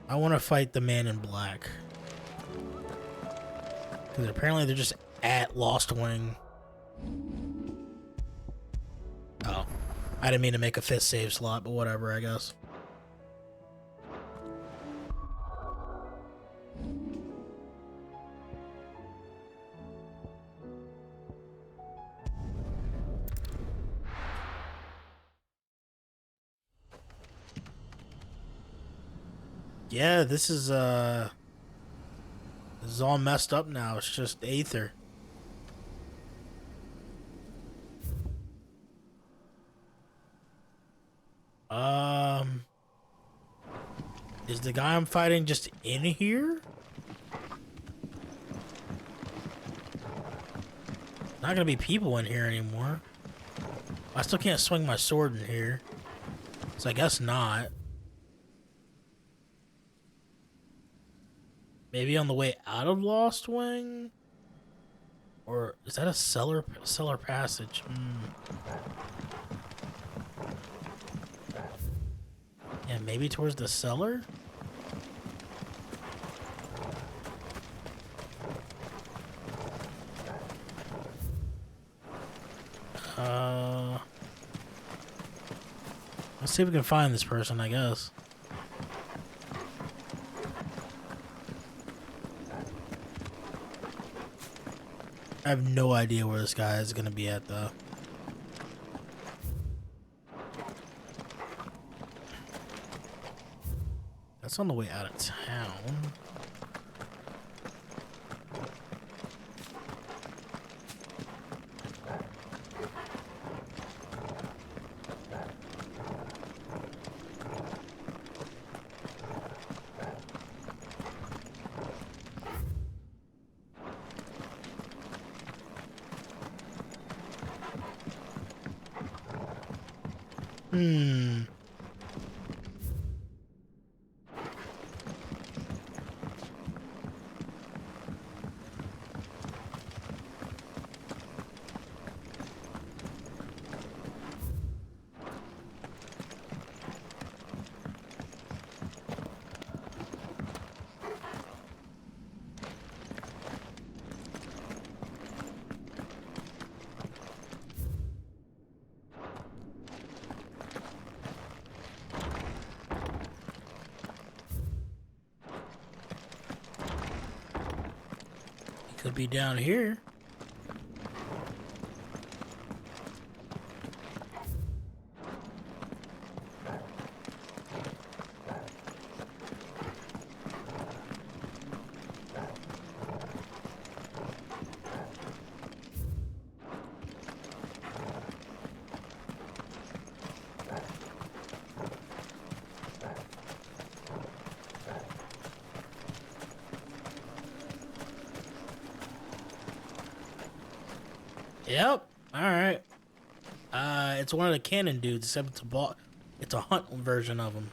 I want to fight the Man in Black. Because apparently they're just at Lost Wing. Oh. I didn't mean to make a 5th save slot, but whatever, I guess. Yeah, this is all messed up now. It's just Aether. Is the guy I'm fighting just in here? Not gonna be people in here anymore. I still can't swing my sword in here, so I guess not. Maybe on the way out of Lost Wing? Or is that a cellar passage? Yeah, maybe towards the cellar? Let's see if we can find this person, I guess. I have no idea where this guy is gonna be at, though. That's on the way out of town. Hmm. Could be down here. Yep. All right. It's one of the cannon dudes, except it's a hunt version of him.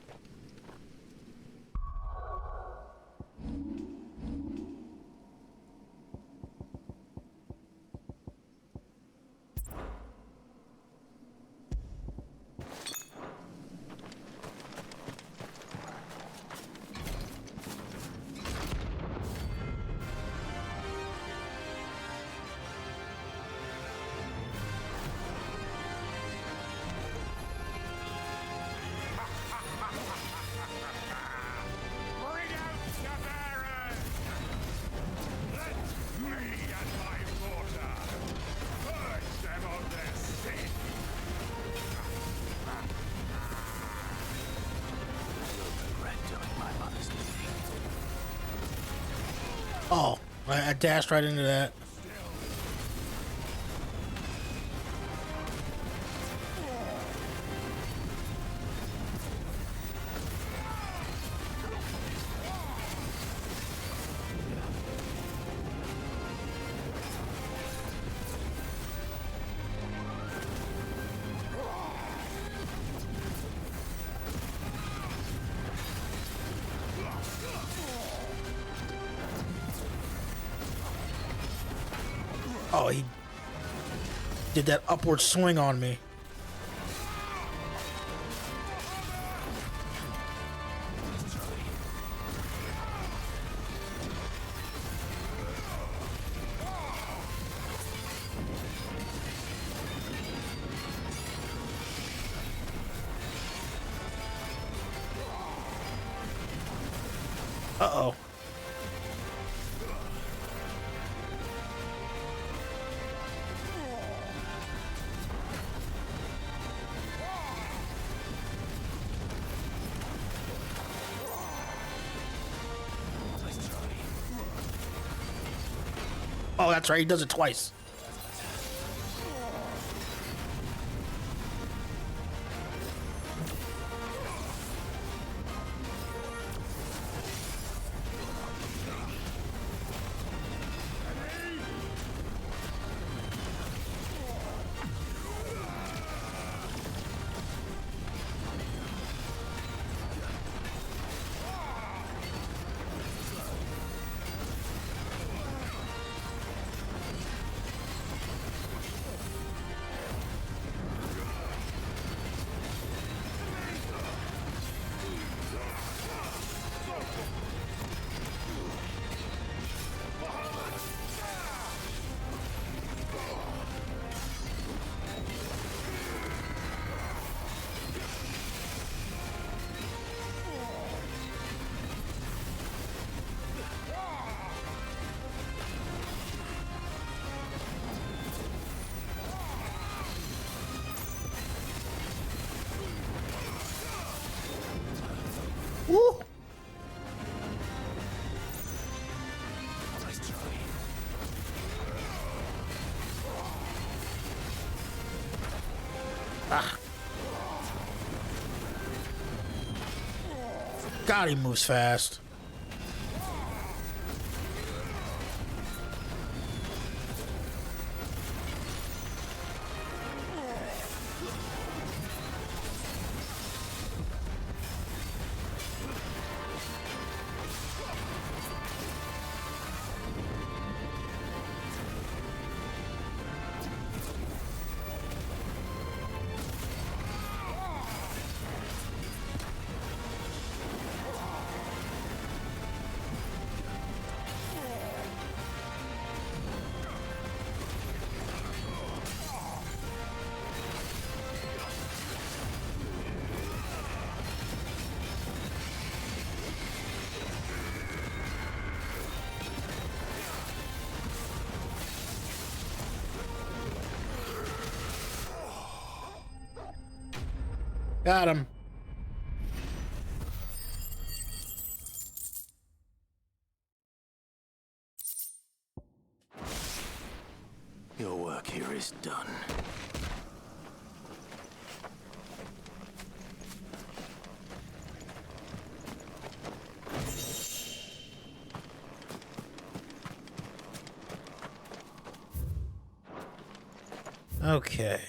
Oh, I dashed right into that. Oh, he did that upward swing on me. Uh-oh. Oh, that's right. He does it twice. Woo! Ah. God, he moves fast. Got him. Your work here is done. Okay.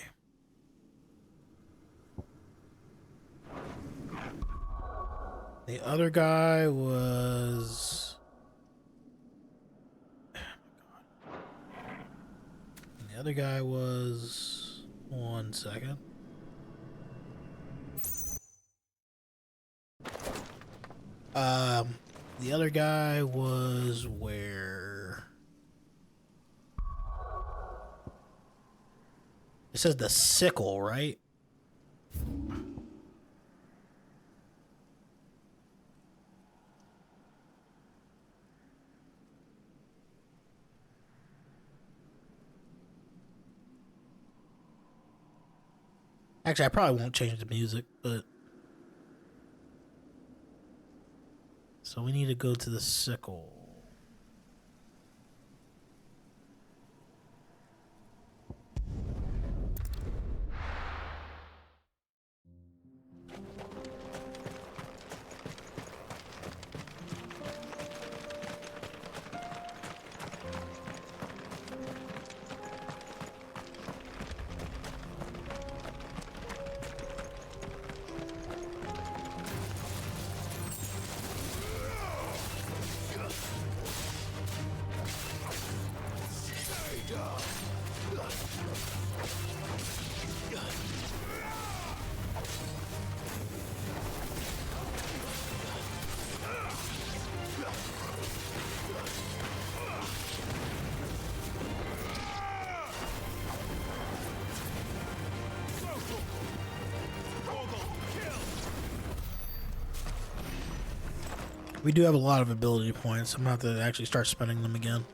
The other guy was... The other guy was... 1 second. The other guy was where? It says the sickle, right? Actually, I probably won't change the music, but... So we need to go to the sickle. We do have a lot of ability points. I'm gonna have to actually start spending them again.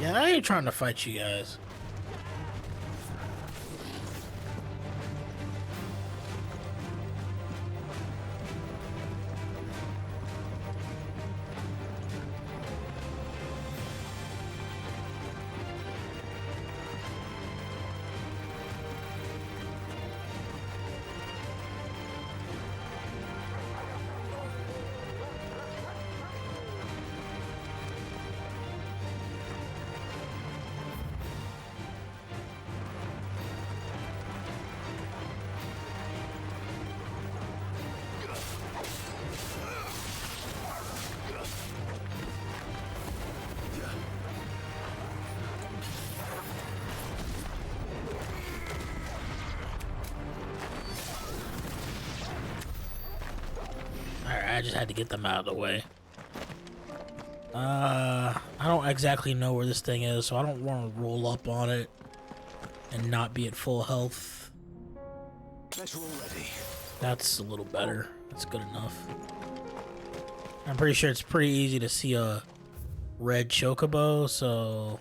Yeah, I ain't trying to fight you guys. I just had to get them out of the way. I don't exactly know where this thing is, so I don't want to roll up on it and not be at full health. That's a little better. That's good enough. I'm pretty sure it's pretty easy to see a red chocobo, so...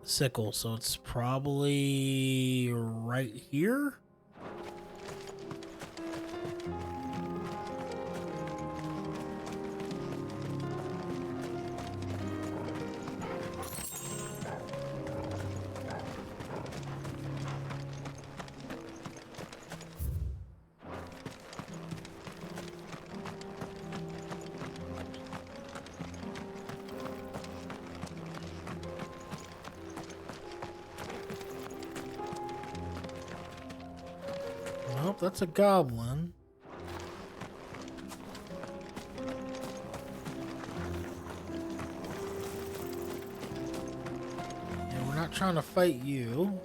Sickle, so it's probably right here? that's a goblin. And we're not trying to fight you.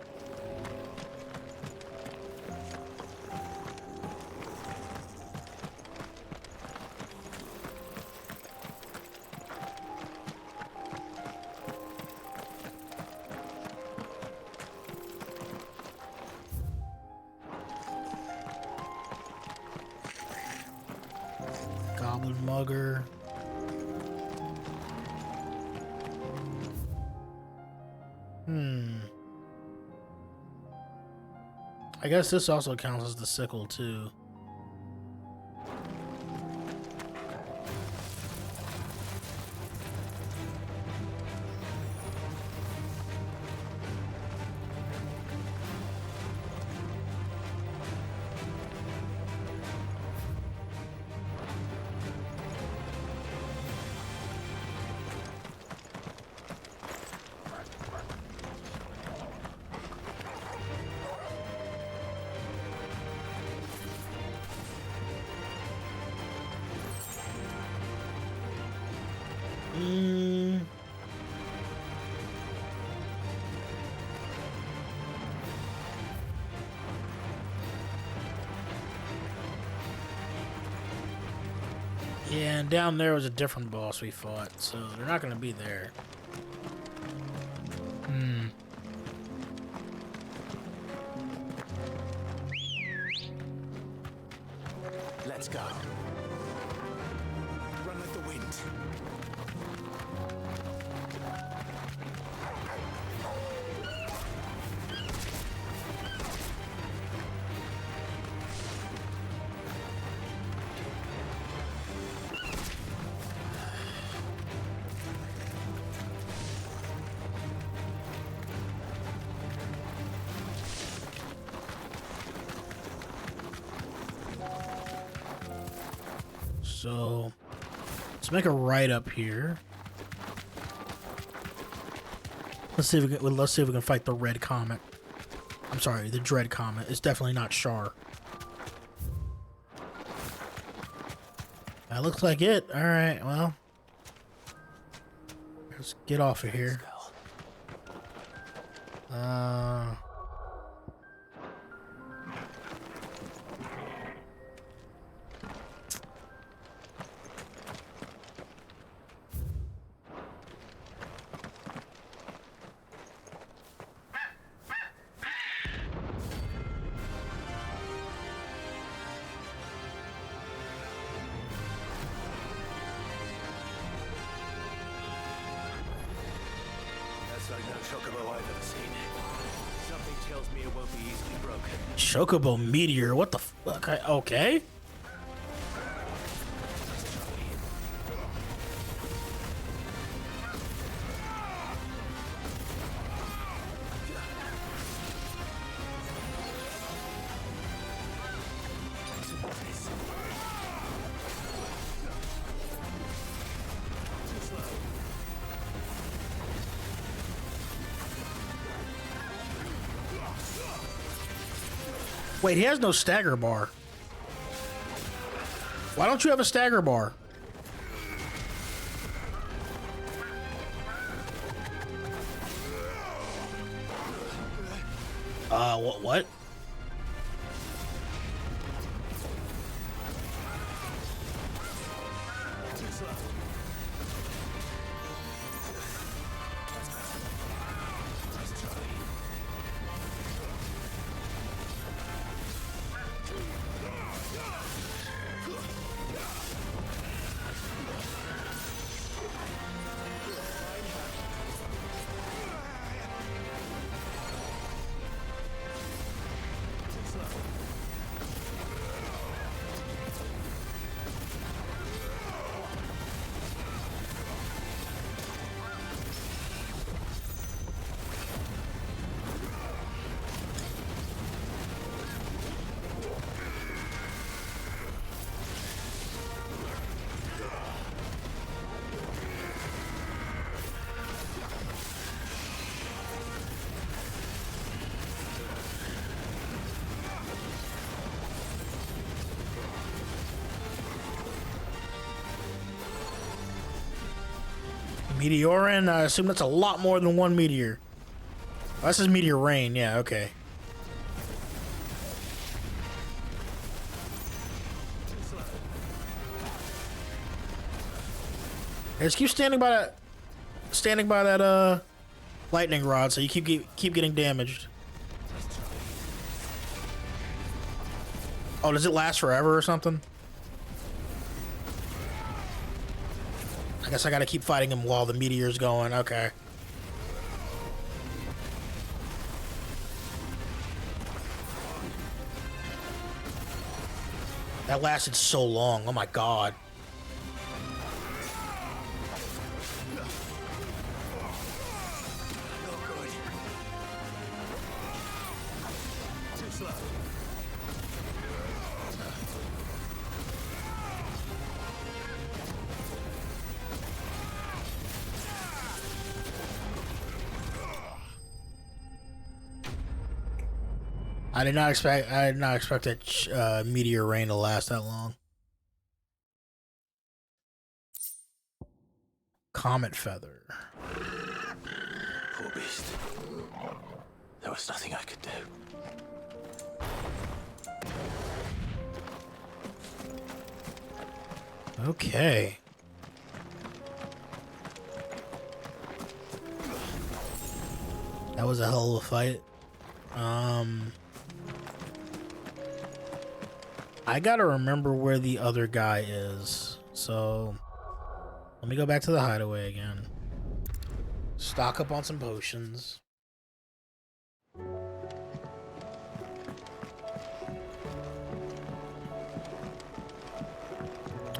Goblin mugger. I guess this also counts as the sickle too. Yeah, and down there was a different boss we fought, so they're not going to be there. Let's go. Run like the wind. So let's make a right up here. Let's see if we can fight the red comet. I'm sorry, the dread comet. It's definitely not Shar. That looks like it. All right, well, let's get off of here. Like no chocobo I've ever seen. Something tells me it won't be easily broken. Chocobo meteor, what the fuck? Okay. Wait, he has no stagger bar. Why don't you have a stagger bar? What? Meteorin, I assume that's a lot more than one meteor. Oh, this is meteor rain, yeah, okay. Hey, just keep standing by that lightning rod so you keep getting damaged. Oh, does it last forever or something? I guess I gotta keep fighting him while the meteor's going. Okay. That lasted so long. Oh my god. I did not expect that meteor rain to last that long. Comet feather. Poor beast. There was nothing I could do. Okay. That was a hell of a fight. I gotta remember where the other guy is. So let me go back to the hideaway again. Stock up on some potions.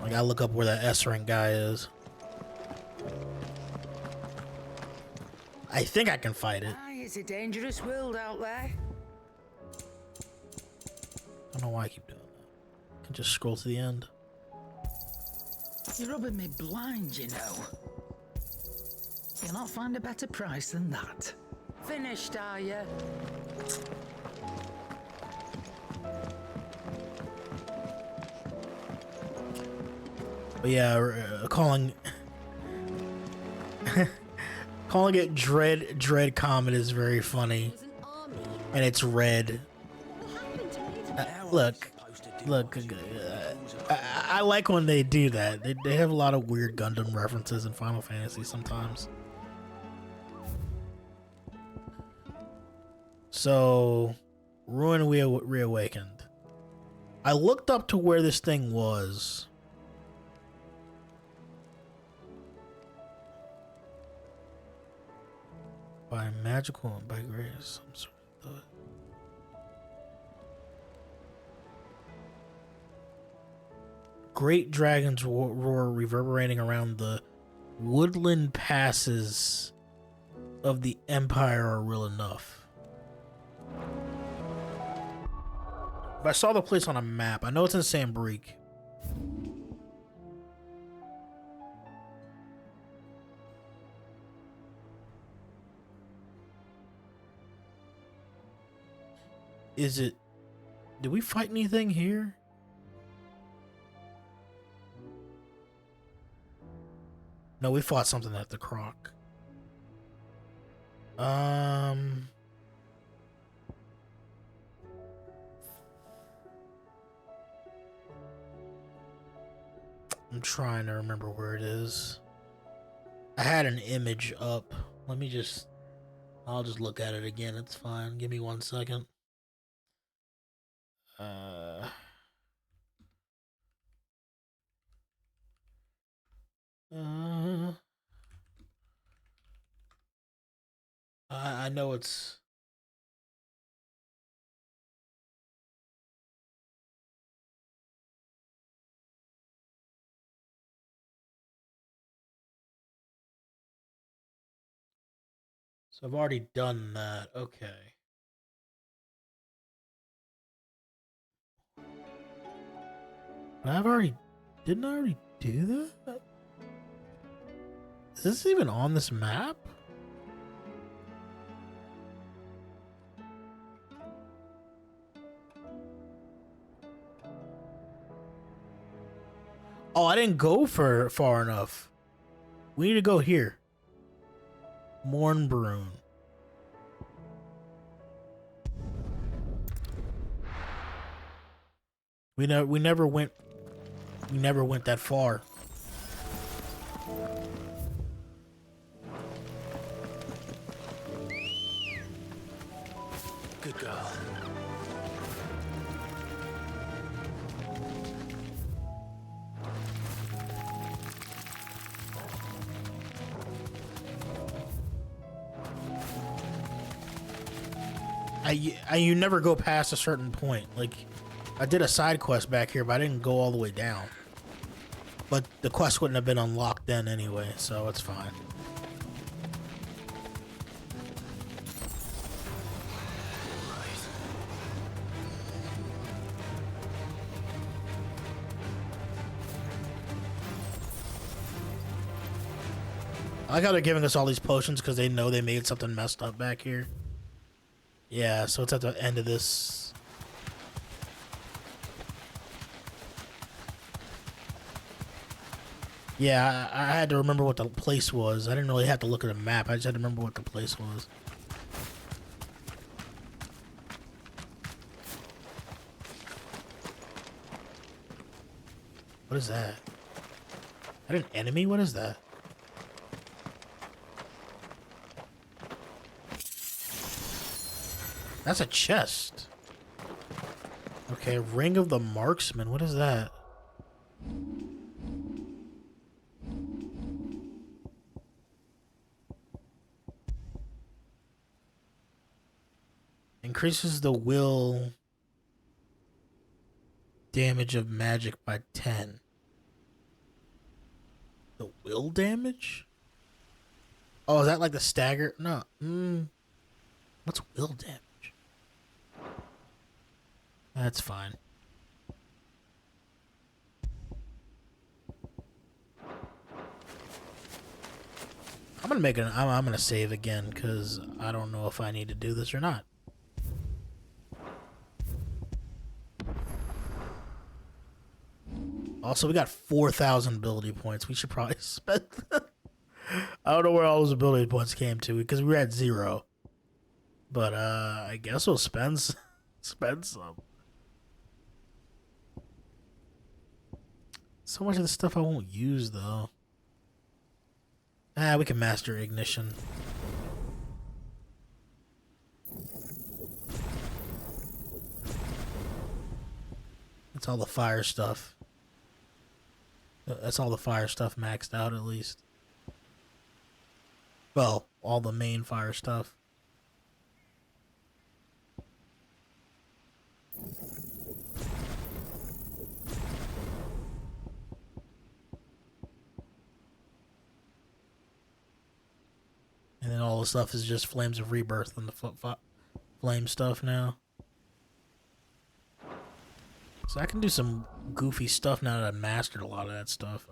I gotta look up where that S rank guy is. I think I can fight it. It's a dangerous world out there. I don't know why I keep doing that. I can just scroll to the end. You're rubbing me blind, you know. You'll not find a better price than that. Finished, are you? But yeah, calling it Dread Comet is very funny, and it's red. Look, I like when they do that. They have a lot of weird Gundam references in Final Fantasy sometimes. So, Ruin Reawakened. I looked up to where this thing was. By magical and by grace. I'm sorry. Great dragons roar reverberating around the woodland passes of the Empire are real enough. If I saw the place on a map, I know it's in Sambreek. Is it... Did we fight anything here? No, we fought something at the Croc. I'm trying to remember where it is. I had an image up. Let me just... I'll just look at it again. It's fine. Give me 1 second. I know it's... So I've already done that. Okay. Didn't I already do that? Is this even on this map? Oh, I didn't go far enough. We need to go here. Mornbrune. We never went that far. Good girl. You never go past a certain point. Like, I did a side quest back here, but I didn't go all the way down. But the quest wouldn't have been unlocked then anyway, so it's fine. I like how they're giving us all these potions because they know they made something messed up back here. Yeah, so it's at the end of this. Yeah, I had to remember what the place was. I didn't really have to look at a map. I just had to remember what the place was. What is that? Is that an enemy? What is that? That's a chest. Okay, Ring of the Marksman. What is that? Increases the will damage of magic by 10. The will damage? Oh, is that like the stagger? No. What's will damage? That's fine. I'm gonna make I'm gonna save again because I don't know if I need to do this or not. Also, we got 4,000 ability points. We should probably spend them. I don't know where all those ability points came to because we were at 0. But I guess we'll spend some. So much of the stuff I won't use though. We can master ignition. That's all the fire stuff. That's all the fire stuff maxed out at least. Well, all the main fire stuff. And then all the stuff is just Flames of Rebirth and the flame stuff now. So I can do some goofy stuff now that I've mastered a lot of that stuff.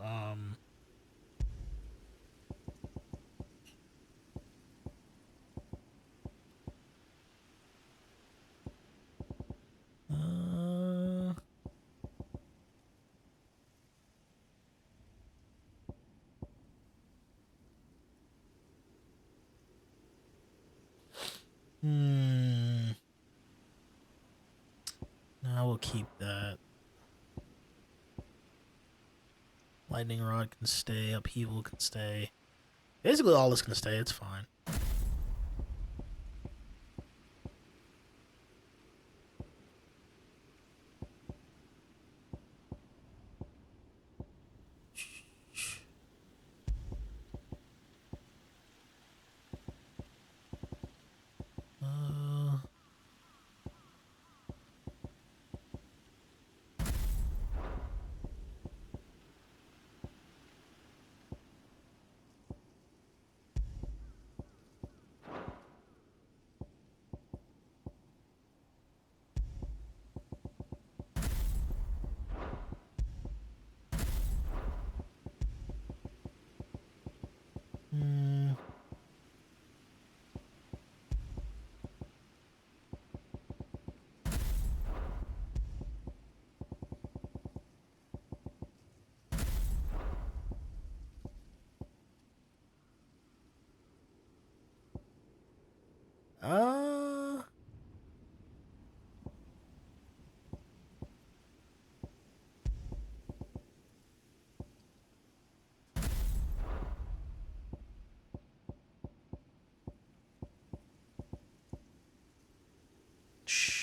I will keep that. Lightning Rod can stay. Upheaval can stay. Basically, all this can stay. It's fine.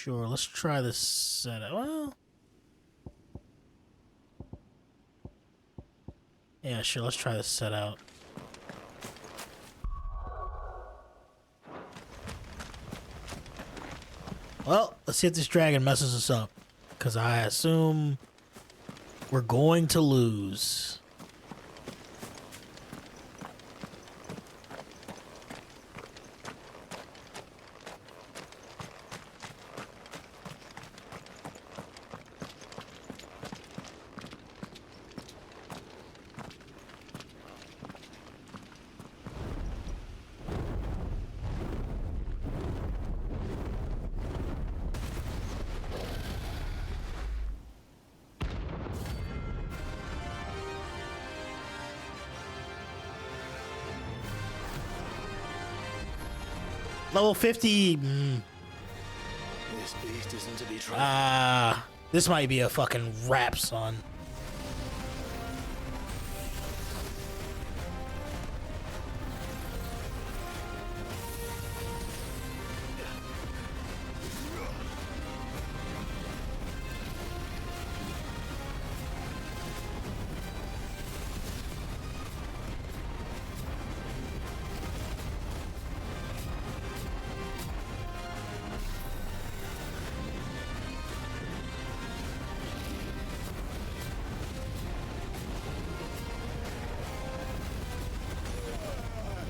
Sure, let's try this setup. Well, yeah, sure, let's try this setup. Well, let's see if this dragon messes us up, because I assume we're going to lose. Level 50. This beast isn't to be trusted. This might be a fucking rap, son.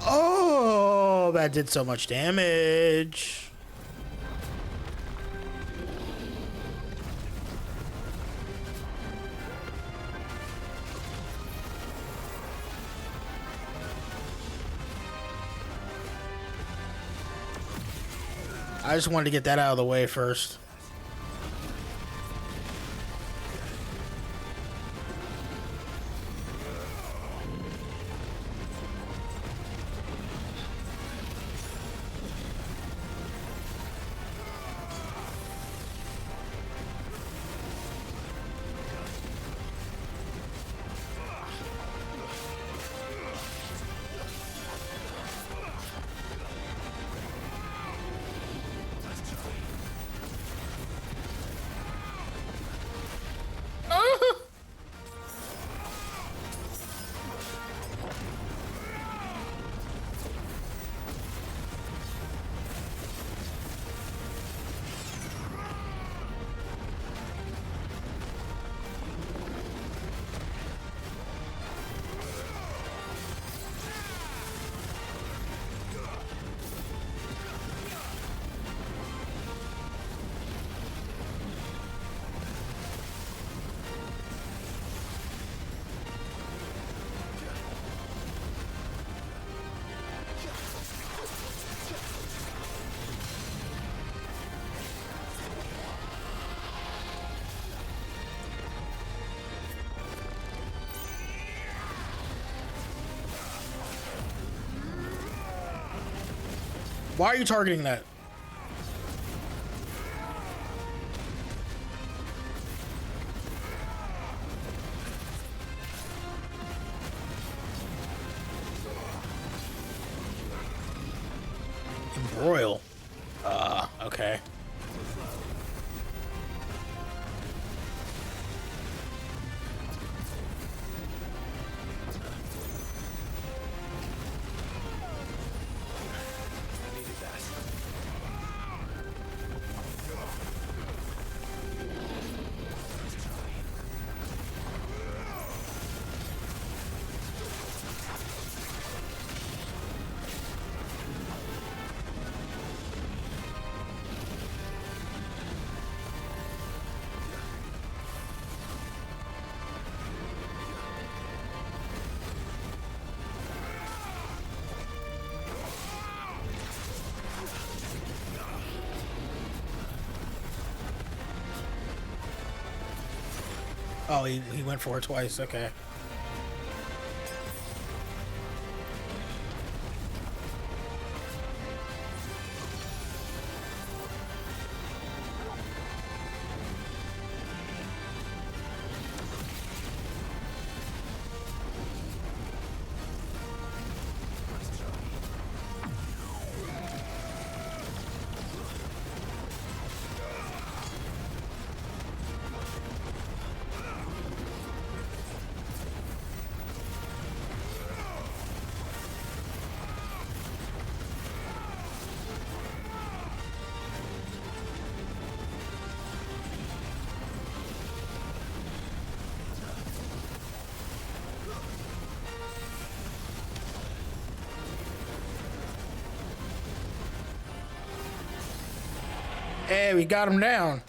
Oh, that did so much damage. I just wanted to get that out of the way first. Why are you targeting that? Embroil. Okay. Oh, he went for it twice. Okay. Hey, we got him down.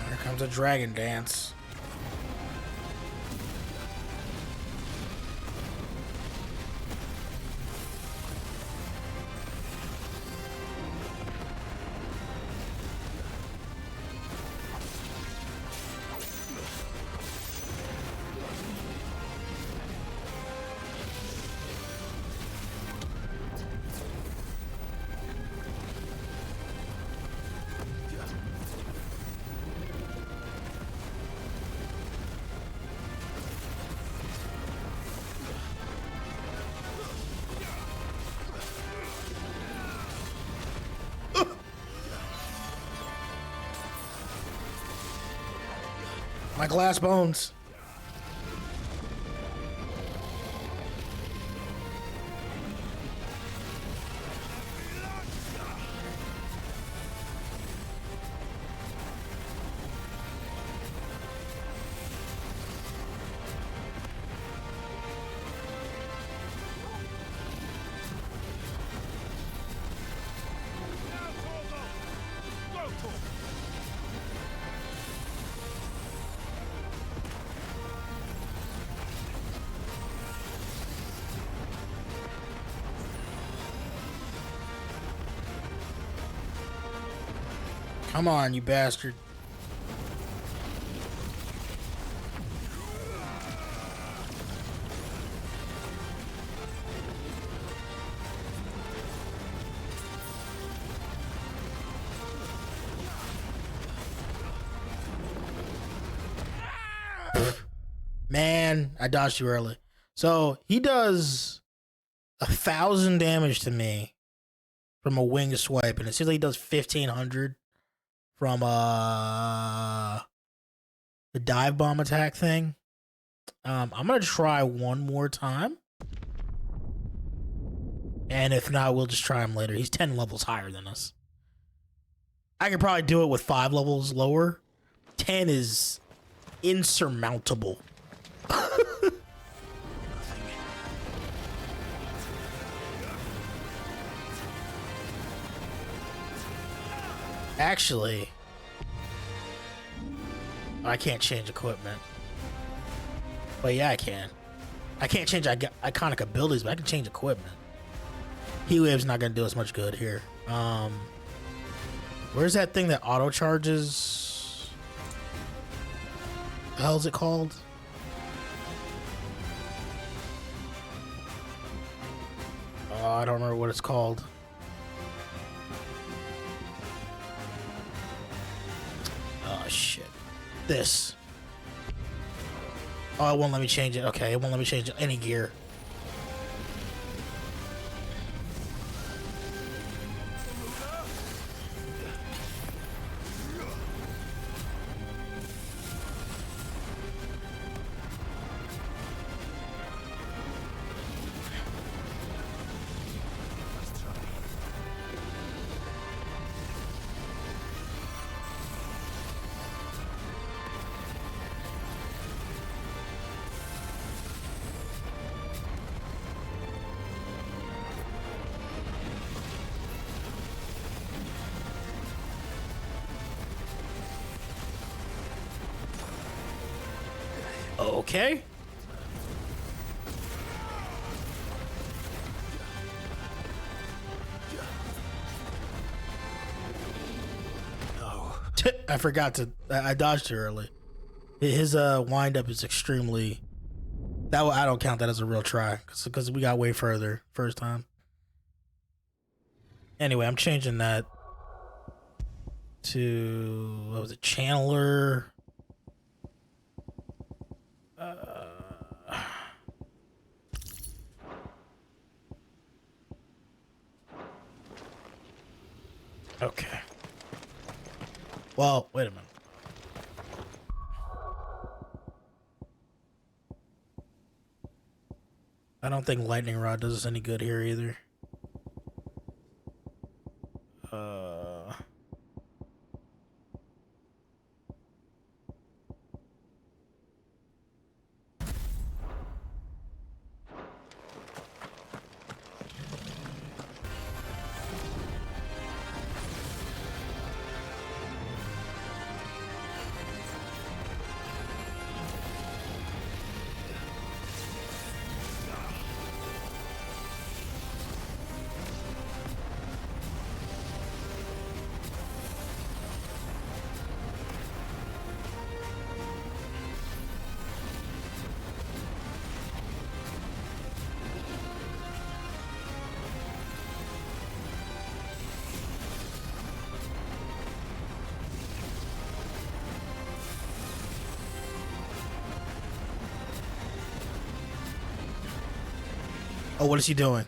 Here comes a dragon dance. My glass bones. Come on, you bastard. Man, I dodged you early. So he does 1,000 damage to me from a wing swipe, and it seems like he does 1,500 from the dive bomb attack thing. I'm gonna try one more time, and if not, we'll just try him later. He's 10 levels higher than us. I could probably do it with 5 levels lower. 10 is insurmountable. Actually, I can't change equipment. But yeah, I can. I can't change iconic abilities, but I can change equipment. Heat Wave's not gonna do us much good here. Where's that thing that auto charges? The hell is it called? Oh, I don't remember what it's called. Oh shit. This. Oh, it won't let me change it. Okay, it won't let me change any gear. Okay. No. I forgot to. I dodged too early. His wind up is extremely. I don't count that as a real try because we got way further first time. Anyway, I'm changing that to what was it, Channeler. Okay. Well, wait a minute. I don't think lightning rod does us any good here either. Oh, what is he doing?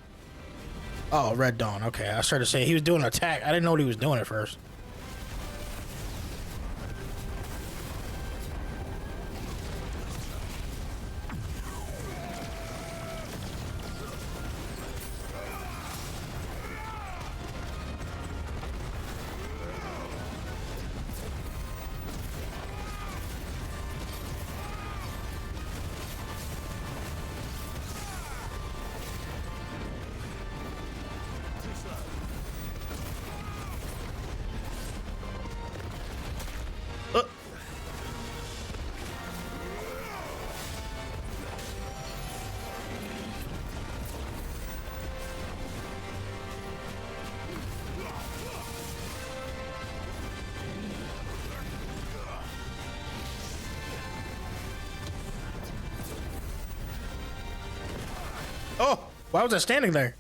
Oh, Red Dawn. Okay, I started to say he was doing an attack. I didn't know what he was doing at first. Oh, why was I standing there?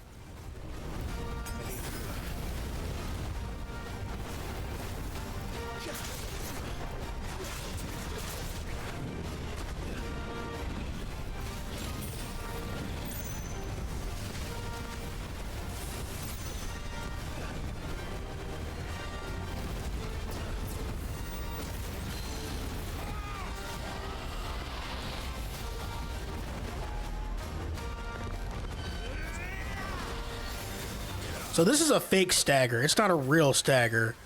So this is a fake stagger. It's not a real stagger.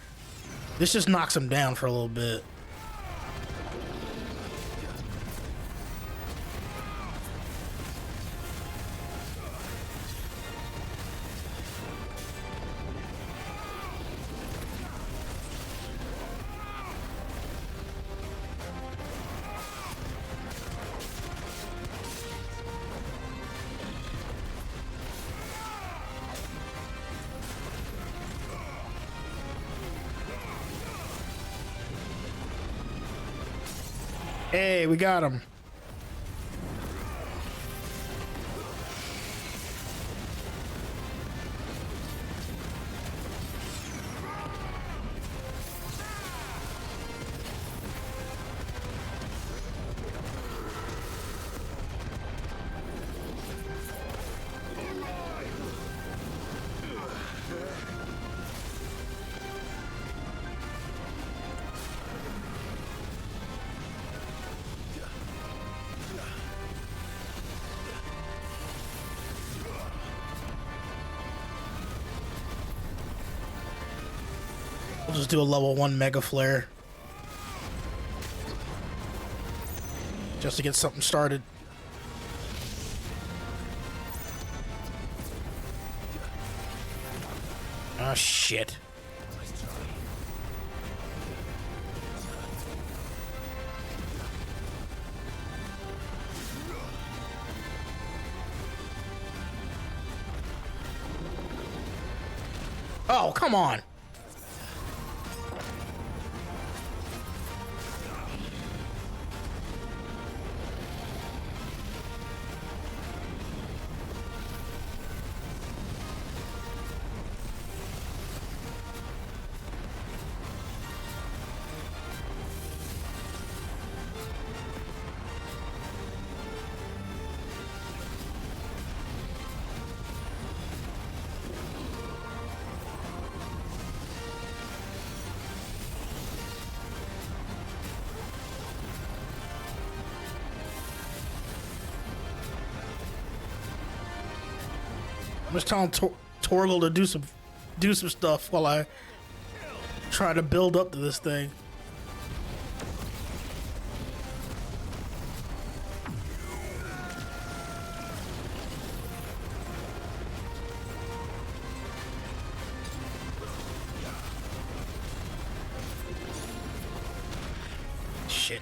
This just knocks him down for a little bit. Hey, we got him. We'll just do a level 1 Mega Flare. Just to get something started. Oh, shit. Oh, come on. I'm just telling Torgal to do some stuff while I try to build up to this thing. Shit.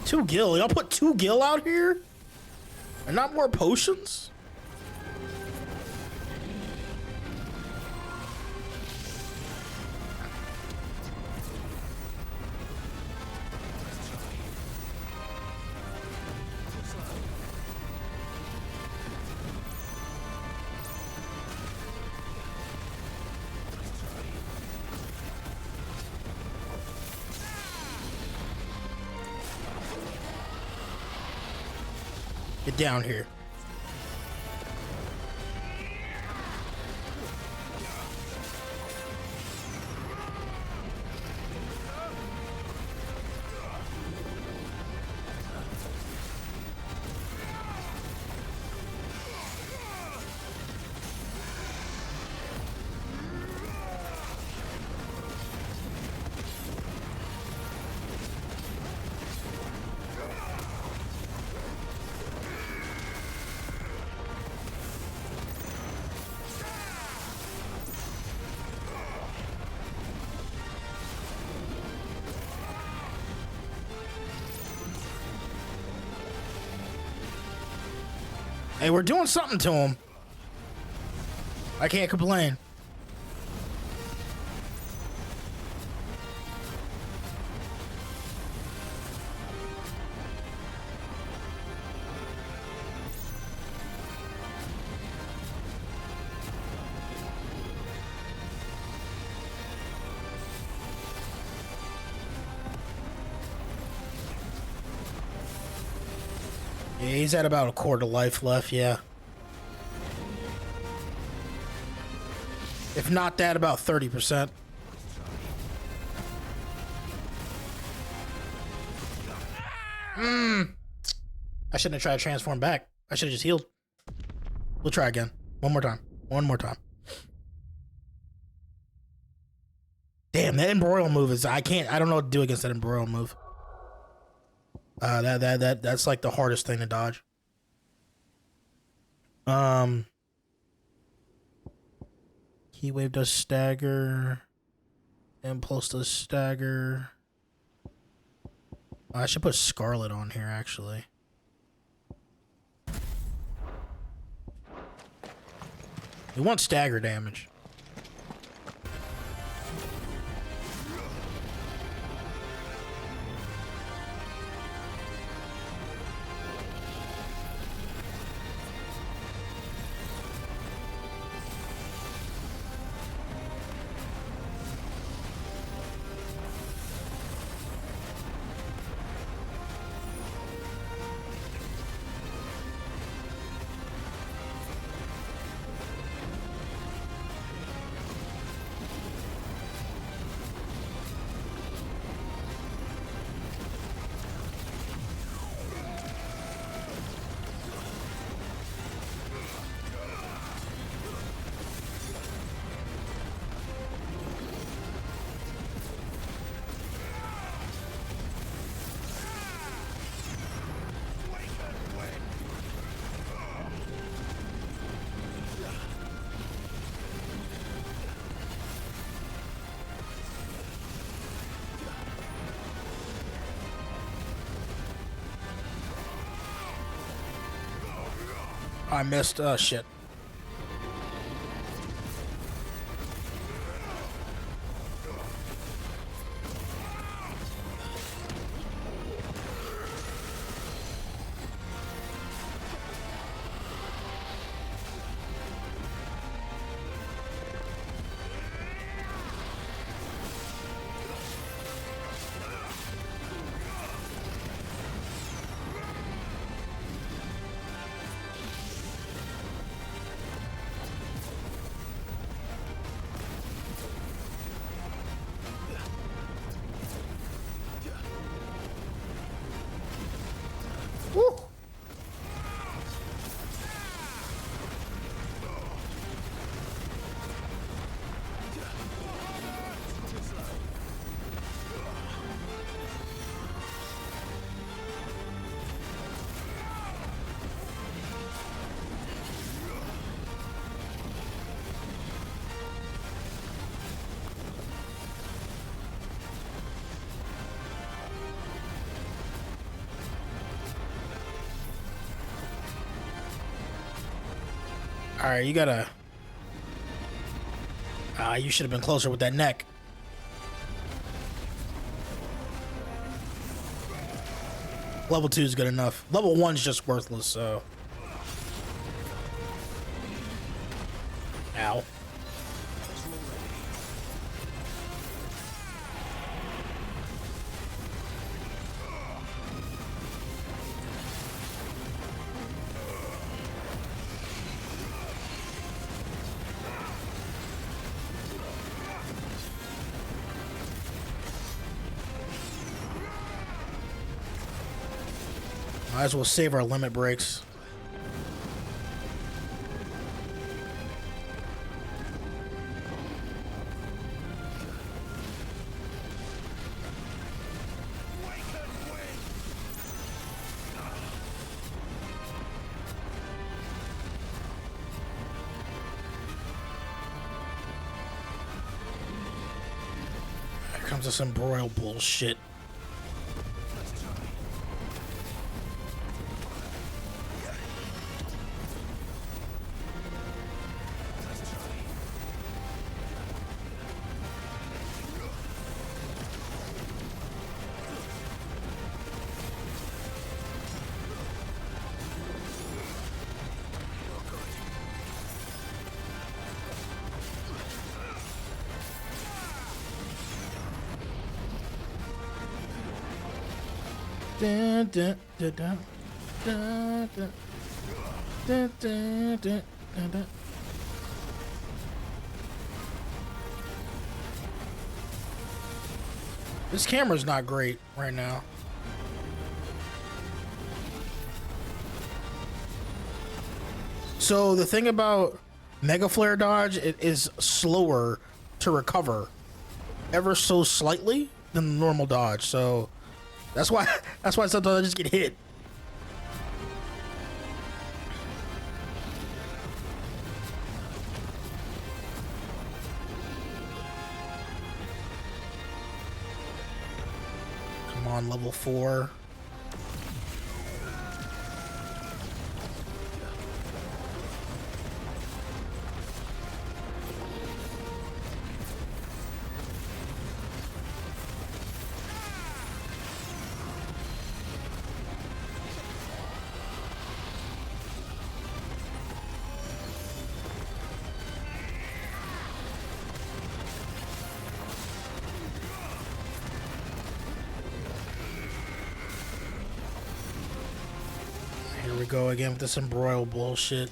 Two gil. Y'all put 2 gil out here? And not more potions? Get down here. Hey, we're doing something to him. I can't complain. Yeah, he's at about a quarter life left, yeah. If not that, about 30%. I shouldn't have tried to transform back. I should have just healed. We'll try again. One more time. One more time. Damn, that embroil move is... I don't know what to do against that embroil move. That's like the hardest thing to dodge. Heat wave does stagger. Impulse does stagger. I should put Scarlet on here, actually. We want stagger damage. I missed, shit. Alright, you gotta... you should have been closer with that neck. Level 2 is good enough. Level 1's just worthless, so... Ow. Might as well save our limit breaks. Here comes this embroil bullshit. Dun, dun, dun, dun, dun, dun, dun, dun, dun, dun. This camera's not great right now. So the thing about Mega Flare dodge, it is slower to recover ever so slightly than the normal dodge. So that's why sometimes I just get hit. Come on, level 4. Here we go again with this embroil bullshit.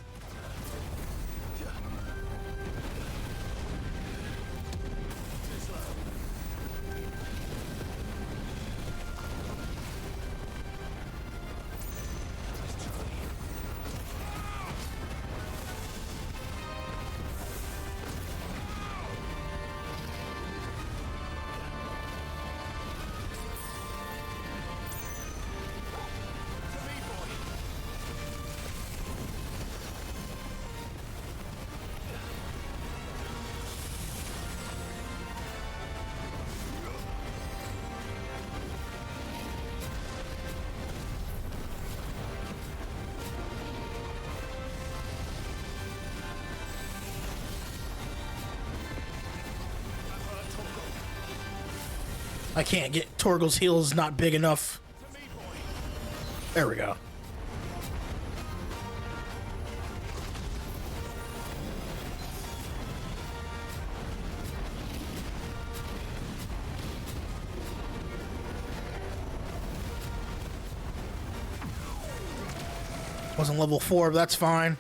I can't get Torgal's heels not big enough. There we go. Wasn't level 4, but that's fine.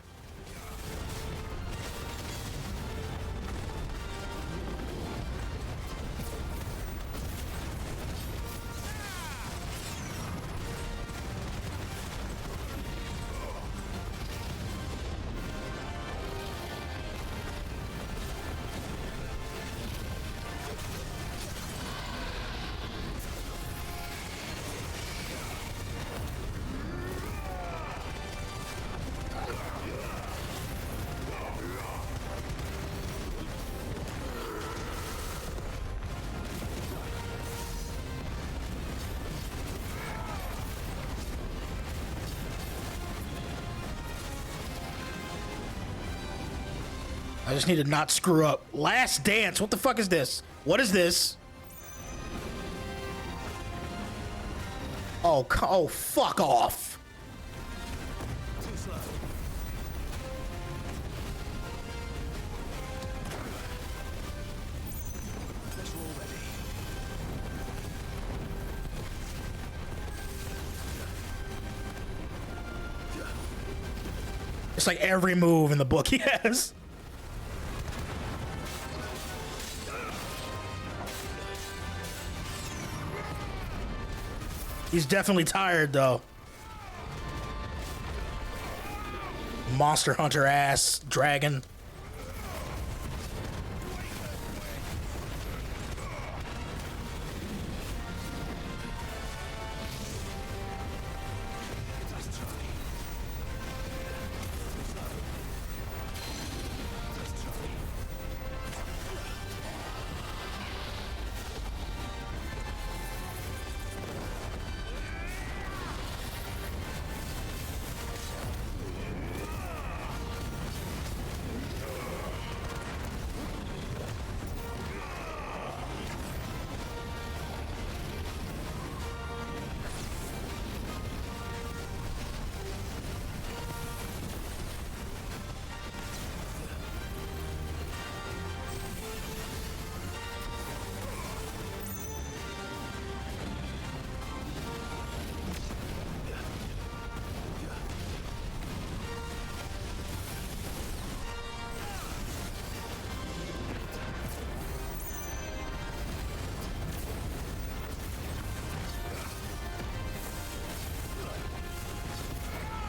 I just need to not screw up. Last Dance. What the fuck is this? What is this? Oh, fuck off. It's like every move in the book he has. He's definitely tired, though. Monster Hunter ass dragon.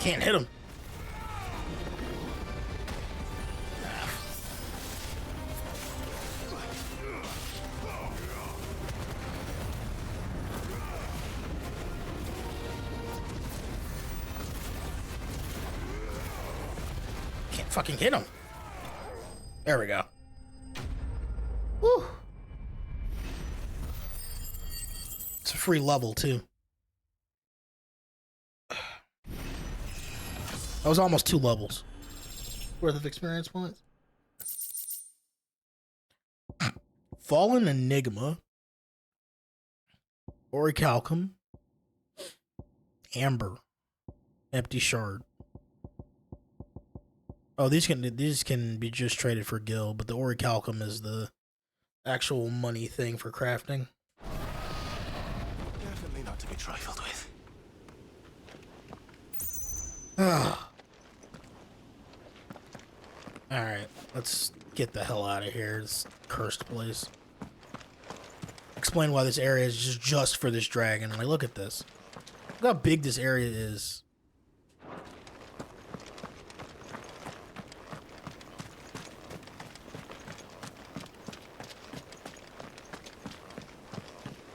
Can't hit him. Can't fucking hit him. There we go. Woo. It's a free level too. That was almost 2 levels worth of experience points. Fallen Enigma, Orichalcum, Amber, Empty Shard. Oh, these can be just traded for gil, but the Orichalcum is the actual money thing for crafting. Definitely not to be trifled with. Alright, let's get the hell out of here. This cursed place. Explain why this area is just for this dragon. Like, look at this. Look how big this area is.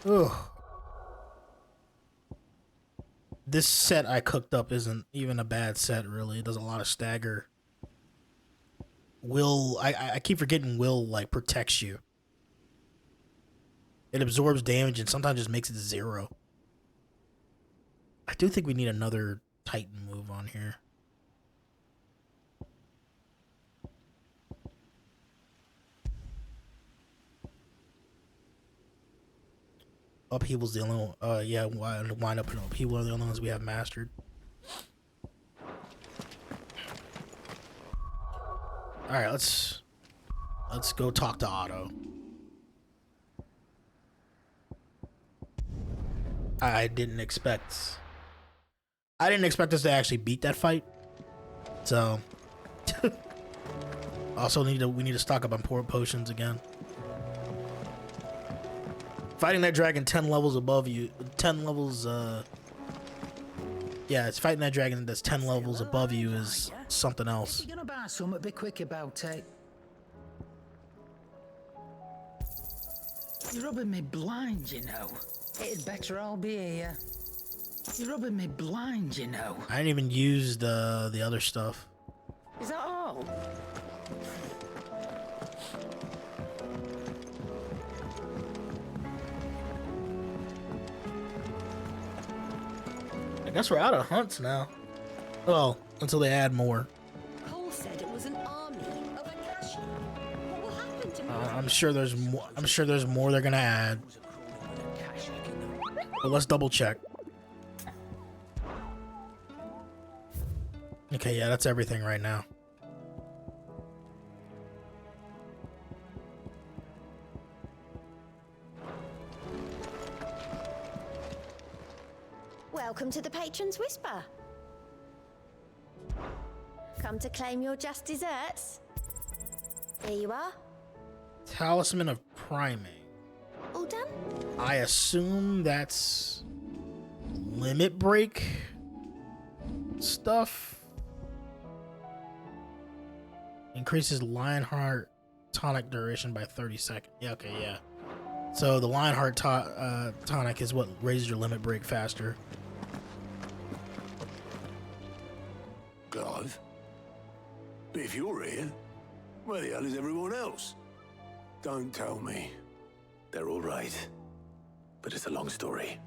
Ugh. This set I cooked up isn't even a bad set, really. It does a lot of stagger. Will, I keep forgetting Will, like, protects you. It absorbs damage and sometimes just makes it 0. I do think we need another Titan move on here. Upheaval's the only one. Yeah, wind up and upheaval are the only ones we have mastered. Alright, let's go talk to Otto. I didn't expect us to actually beat that fight. So also we need to stock up on potions again. Fighting that dragon 10 levels above you, 10 levels yeah, it's fighting that dragon that's 10 levels above you is something else. You're gonna buy some, be quick about it. You're rubbing me blind, you know. It'd better all be here. You're rubbing me blind, you know. I didn't even use the other stuff. Is that all? I guess we're out of hunts now. Well, until they add more. Cole said it was an army of Akashi. I'm sure there's more. I'm sure there's more they're gonna add. But let's double check. Okay, yeah, that's everything right now. Welcome to the Patron's Whisper. Come to claim your just desserts? Here you are. Talisman of Primate. All done? I assume that's limit break stuff. Increases Lionheart tonic duration by 30 seconds. Yeah, okay, yeah. So the Lionheart tonic is what raises your limit break faster. Clive? But if you're here, where the hell is everyone else? Don't tell me. They're all right. But it's a long story.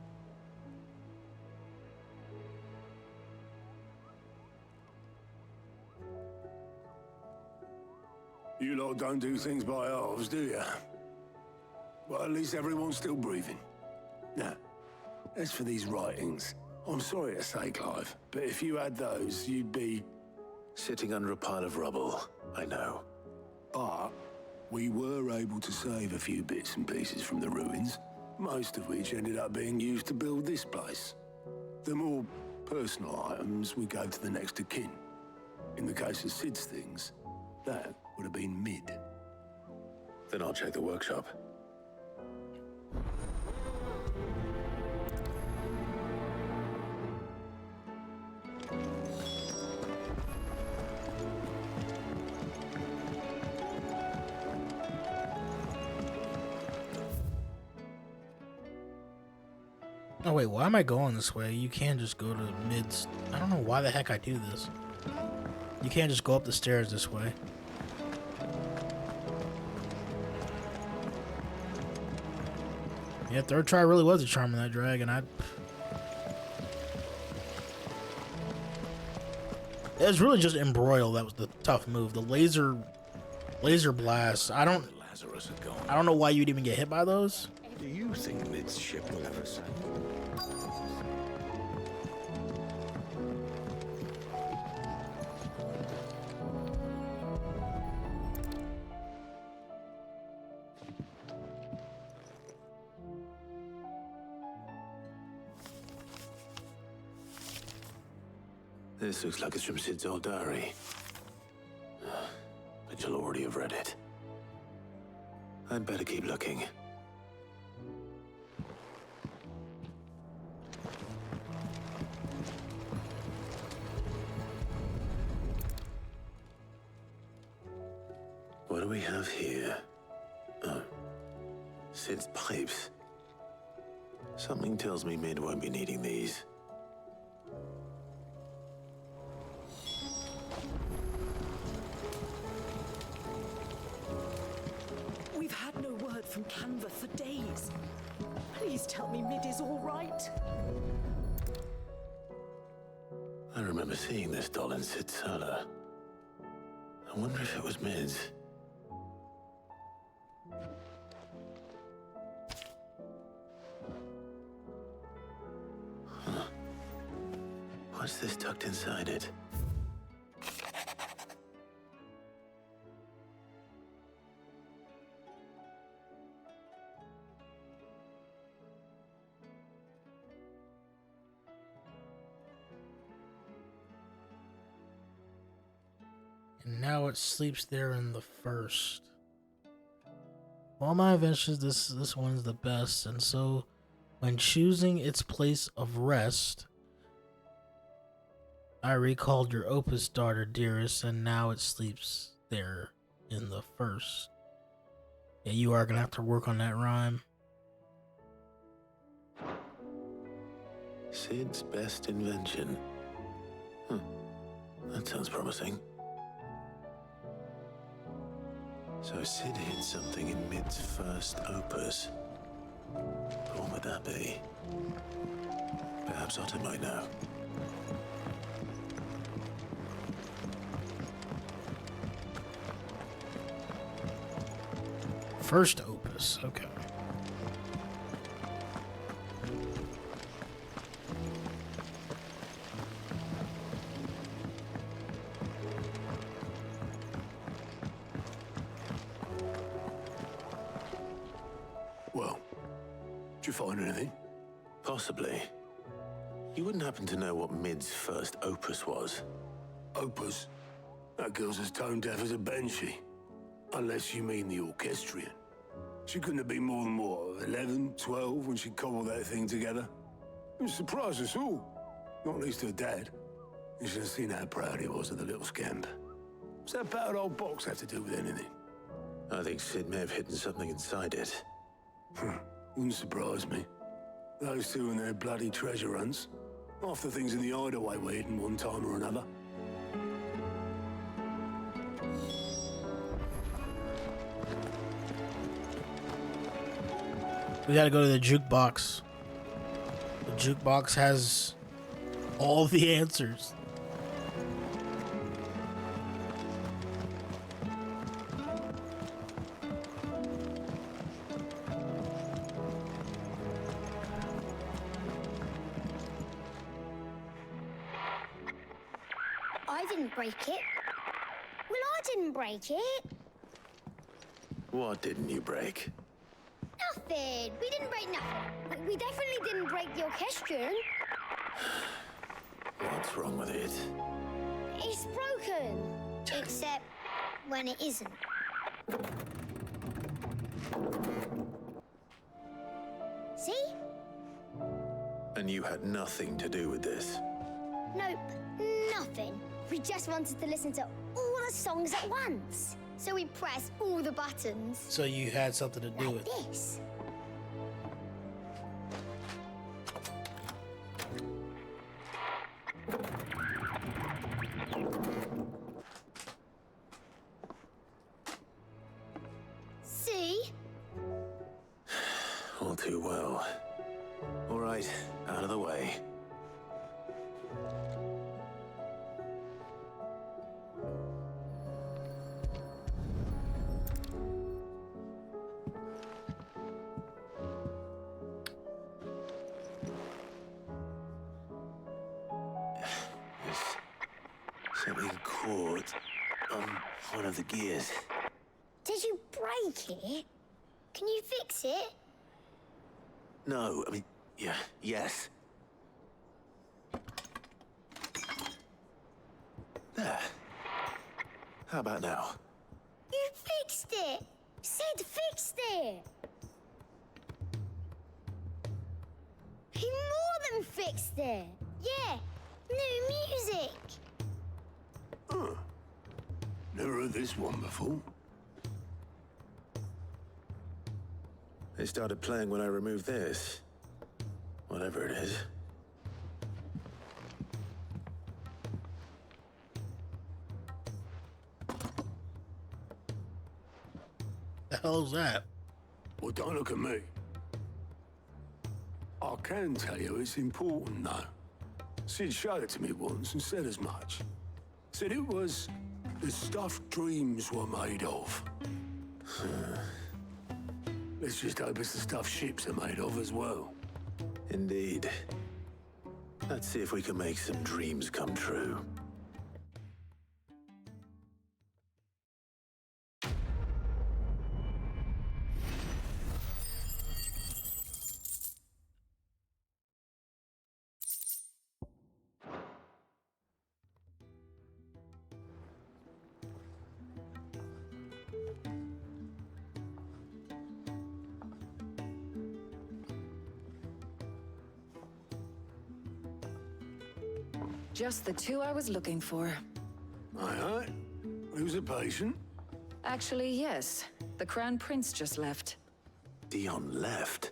You lot don't do things by halves, do you? Well, at least everyone's still breathing. Now, as for these writings, I'm sorry to say, Clive, but if you had those, you'd be... Sitting under a pile of rubble, I know. But we were able to save a few bits and pieces from the ruins, most of which ended up being used to build this place. The more personal items we gave to the next of kin. In the case of Sid's things, that would have been mid. Then I'll check the workshop. Oh wait, why am I going this way? You can't just go to mids. I don't know why the heck I do this. You can't just go up the stairs this way. Yeah, third try really was a charm in that dragon. It was really just embroil that was the tough move. The laser blast. I don't know why you'd even get hit by those. Do you think Mid's ship will ever sink? This looks like it's from Sid's old diary. But you'll already have read it. I'd better keep looking. What do we have here? Oh. Sid's pipes. Something tells me Mid won't be needing these. We've had no word from Canva for days. Please tell me Mid is all right. I remember seeing this doll in Sid's cellar. I wonder if it was Mid's. Huh. What's this tucked inside it? And now it sleeps there in the first. All my adventures, this one's the best, and so when choosing its place of rest, I recalled your Opus daughter, dearest, and now it sleeps there in the first. Yeah, you are gonna have to work on that rhyme. Sid's best invention. That sounds promising. So Sid hid something in Mid's first opus. What would that be? Perhaps Otter might know. First opus, okay. Well, did you find anything? Possibly. You wouldn't happen to know what Mid's first opus was? Opus? That girl's as tone deaf as a banshee. Unless you mean the orchestrion. She couldn't have been more than, what, 11, 12 when she cobbled that thing together? It surprised us all. Not least her dad. You should have seen how proud he was of the little scamp. What's that battered old box have to do with anything? I think Sid may have hidden something inside it. Wouldn't surprise me. Those two and their bloody treasure hunts. Half the things in the hideaway were hidden one time or another. We gotta go to the jukebox. The jukebox has all the answers. I didn't break it. Well, I didn't break it. What didn't you break? Nothing. We didn't break nothing. We definitely didn't break the orchestrion. What's wrong with it? It's broken. Except when it isn't. See? And you had nothing to do with this? Nope, nothing. We just wanted to listen to all the songs at once. So we pressed all the buttons. So you had something to do with it. This. See? All too well. All right, out of the way. Something caught on one of the gears. Did you break it? Can you fix it? No, I mean, yeah, yes. There. How about now? You fixed it! Sid fixed it! He more than fixed it! Yeah, new music! Huh. Never heard this one before. They started playing when I removed this. Whatever it is. The hell's that? Well, don't look at me. I can tell you it's important, though. Sid showed it to me once and said as much. Said it was the stuff dreams were made of. Let's just hope it's the stuff ships are made of as well. Indeed. Let's see if we can make some dreams come true. Just the two I was looking for. Aye. Who's a patient? Actually, yes. The Crown Prince just left. Dion left?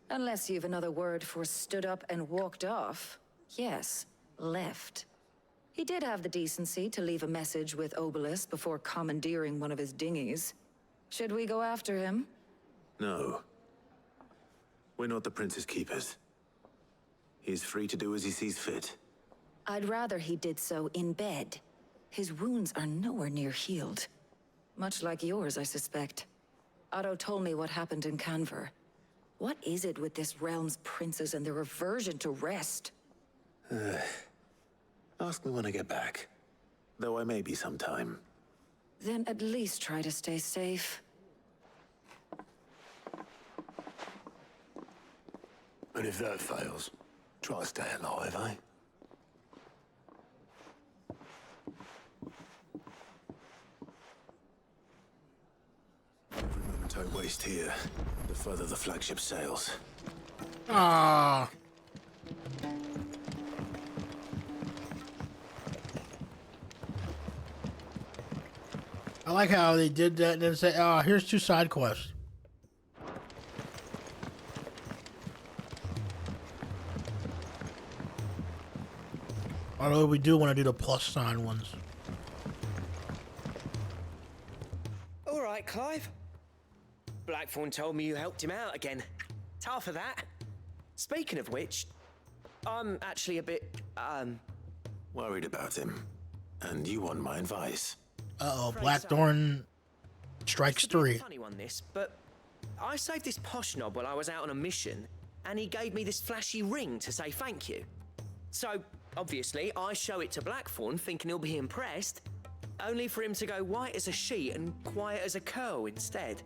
Unless you've another word for stood up and walked off. Yes, left. He did have the decency to leave a message with Obelisk before commandeering one of his dinghies. Should we go after him? No. We're not the Prince's keepers. He's free to do as he sees fit. I'd rather he did so in bed. His wounds are nowhere near healed. Much like yours, I suspect. Otto told me what happened in Canver. What is it with this realm's princes and their aversion to rest? Ask me when I get back. Though I may be sometime. Then at least try to stay safe. And if that fails, try to stay alive, eh? Every moment I waste here, the further the flagship sails. Ah. I like how they did that and then say, "Oh, here's 2 side quests." Although we do want to do the plus sign ones. All right, Clive. Blackthorn told me you helped him out again. Tough for that. Speaking of which, I'm actually a bit, Worried about him. And you want my advice. Uh-oh, Blackthorn strikes 3. Funny one, this, but I saved this posh knob while I was out on a mission, and he gave me this flashy ring to say thank you. So, obviously, I show it to Blackthorn, thinking he'll be impressed, only for him to go white as a sheet and quiet as a curl instead.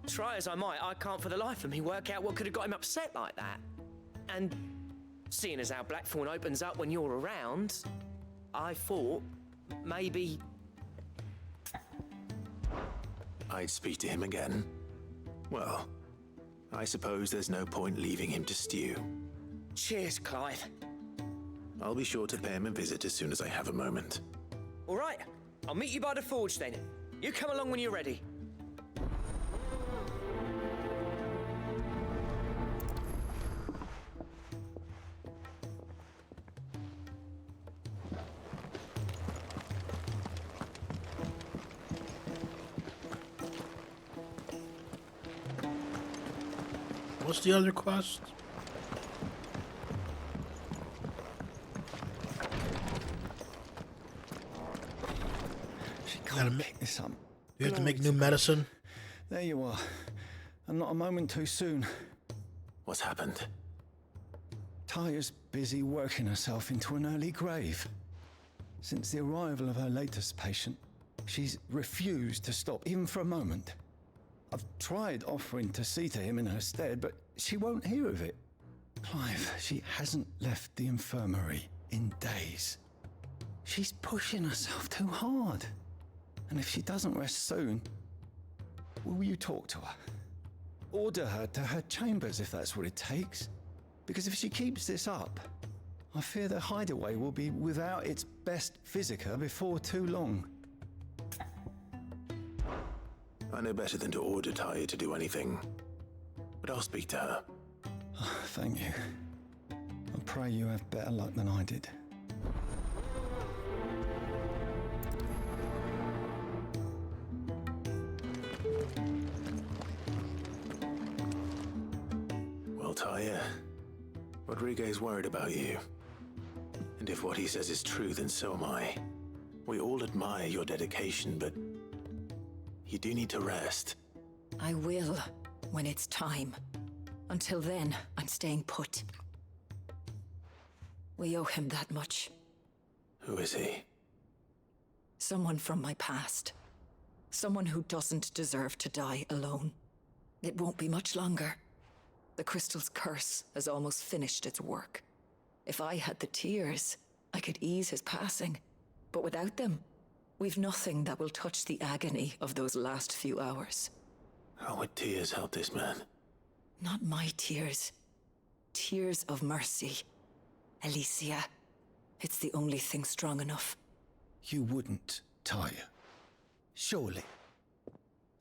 Try as I might, I can't for the life of me work out what could have got him upset like that. And seeing as how Blackthorn opens up when you're around, I thought maybe... I'd speak to him again. Well, I suppose there's no point leaving him to stew. Cheers, Clive. I'll be sure to pay him a visit as soon as I have a moment. All right, I'll meet you by the forge then. You come along when you're ready. What's the other quest? Gotta pick this up. You have to make new medicine. There you are. And not a moment too soon. What's happened? Taya's busy working herself into an early grave. Since the arrival of her latest patient, she's refused to stop, even for a moment. I've tried offering to see to him in her stead, but she won't hear of it. Clive, she hasn't left the infirmary in days. She's pushing herself too hard. And if she doesn't rest soon, will you talk to her? Order her to her chambers if that's what it takes. Because if she keeps this up, I fear the hideaway will be without its best physica before too long. I know better than to order Taya to do anything. But I'll speak to her. Thank you. I pray you have better luck than I did. Well, Taya, Rodriguez worried about you. And if what he says is true, then so am I. We all admire your dedication, but you do need to rest. I will, when it's time. Until then, I'm staying put. We owe him that much. Who is he? Someone from my past. Someone who doesn't deserve to die alone. It won't be much longer. The crystal's curse has almost finished its work. If I had the tears, I could ease his passing. But without them, we've nothing that will touch the agony of those last few hours. How would tears help this man? Not my tears. Tears of mercy. Alicia. It's the only thing strong enough. You wouldn't, Taya. Surely.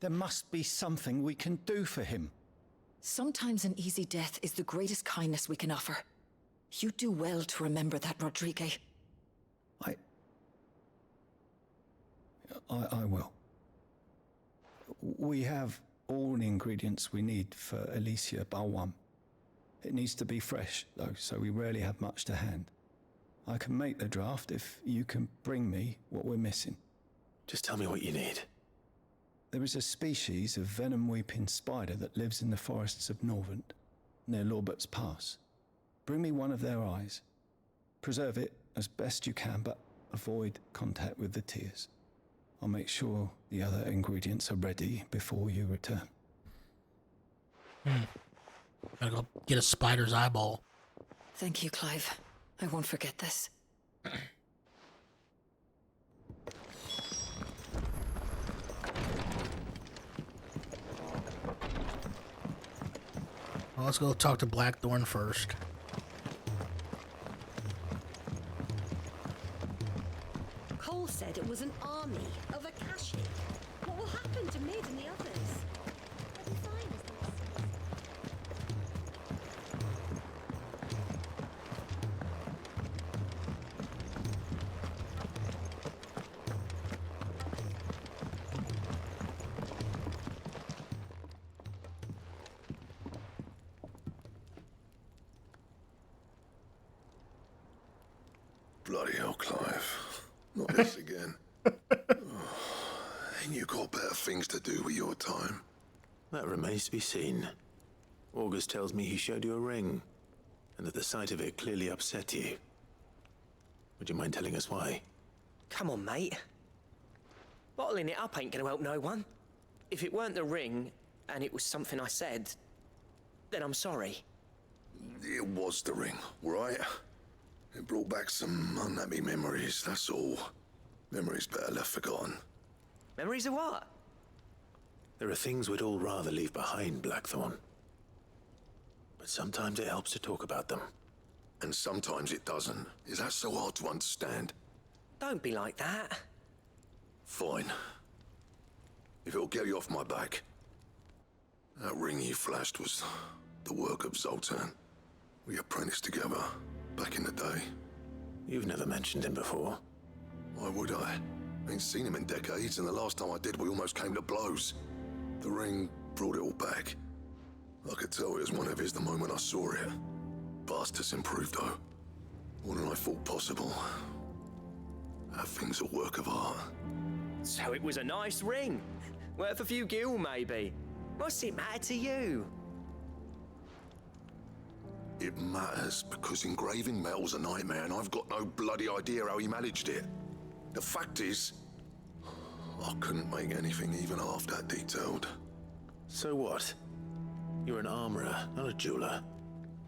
There must be something we can do for him. Sometimes an easy death is the greatest kindness we can offer. You do well to remember that, Rodriguez. I will. We have all the ingredients we need for Alicia Balwam. It needs to be fresh, though, so we rarely have much to hand. I can make the draft if you can bring me what we're missing. Just tell me what you need. There is a species of venom-weeping spider that lives in the forests of Norvent, near Lorbert's Pass. Bring me one of their eyes. Preserve it as best you can, but avoid contact with the tears. I'll make sure the other ingredients are ready before you return. Gotta go get a spider's eyeball. Thank you, Clive. I won't forget this. Well, let's go talk to Blackthorn first. Cole said it was an army of Akashi. What will happen to Mid and the others? They'll be fine as they Bloody hell, Clive. Not this again. Ain't you got better things to do with your time? That remains to be seen. August tells me he showed you a ring, and that the sight of it clearly upset you. Would you mind telling us why? Come on, mate. Bottling it up ain't gonna help no one. If it weren't the ring, and it was something I said, then I'm sorry. It was the ring, right? It brought back some unhappy memories, that's all. Memories better left forgotten. Memories of what? There are things we'd all rather leave behind, Blackthorn. But sometimes it helps to talk about them. And sometimes it doesn't. Is that so hard to understand? Don't be like that. Fine. If it'll get you off my back. That ring you flashed was the work of Zoltan. We apprenticed together, back in the day. You've never mentioned him before. Why would I? Ain't seen him in decades, and the last time I did, we almost came to blows. The ring brought it all back. I could tell it was one of his the moment I saw it. Vast has improved, though. More than I thought possible. That thing's a work of art. So it was a nice ring. Worth a few gil, maybe. What's it matter to you? It matters because engraving metal's a nightmare, and I've got no bloody idea how he managed it. The fact is, I couldn't make anything even half that detailed. So what? You're an armorer, not a jeweler.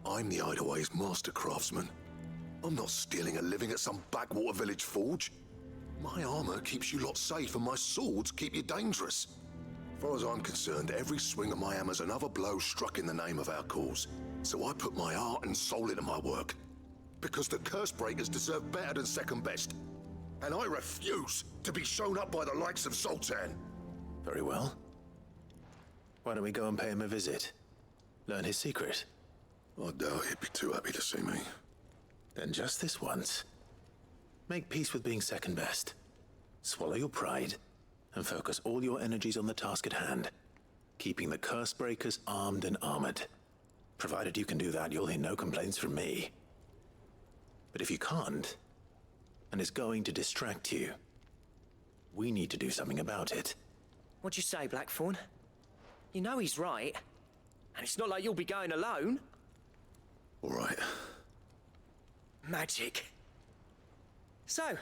I'm the Hideaway's master craftsman. I'm not stealing a living at some backwater village forge. My armor keeps you lot safe, and my swords keep you dangerous. As far as I'm concerned, every swing of my hammer's another blow struck in the name of our cause. So I put my heart and soul into my work. Because the curse breakers deserve better than second best. And I refuse to be shown up by the likes of Zoltan. Very well. Why don't we go and pay him a visit? Learn his secret. I doubt he'd be too happy to see me. Then just this once. Make peace with being second best. Swallow your pride, and focus all your energies on the task at hand. Keeping the curse breakers armed and armored. Provided you can do that, you'll hear no complaints from me. But if you can't, and it's going to distract you, we need to do something about it. What'd you say, Blackthorn? You know he's right. And it's not like you'll be going alone. All right. Magic. So,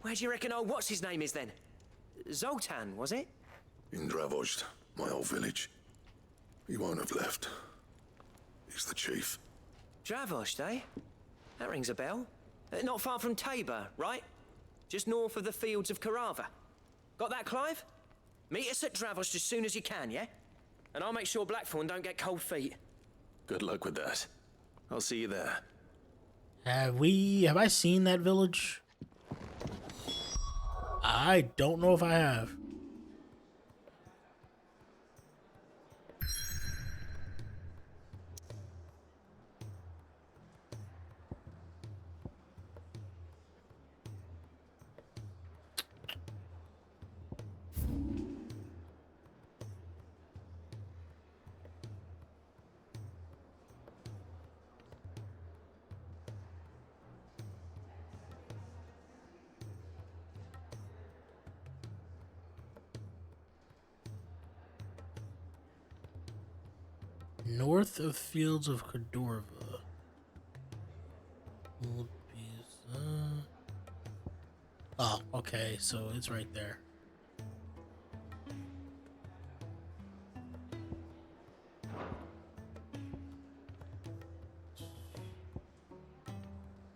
where do you reckon old what's-his-name is then? Zoltan, was it? In Dravozd, my old village. He won't have left. He's the chief. Dravozd, eh? That rings a bell. Not far from Tabor, right? Just north of the fields of Carava. Got that, Clive? Meet us at Dravozd as soon as you can, yeah? And I'll make sure Blackthorn don't get cold feet. Good luck with that. I'll see you there. Have I seen that village? I don't know if I have. North of Fields of Cordova. Oh, okay, so it's right there.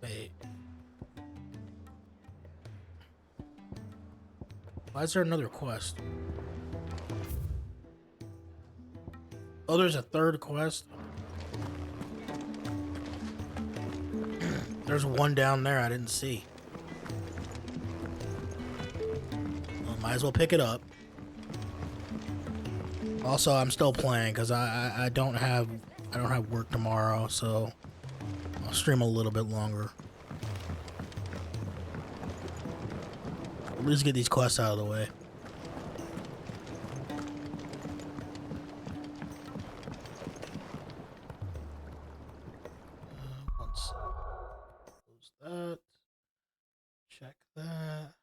Wait. Why is there another quest? Oh, there's a third quest? There's one down there I didn't see. Well, might as well pick it up. Also, I'm still playing because I don't have work tomorrow, so I'll stream a little bit longer. At least get these quests out of the way. Let's close that. Check that.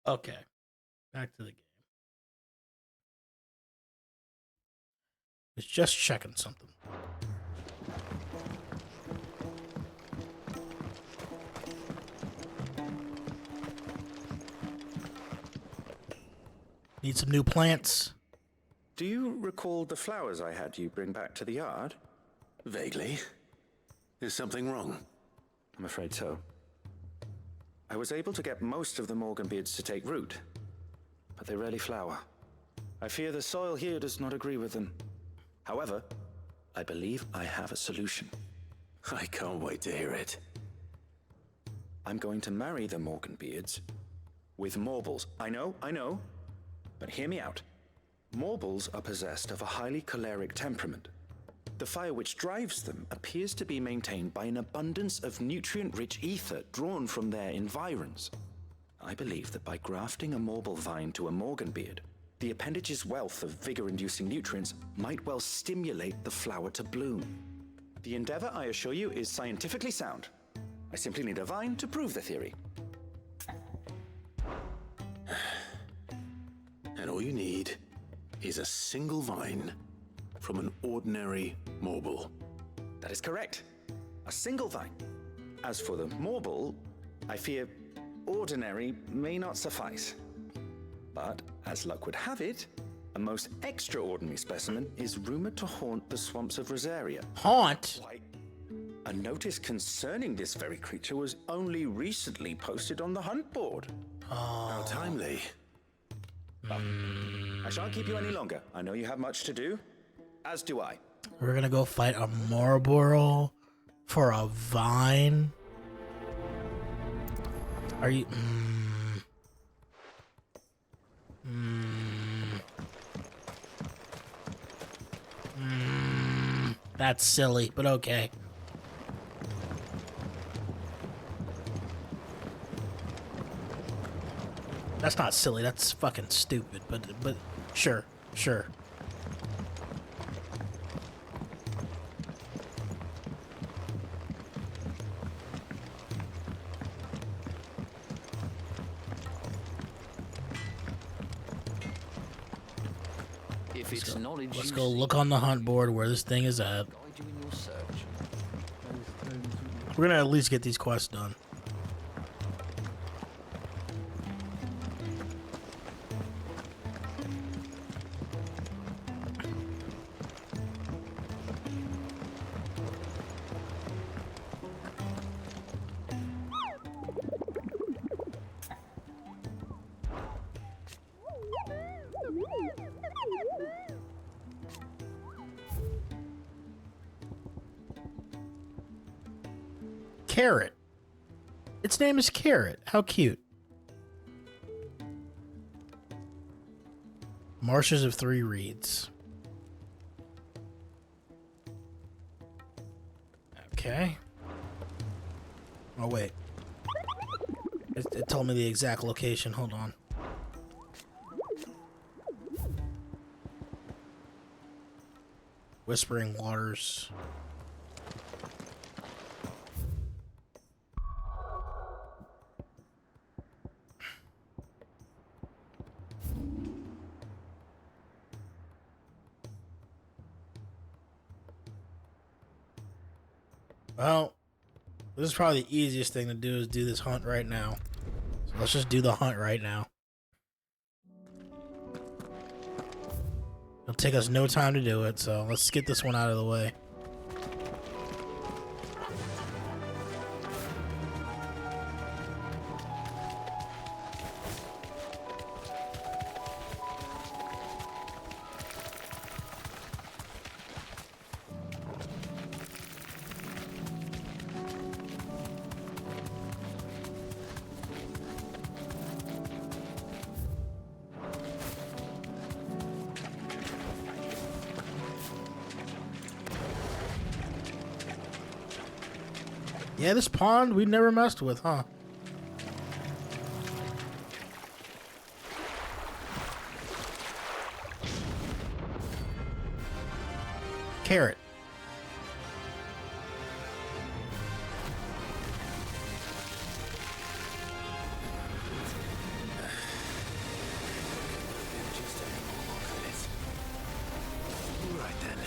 Okay, back to the game. It's just checking something. Need some new plants. Do you recall the flowers I had you bring back to the yard? Vaguely. Is something wrong? I'm afraid so. I was able to get most of the Morganbeards to take root, but they rarely flower. I fear the soil here does not agree with them. However, I believe I have a solution. I can't wait to hear it. I'm going to marry the Morganbeards with Morbles. I know, but hear me out. Morbles are possessed of a highly choleric temperament. The fire which drives them appears to be maintained by an abundance of nutrient-rich ether drawn from their environs. I believe that by grafting a Morble vine to a Morganbeard, the appendage's wealth of vigor-inducing nutrients might well stimulate the flower to bloom. The endeavor, I assure you, is scientifically sound. I simply need a vine to prove the theory. And all you need is a single vine from an ordinary Morble. That is correct. A single vine. As for the Morble, I fear ordinary may not suffice. But, as luck would have it, a most extraordinary specimen is rumored to haunt the swamps of Rosaria. Haunt? Why, a notice concerning this very creature was only recently posted on the hunt board. How timely. I shan't keep you any longer. I know you have much to do, as do I. We're gonna go fight a Marlboro for a vine. Are you? That's silly, but okay. That's not silly. That's fucking stupid. But sure. If it's knowledge Let's you go look on the hunt board where this thing is at. guide you in your search. We're gonna at least get these quests done. Carrot. Its name is Carrot. How cute. Marshes of Three Reeds. Okay. Oh, wait. It told me the exact location. Hold on. Whispering Waters. Well, this is probably the easiest thing to do is do this hunt right now. So let's just do the hunt right now. It'll take us no time to do it, so let's get this one out of the way. Yeah, this pond we never messed with, huh? Carrot. Right then.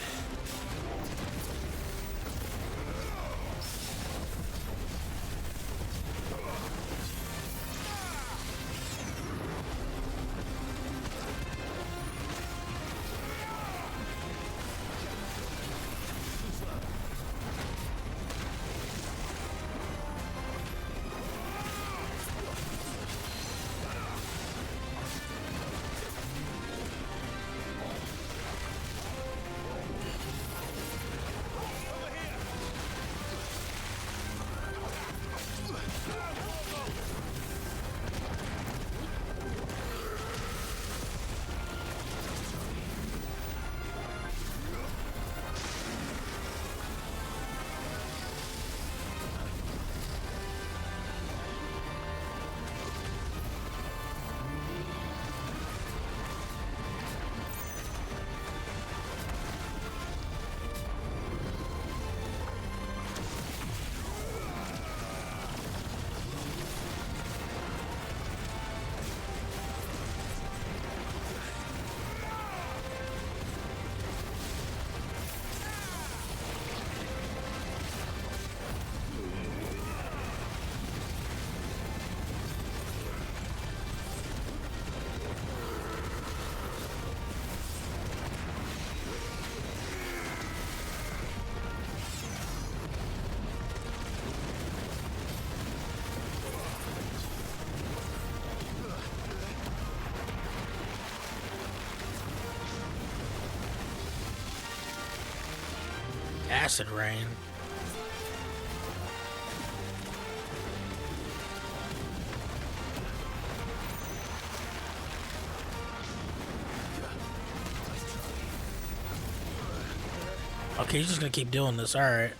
Acid rain. Okay, he's just gonna keep doing this. All right.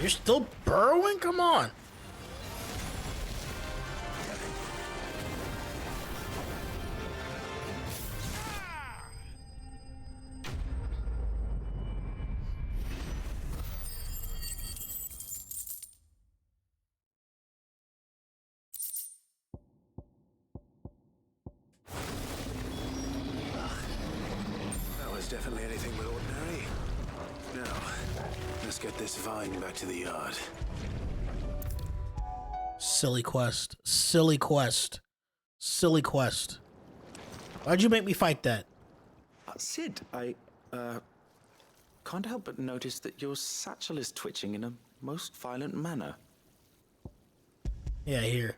you're still burrowing? Come on. That was definitely anything but ordinary. Now, let's get this vine back to the yard. Silly quest. Silly quest. Silly quest. Why'd you make me fight that? Sid, I can't help but notice that your satchel is twitching in a most violent manner. Yeah, here.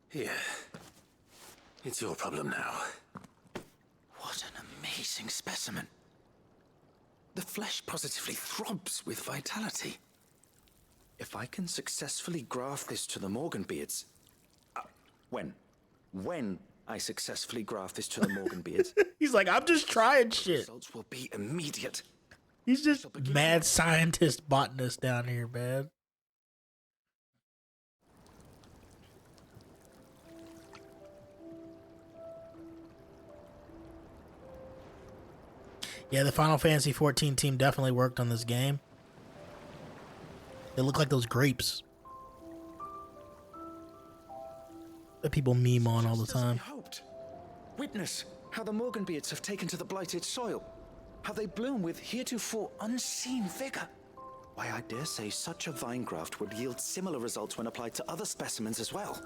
Here. It's your problem now. What an amazing specimen. The flesh positively throbs with vitality. If I can successfully graft this to the Morganbeards... When I successfully graft this to the Morganbeards... He's like, I'm just trying shit. Results will be immediate. He's just mad scientist botanist down here, man. Yeah, the Final Fantasy XIV team definitely worked on this game. They look like those grapes that people meme on all the time. Hoped. Witness how the Morganbeards have taken to the blighted soil. How they bloom with heretofore unseen vigor. Why, I dare say such a vine graft would yield similar results when applied to other specimens as well.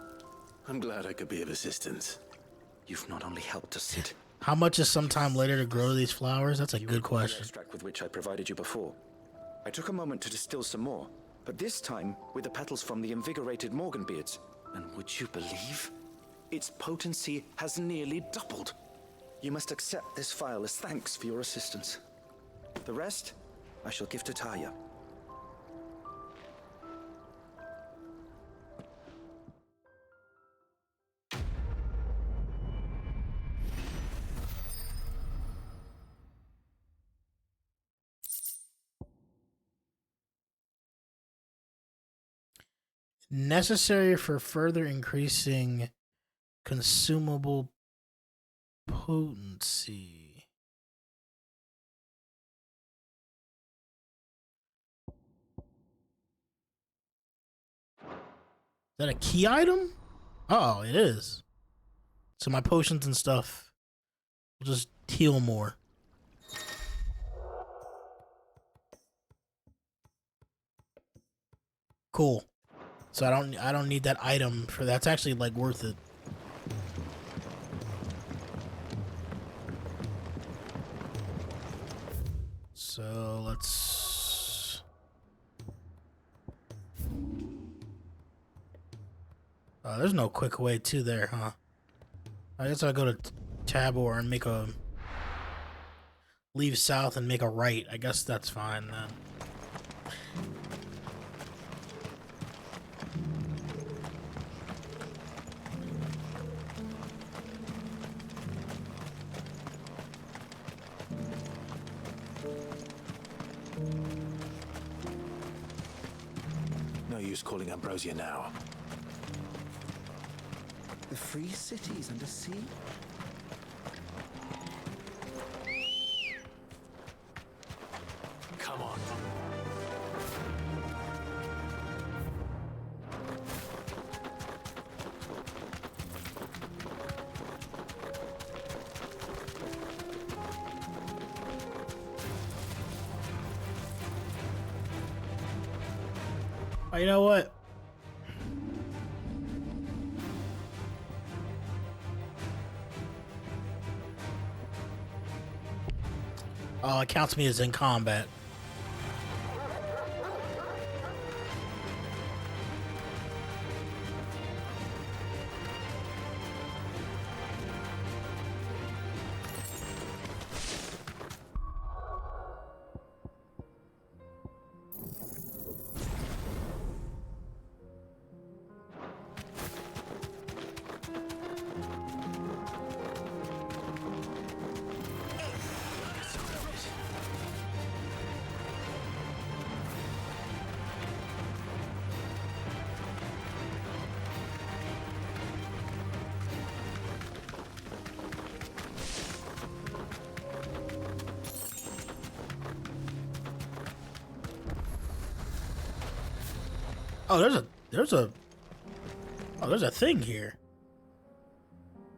I'm glad I could be of assistance. You've not only helped us, Sid. How much is some time later to grow these flowers? That's a good The question. extract with which I provided you before. I took a moment to distill some more, but this time with the petals from the invigorated Morganbeards. And would you believe? Its potency has nearly doubled. You must accept this file as thanks for your assistance. The rest, I shall give to Taya. Necessary for further increasing consumable potency. Is that a key item? Oh, it is. So my potions and stuff will just heal more. Cool. So I don't need that item for that's actually like worth it. So let's there's no quick way to there, huh? I guess I'll go to Tabor and make a leave south and make a right. I guess that's fine then. No use calling Ambrosia now. The free cities under sea? Come on. Oh, you know what? Oh, it counts me as in combat. Oh, there's a thing here.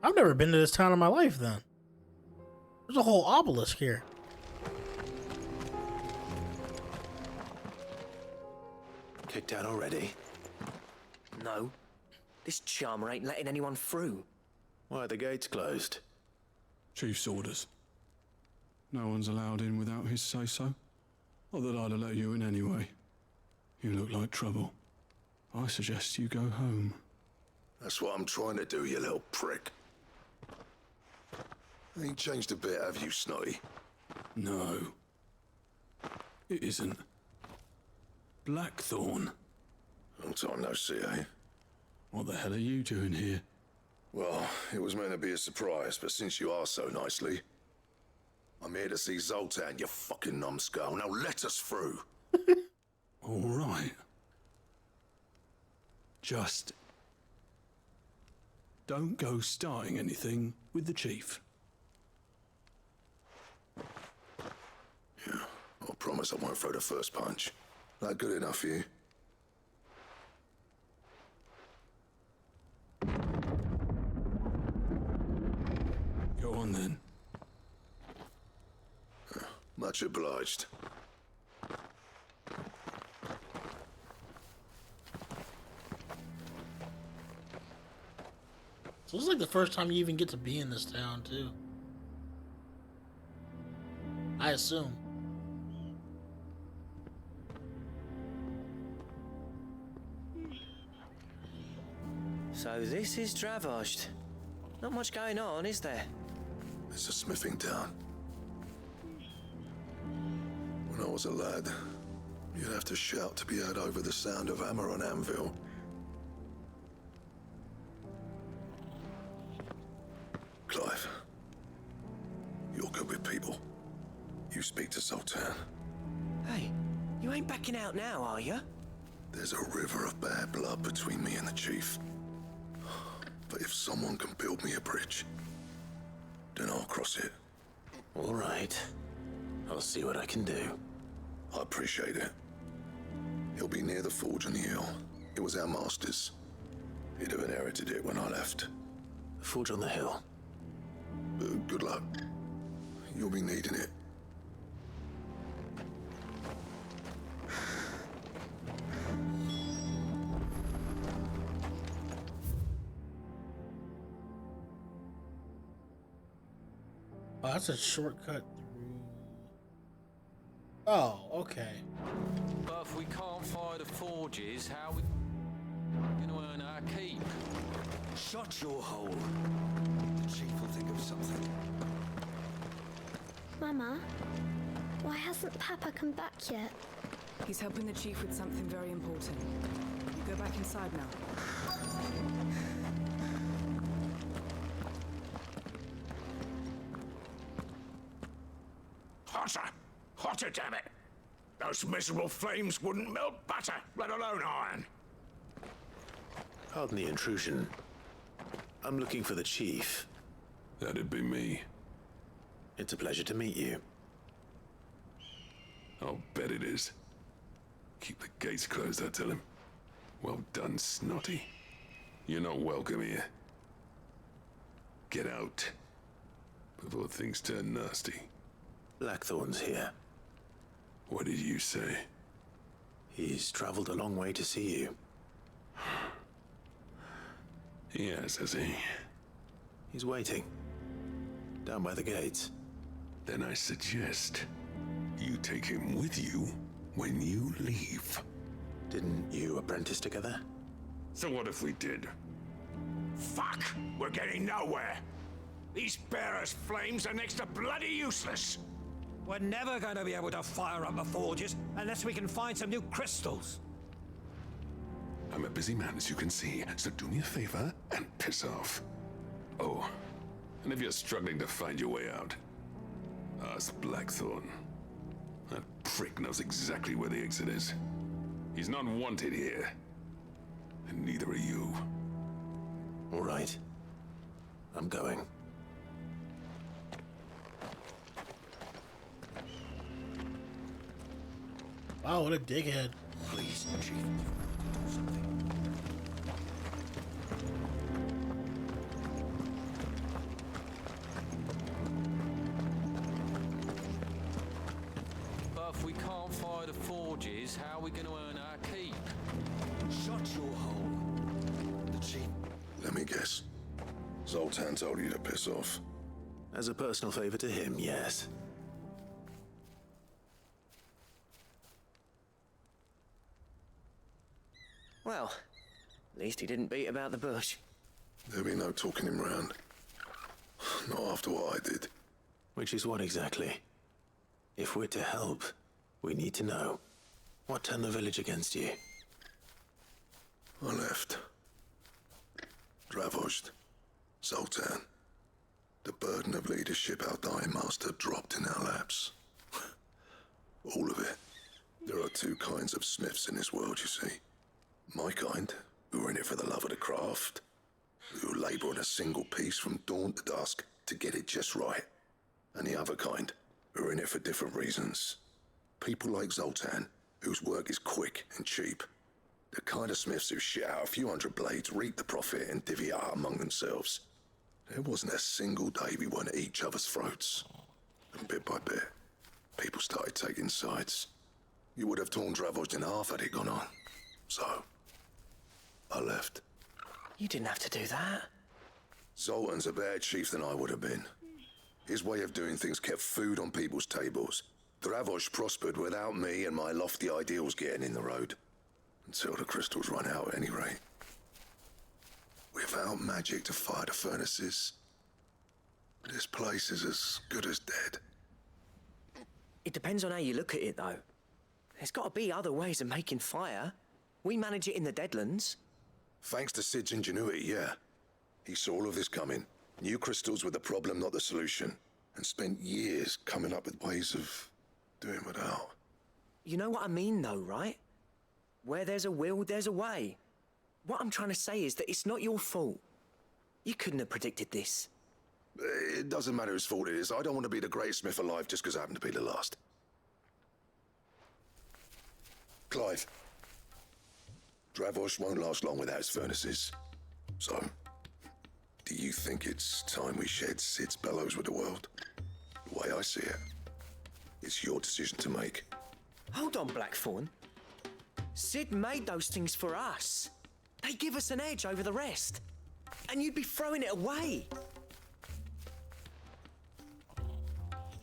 I've never been to this town in my life. Then there's a whole obelisk here. Kicked out already? No. This charmer ain't letting anyone through. Why are the gates closed? Chief's orders. No one's allowed in without his say-so. Not that I'd have let you in anyway. You look like trouble. I suggest you go home. That's what I'm trying to do, you little prick. Ain't changed a bit, have you, Snotty? No. It isn't. Blackthorn. Long time no see, eh? What the hell are you doing here? Well, it was meant to be a surprise, but since you are so nicely, I'm here to see Zoltan, you fucking numbskull. Now let us through. All right. Just don't go starting anything with the chief. Yeah, I promise I won't throw the first punch. That good enough for you? Go on then. Much obliged. So this is like the first time you even get to be in this town, too. I assume. So this is Dravosht. Not much going on, is there? It's a smithing town. When I was a lad, you'd have to shout to be heard over the sound of hammer on anvil. Clive, you're good with people. You speak to Sultan. Hey, you ain't backing out now, are you? There's a river of bad blood between me and the chief. But if someone can build me a bridge, then I'll cross it. All right. I'll see what I can do. I appreciate it. He'll be near the forge on the hill. It was our master's. He'd have inherited it when I left. The forge on the hill. Good luck. You'll be needing it. Oh, that's a shortcut through. Oh, okay. But if we can't fire the forges, how are we going to earn our keep? Shut your hole. The chief will think of something. Mama, why hasn't Papa come back yet? He's helping the chief with something very important. You go back inside now. Hotter! Hotter, damn it! Those miserable flames wouldn't melt butter, let alone iron. Pardon the intrusion. I'm looking for the chief. That'd be me. It's a pleasure to meet you. I'll bet it is. Keep the gates closed, I tell him. Well done, Snotty. You're not welcome here. Get out before things turn nasty. Blackthorn's here. What did you say? He's traveled a long way to see you. Yes, has he? He's waiting. Down by the gates. Then I suggest you take him with you when you leave. Didn't you apprentice together? So what if we did? Fuck! We're getting nowhere. These bearers' flames are next to bloody useless. We're never going to be able to fire up the forges unless we can find some new crystals. I'm a busy man, as you can see, so do me a favor and piss off. Oh, and if you're struggling to find your way out, ask Blackthorn. That prick knows exactly where the exit is. He's not wanted here, and neither are you. All right. I'm going. Wow, what a dickhead. Please, Chief. But if we can't fire the forges, how are we going to earn our keep? Shut your hole. The chief. Let me guess. Zoltan told you to piss off. As a personal favor to him, yes. Well, at least he didn't beat about the bush. There'll be no talking him round. Not after what I did. Which is what exactly? If we're to help, we need to know. What turned the village against you? I left. Dravost. Zoltan. The burden of leadership our dying master dropped in our laps. All of it. There are two kinds of smiths in this world, you see. My kind, who are in it for the love of the craft, who labour on a single piece from dawn to dusk to get it just right. And the other kind, who are in it for different reasons. People like Zoltan, whose work is quick and cheap. The kind of smiths who shit out a few hundred blades, reap the profit, and divvy it out among themselves. There wasn't a single day we weren't at each other's throats. And bit by bit, people started taking sides. You would have torn Dravost in half had it gone on. So, I left. You didn't have to do that. Zoltan's a better chief than I would have been. His way of doing things kept food on people's tables. Dravost prospered without me and my lofty ideals getting in the road. Until the crystals run out at any rate. Without magic to fire the furnaces, this place is as good as dead. It depends on how you look at it, though. There's got to be other ways of making fire. We manage it in the Deadlands. Thanks to Sid's ingenuity, yeah. He saw all of this coming. Knew crystals were the problem, not the solution. And spent years coming up with ways of doing without. You know what I mean, though, right? Where there's a will, there's a way. What I'm trying to say is that it's not your fault. You couldn't have predicted this. It doesn't matter whose fault it is. I don't want to be the greatest smith alive just because I happen to be the last. Clive. Dravost won't last long without his furnaces. So, do you think it's time we shed Sid's bellows with the world? The way I see it, it's your decision to make. Hold on, Blackthorn. Sid made those things for us. They give us an edge over the rest. And you'd be throwing it away.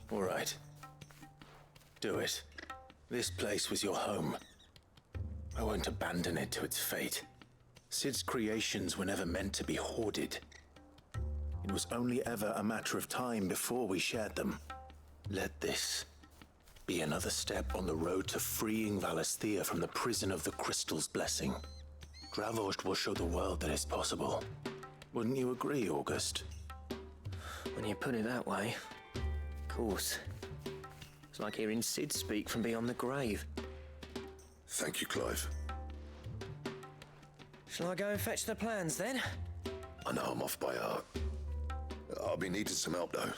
All right. Do it. This place was your home. I won't abandon it to its fate. Sid's creations were never meant to be hoarded. It was only ever a matter of time before we shared them. Let this be another step on the road to freeing Valisthea from the prison of the Crystal's blessing. Dravost will show the world that it's possible. Wouldn't you agree, August? When you put it that way, of course. It's like hearing Sid speak from beyond the grave. Thank you, Clive. Shall I go and fetch the plans, then? I know I'm off by heart. I'll be needing some help, though.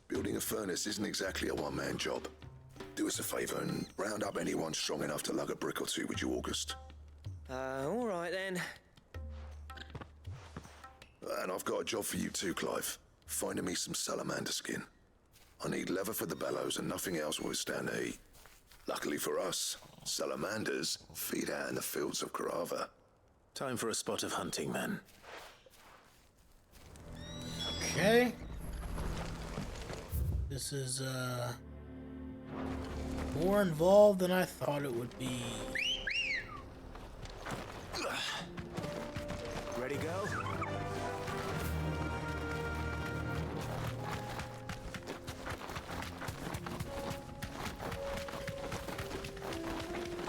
Building a furnace isn't exactly a one-man job. Do us a favour and round up anyone strong enough to lug a brick or two, would you, August? All right, then. And I've got a job for you too, Clive. Finding me some salamander skin. I need leather for the bellows and nothing else will withstand the heat. Luckily for us, salamanders feed out in the fields of Karava. Time for a spot of hunting, then. Okay. This is, more involved than I thought it would be. Ready, go?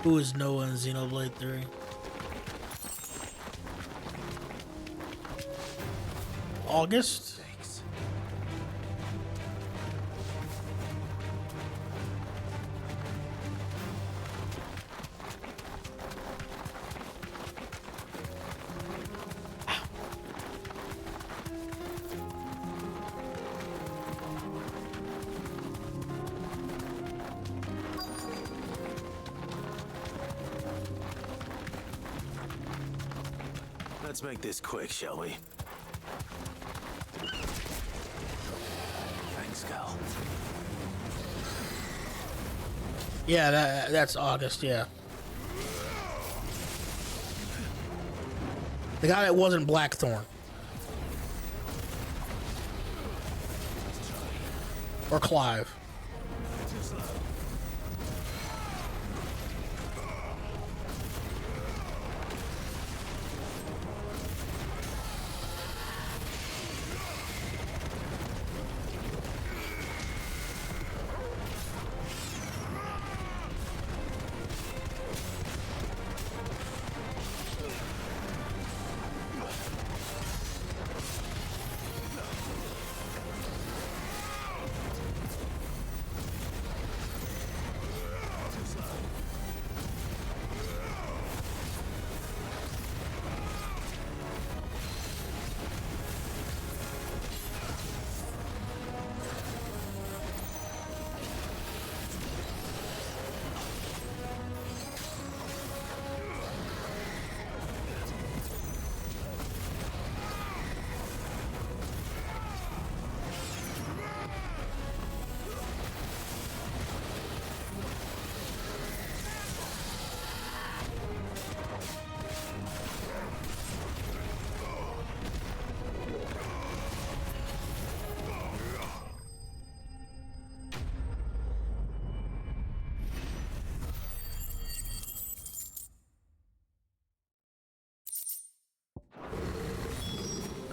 Who is Noah in Xenoblade 3? August? Let's make this quick, shall we? Thanks, Cal. Yeah, that's August, yeah. The guy that wasn't Blackthorn. Or Clive.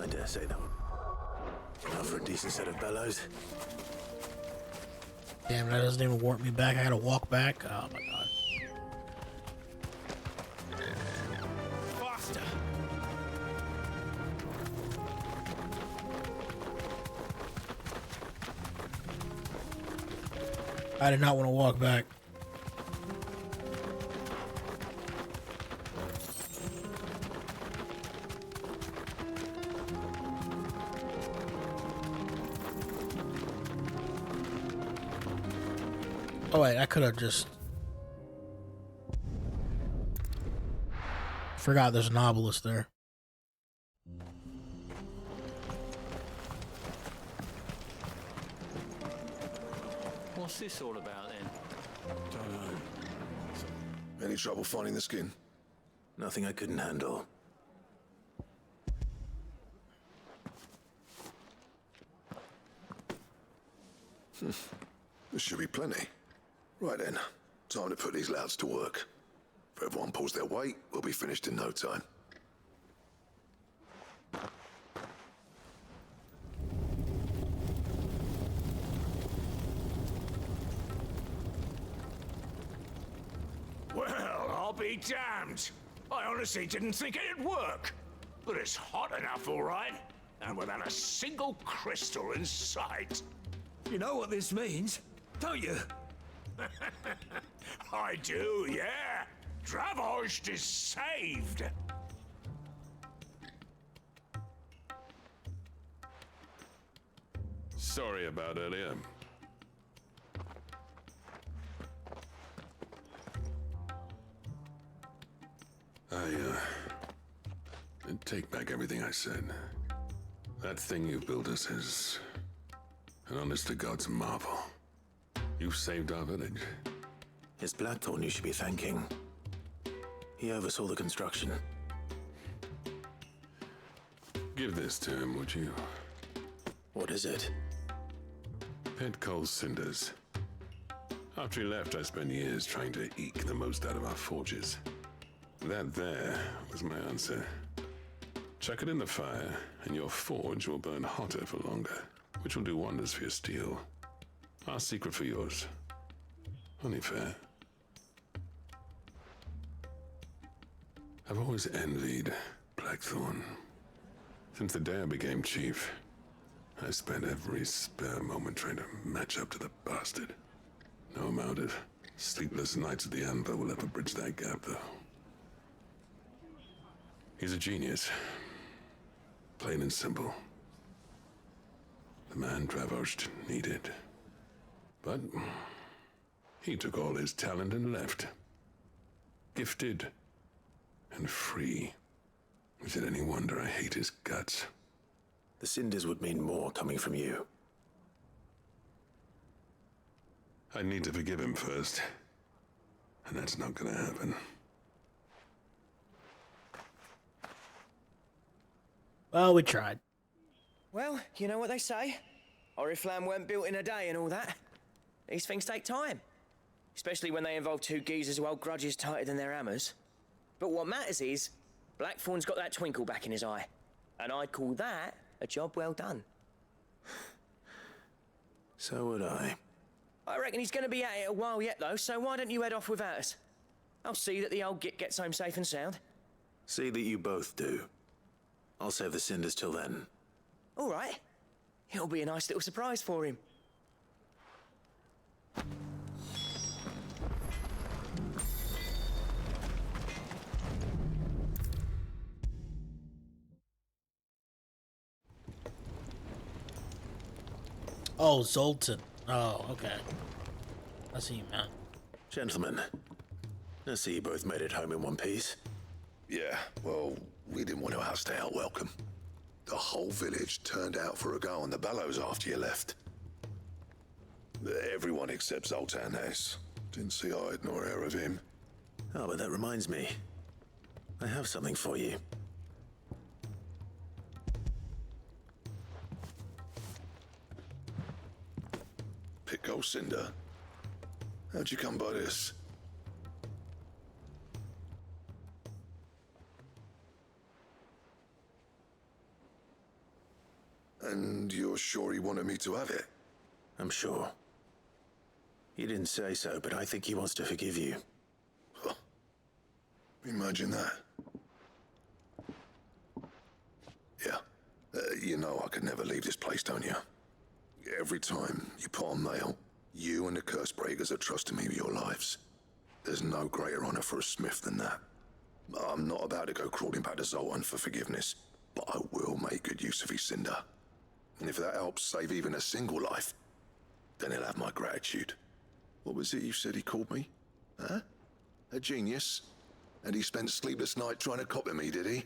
I dare say that one. Enough for a decent set of bellows. Damn, that doesn't even warp me back. I gotta walk back. Oh my god. Faster! I did not want to walk back. Oh wait, I could have just forgot there's an obelisk there. What's this all about then? Don't know. Any trouble finding the skin? Nothing I couldn't handle. There should be plenty. Right then, time to put these louds to work. If everyone pulls their weight, we'll be finished in no time. Well, I'll be damned. I honestly didn't think it'd work. But it's hot enough, all right. And without a single crystal in sight. You know what this means, don't you? I do, yeah. Dravost is saved. Sorry about earlier. I take back everything I said. That thing you built us is an honest-to-God's marvel. You saved our village. It's Blackthorn you should be thanking. He oversaw the construction. Give this to him, would you? What is it? Pet coal cinders. After he left, I spent years trying to eke the most out of our forges. That there was my answer. Chuck it in the fire, and your forge will burn hotter for longer, which will do wonders for your steel. Our secret for yours. Only fair. I've always envied Blackthorn. Since the day I became chief, I spent every spare moment trying to match up to the bastard. No amount of sleepless nights at the Anvil will ever bridge that gap, though. He's a genius. Plain and simple. The man Dravost needed. But he took all his talent and left. Gifted and free. Is it any wonder I hate his guts? The cinders would mean more coming from you. I need to forgive him first. And that's not gonna happen. Well, we tried. Well, you know what they say. Oriflamme weren't built in a day and all that. These things take time. Especially when they involve two geezers who hold grudges tighter than their hammers. But what matters is, Blackthorn's got that twinkle back in his eye. And I'd call that a job well done. So would I. I reckon he's going to be at it a while yet, though, so why don't you head off without us? I'll see that the old git gets home safe and sound. See that you both do. I'll save the cinders till then. All right. It'll be a nice little surprise for him. Oh, Zoltan. Oh, okay. I see you, man. Gentlemen, I see you both made it home in one piece. Yeah, well, we didn't want to outstay our welcome. The whole village turned out for a go on the bellows after you left. Everyone except Zoltan has. Didn't see hide nor hair of him. Oh, but that reminds me. I have something for you. Pico Cinder. How'd you come by this? And you're sure he wanted me to have it? I'm sure. He didn't say so, but I think he wants to forgive you. Huh. Imagine that. Yeah. You know I could never leave this place, don't you? Every time you put on mail, you and the curse breakers are trusting me with your lives. There's no greater honor for a smith than that. I'm not about to go crawling back to Zoltan for forgiveness, but I will make good use of his cinder. And if that helps save even a single life, then he'll have my gratitude. What was it you said he called me? Huh? A genius? And he spent sleepless night trying to copy me, did he?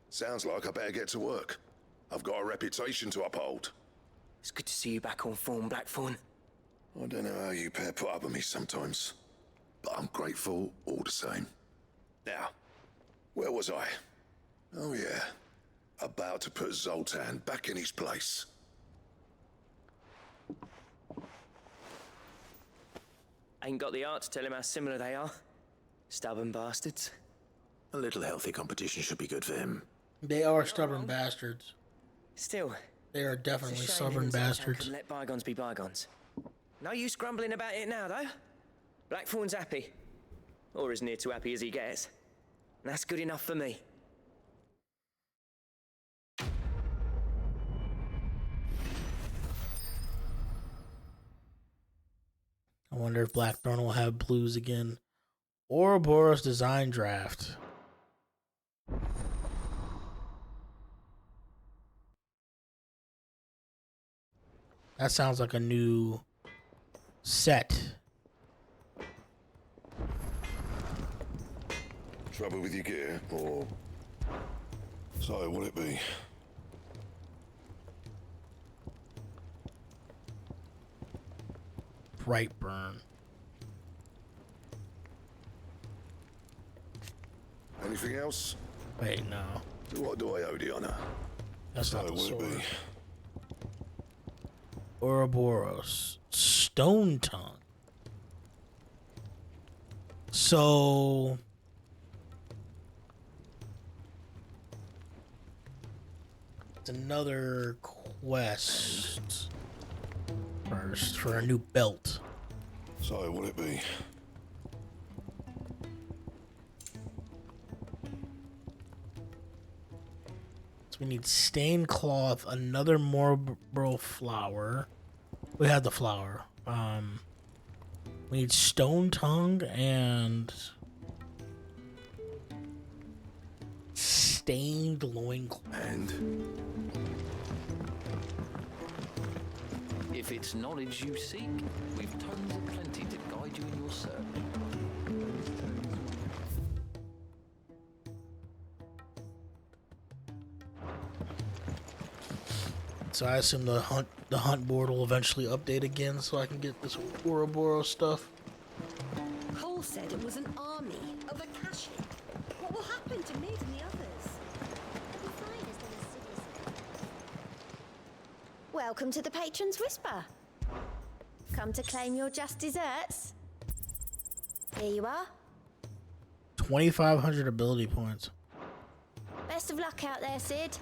Sounds like I better get to work. I've got a reputation to uphold. It's good to see you back on form, Blackthorn. I don't know how you pair put up with me sometimes, but I'm grateful all the same. Now, where was I? Oh yeah, about to put Zoltan back in his place. Ain't got the art to tell him how similar they are. Stubborn bastards. A little healthy competition should be good for him. They are stubborn bastards. Still, they are definitely it's a shame stubborn him and Zoltan bastards. couldn't let bygones be bygones. No use grumbling about it now, though. Blackthorn's happy. Or as near to happy as he gets. And that's good enough for me. I wonder if Blackthorn will have blues again. Ouroboros design draft. That sounds like a new set. Trouble with your gear, or so will it be? Brightburn. Anything else? Wait, no. What do I owe the honor? That's not the will sword. it be? Ouroboros. Stone Tongue. So... it's another quest. First, for a new belt. So will it be? So we need stained cloth, another marble flower. We have the flower. We need stone tongue and stained loincloth. And if it's knowledge you seek, we've tons of plenty to guide you in your search. So I assume the hunt board will eventually update again, so I can get this Ouroboros stuff. Cole said it was an army of Akashi. What will happen to Mid and the others? They'll be fine as long as Sidney's. Welcome to the Patron's Whisper. Come to claim your just desserts. Here you are. 2,500 ability points. Best of luck out there, Sid.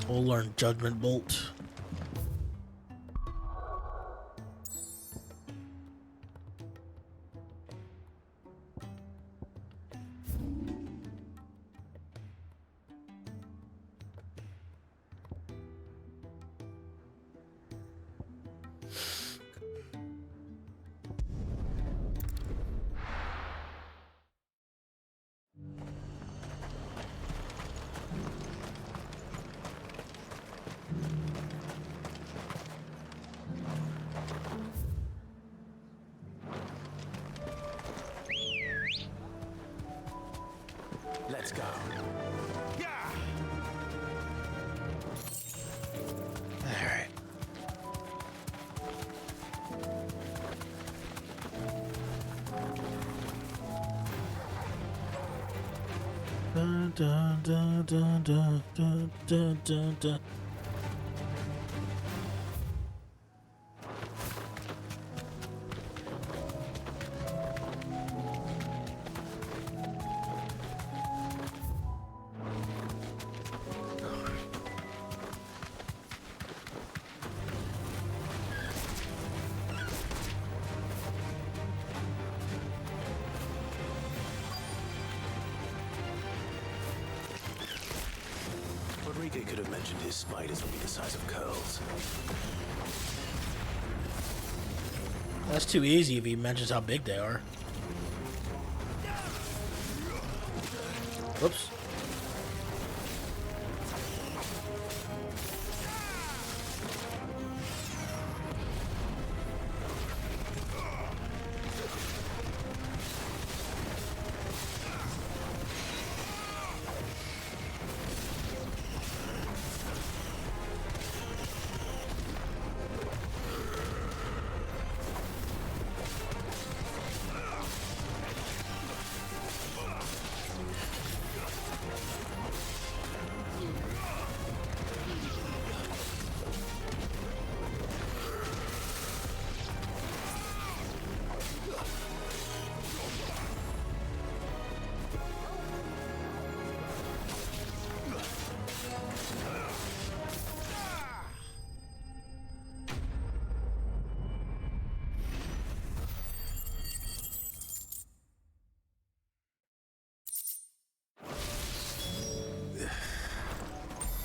We'll learn Judgment Bolt. Let's go. Alright. Dun, dun, dun, dun, dun, dun, dun, dun, dun. Rodrigo could have mentioned his spiders would be the size of curls. That's too easy if he mentions how big they are. Whoops.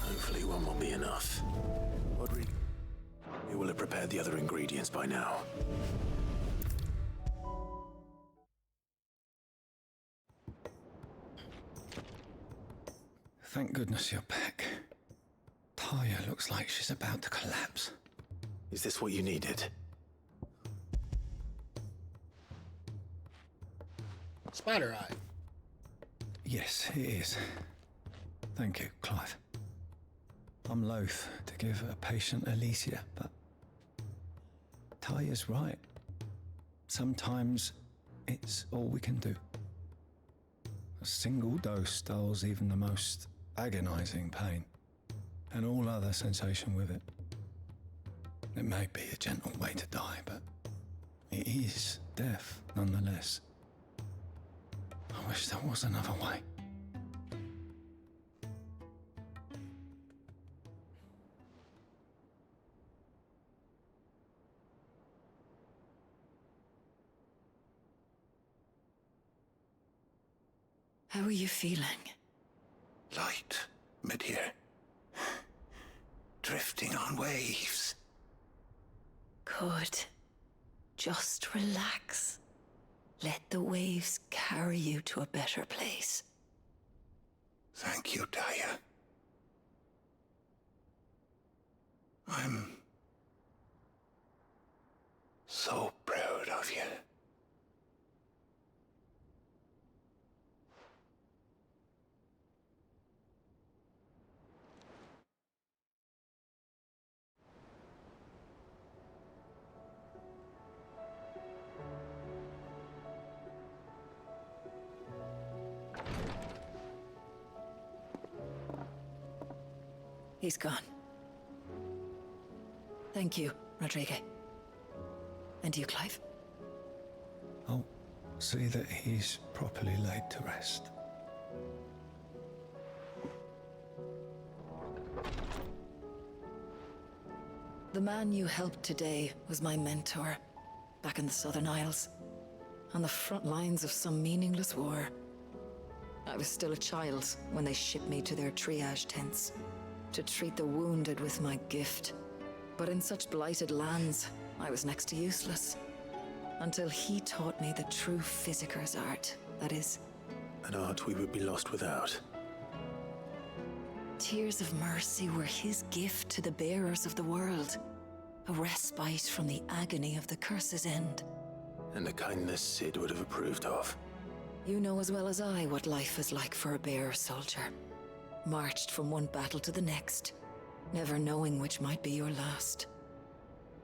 Hopefully one will be enough. Rodrigo, we will have prepared the other ingredients by now. Thank goodness you're back. Taya looks like she's about to collapse. Is this what you needed? Spider Eye. Yes, it is. Thank you, Clive. I'm loath to give a patient Alicia, but Taya's right. Sometimes it's all we can do. A single dose dulls even the most agonizing pain, and all other sensation with it. It may be a gentle way to die, but it is death nonetheless. I wish there was another way. How are you feeling? Light. Mid here. drifting on waves. Good. Just relax. Let the waves carry you to a better place. Thank you, Daya. I'm so proud of you. He's gone. Thank you, Rodrigue. And you, Clive? I'll see that he's properly laid to rest. The man you helped today was my mentor, back in the Southern Isles, on the front lines of some meaningless war. I was still a child when they shipped me to their triage tents, to treat the wounded with my gift. But in such blighted lands, I was next to useless. Until he taught me the true physicker's art, that is. An art we would be lost without. Tears of mercy were his gift to the bearers of the world. A respite from the agony of the curse's end. And a kindness Sid would have approved of. You know as well as I what life is like for a bearer soldier. Marched from one battle to the next, never knowing which might be your last.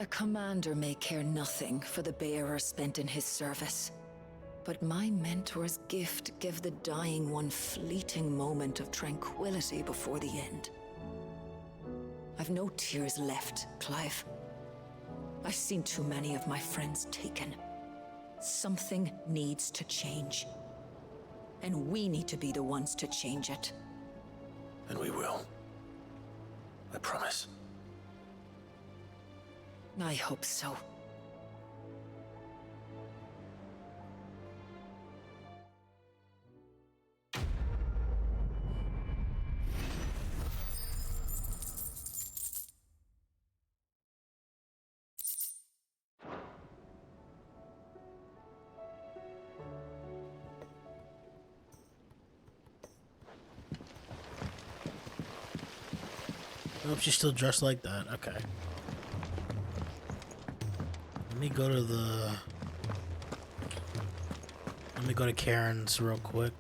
A commander may care nothing for the bearer spent in his service. But my mentor's gift gave the dying one fleeting moment of tranquility before the end. I've no tears left, Clive. I've seen too many of my friends taken. Something needs to change. And we need to be the ones to change it. And we will. I promise. I hope so. Oh, she's still dressed like that. Okay. Let me go to the... Let me go to Karen's real quick.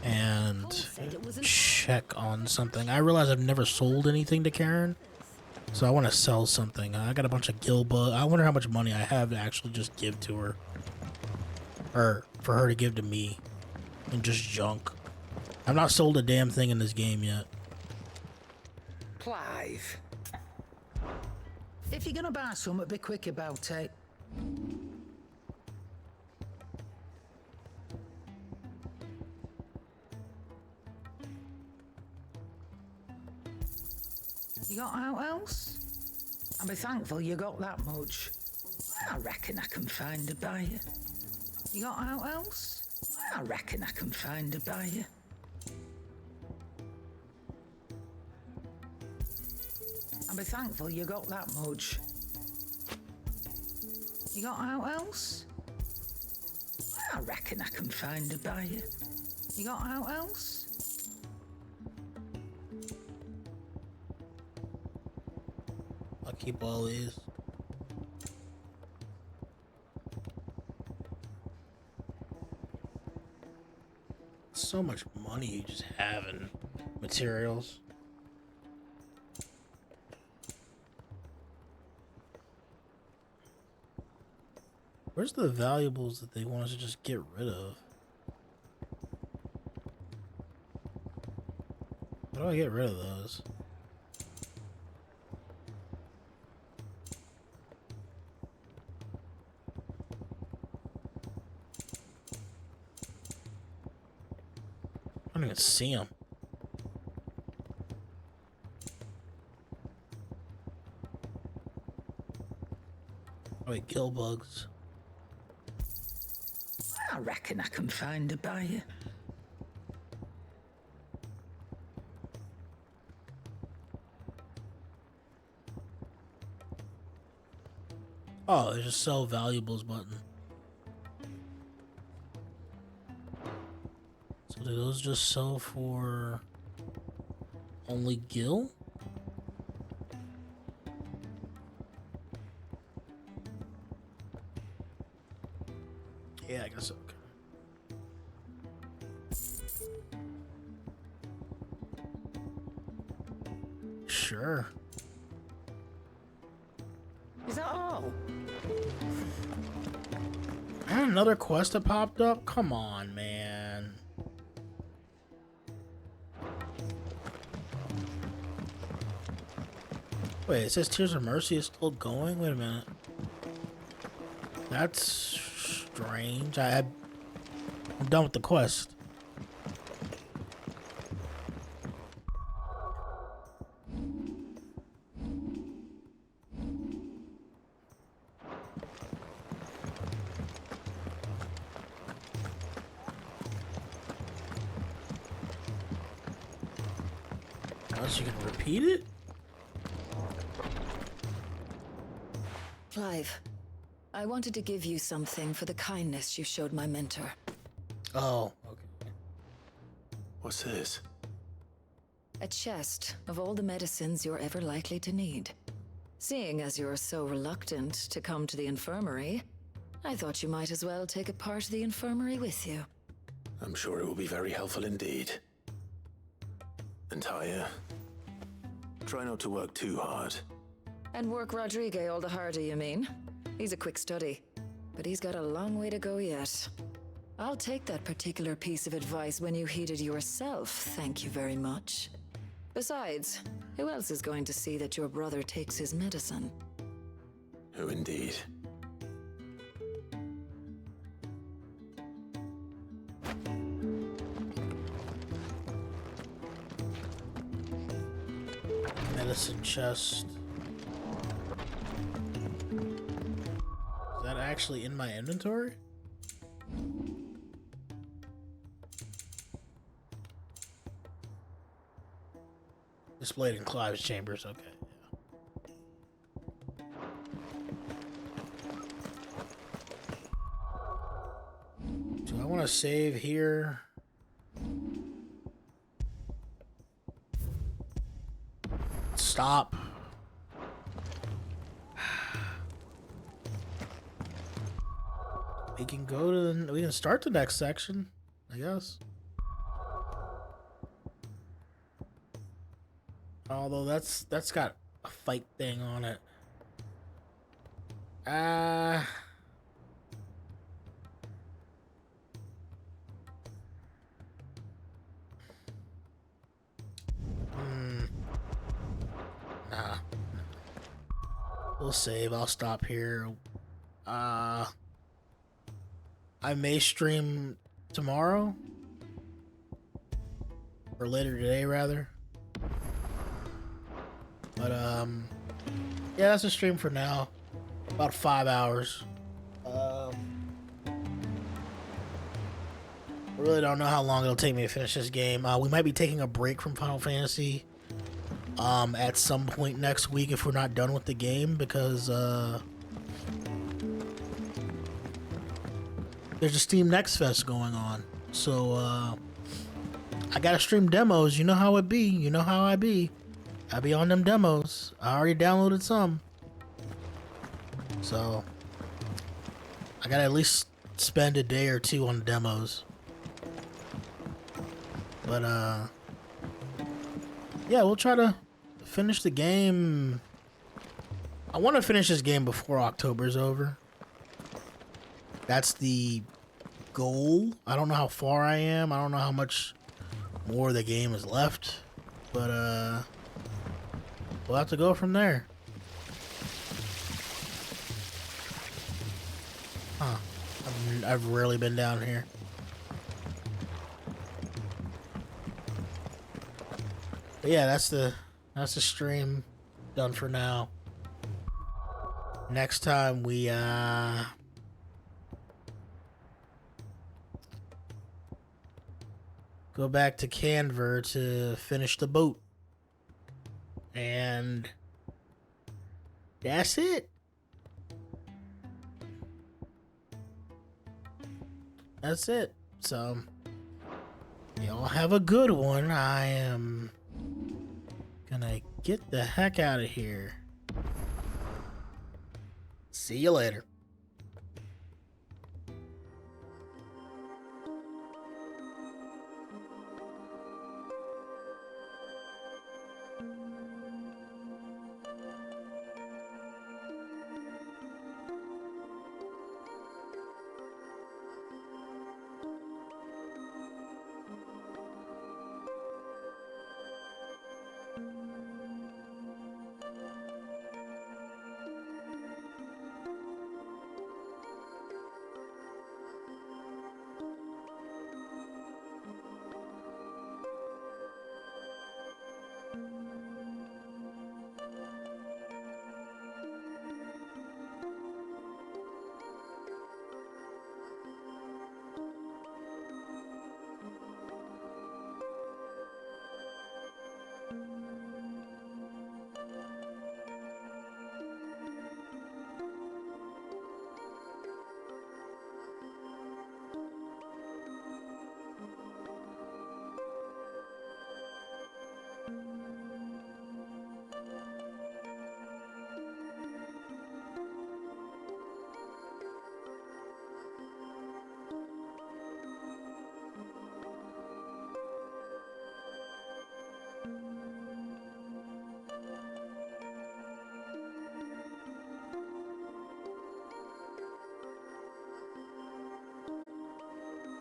And check on something. I realize I've never sold anything to Karen. So I want to sell something. I got a bunch of Gilbug. I wonder how much money I have to actually just give to her. Or for her to give to me. And just junk. I've not sold a damn thing in this game yet. Clive. If you're gonna buy something, be quick about it. You got out else? I'll be thankful you got that much. I reckon I can find a buyer. You got out else? I reckon I can find a buyer. I'll be thankful you got that much. You got out else? I reckon I can find a buyer. You got out else? I'll keep all these. So much money you just have in materials. Where's the valuables that they want us to just get rid of? How do I get rid of those? I don't even see them. Oh wait, Gilbugs. I reckon I can find a buyer. Oh, there's a sell valuables button. So do those just sell for only Gil? Yeah, I guess so. Okay. Sure. Is that all? And another quest that popped up? Come on, man. Wait, it says Tears of Mercy is still going? Wait a minute. That's strange. I'm done with the quest. Unless you can repeat it? Clive, I wanted to give you something for the kindness you showed my mentor. Oh, okay. What's this? A chest of all the medicines you're ever likely to need. Seeing as you're so reluctant to come to the infirmary, I thought you might as well take a part of the infirmary with you. I'm sure it will be very helpful indeed. And Taya, try not to work too hard. And work Rodrigue all the harder, you mean? He's a quick study, but he's got a long way to go yet. I'll take that particular piece of advice when you heed it yourself, thank you very much. Besides, who else is going to see that your brother takes his medicine? Who indeed? Medicine chest. Is that actually in my inventory? Displayed in Clive's chambers, okay. Do I want to save here? Stop. We can go to the, we can start the next section, I guess. Although that's got a fight thing on it. Nah. We'll save. I'll stop here. I may stream tomorrow. Or later today, rather. But, yeah, that's a stream for now. About 5 hours. I really don't know how long it'll take me to finish this game. We might be taking a break from Final Fantasy at some point next week if we're not done with the game, because there's a Steam Next Fest going on. So I gotta stream demos. You know how it be. You know how I be. I be on them demos. I already downloaded some. So I gotta at least spend a day or two on demos. But yeah, we'll try to finish the game. I want to finish this game before October's over. That's the goal. I don't know how far I am. I don't know how much more of the game is left. But we'll have to go from there. Huh. I've rarely been down here. But yeah, that's the stream done for now. Next time we go back to Canver to finish the boat. And that's it. that's it. So, y'all have a good one. I am gonna get the heck out of here. See you later.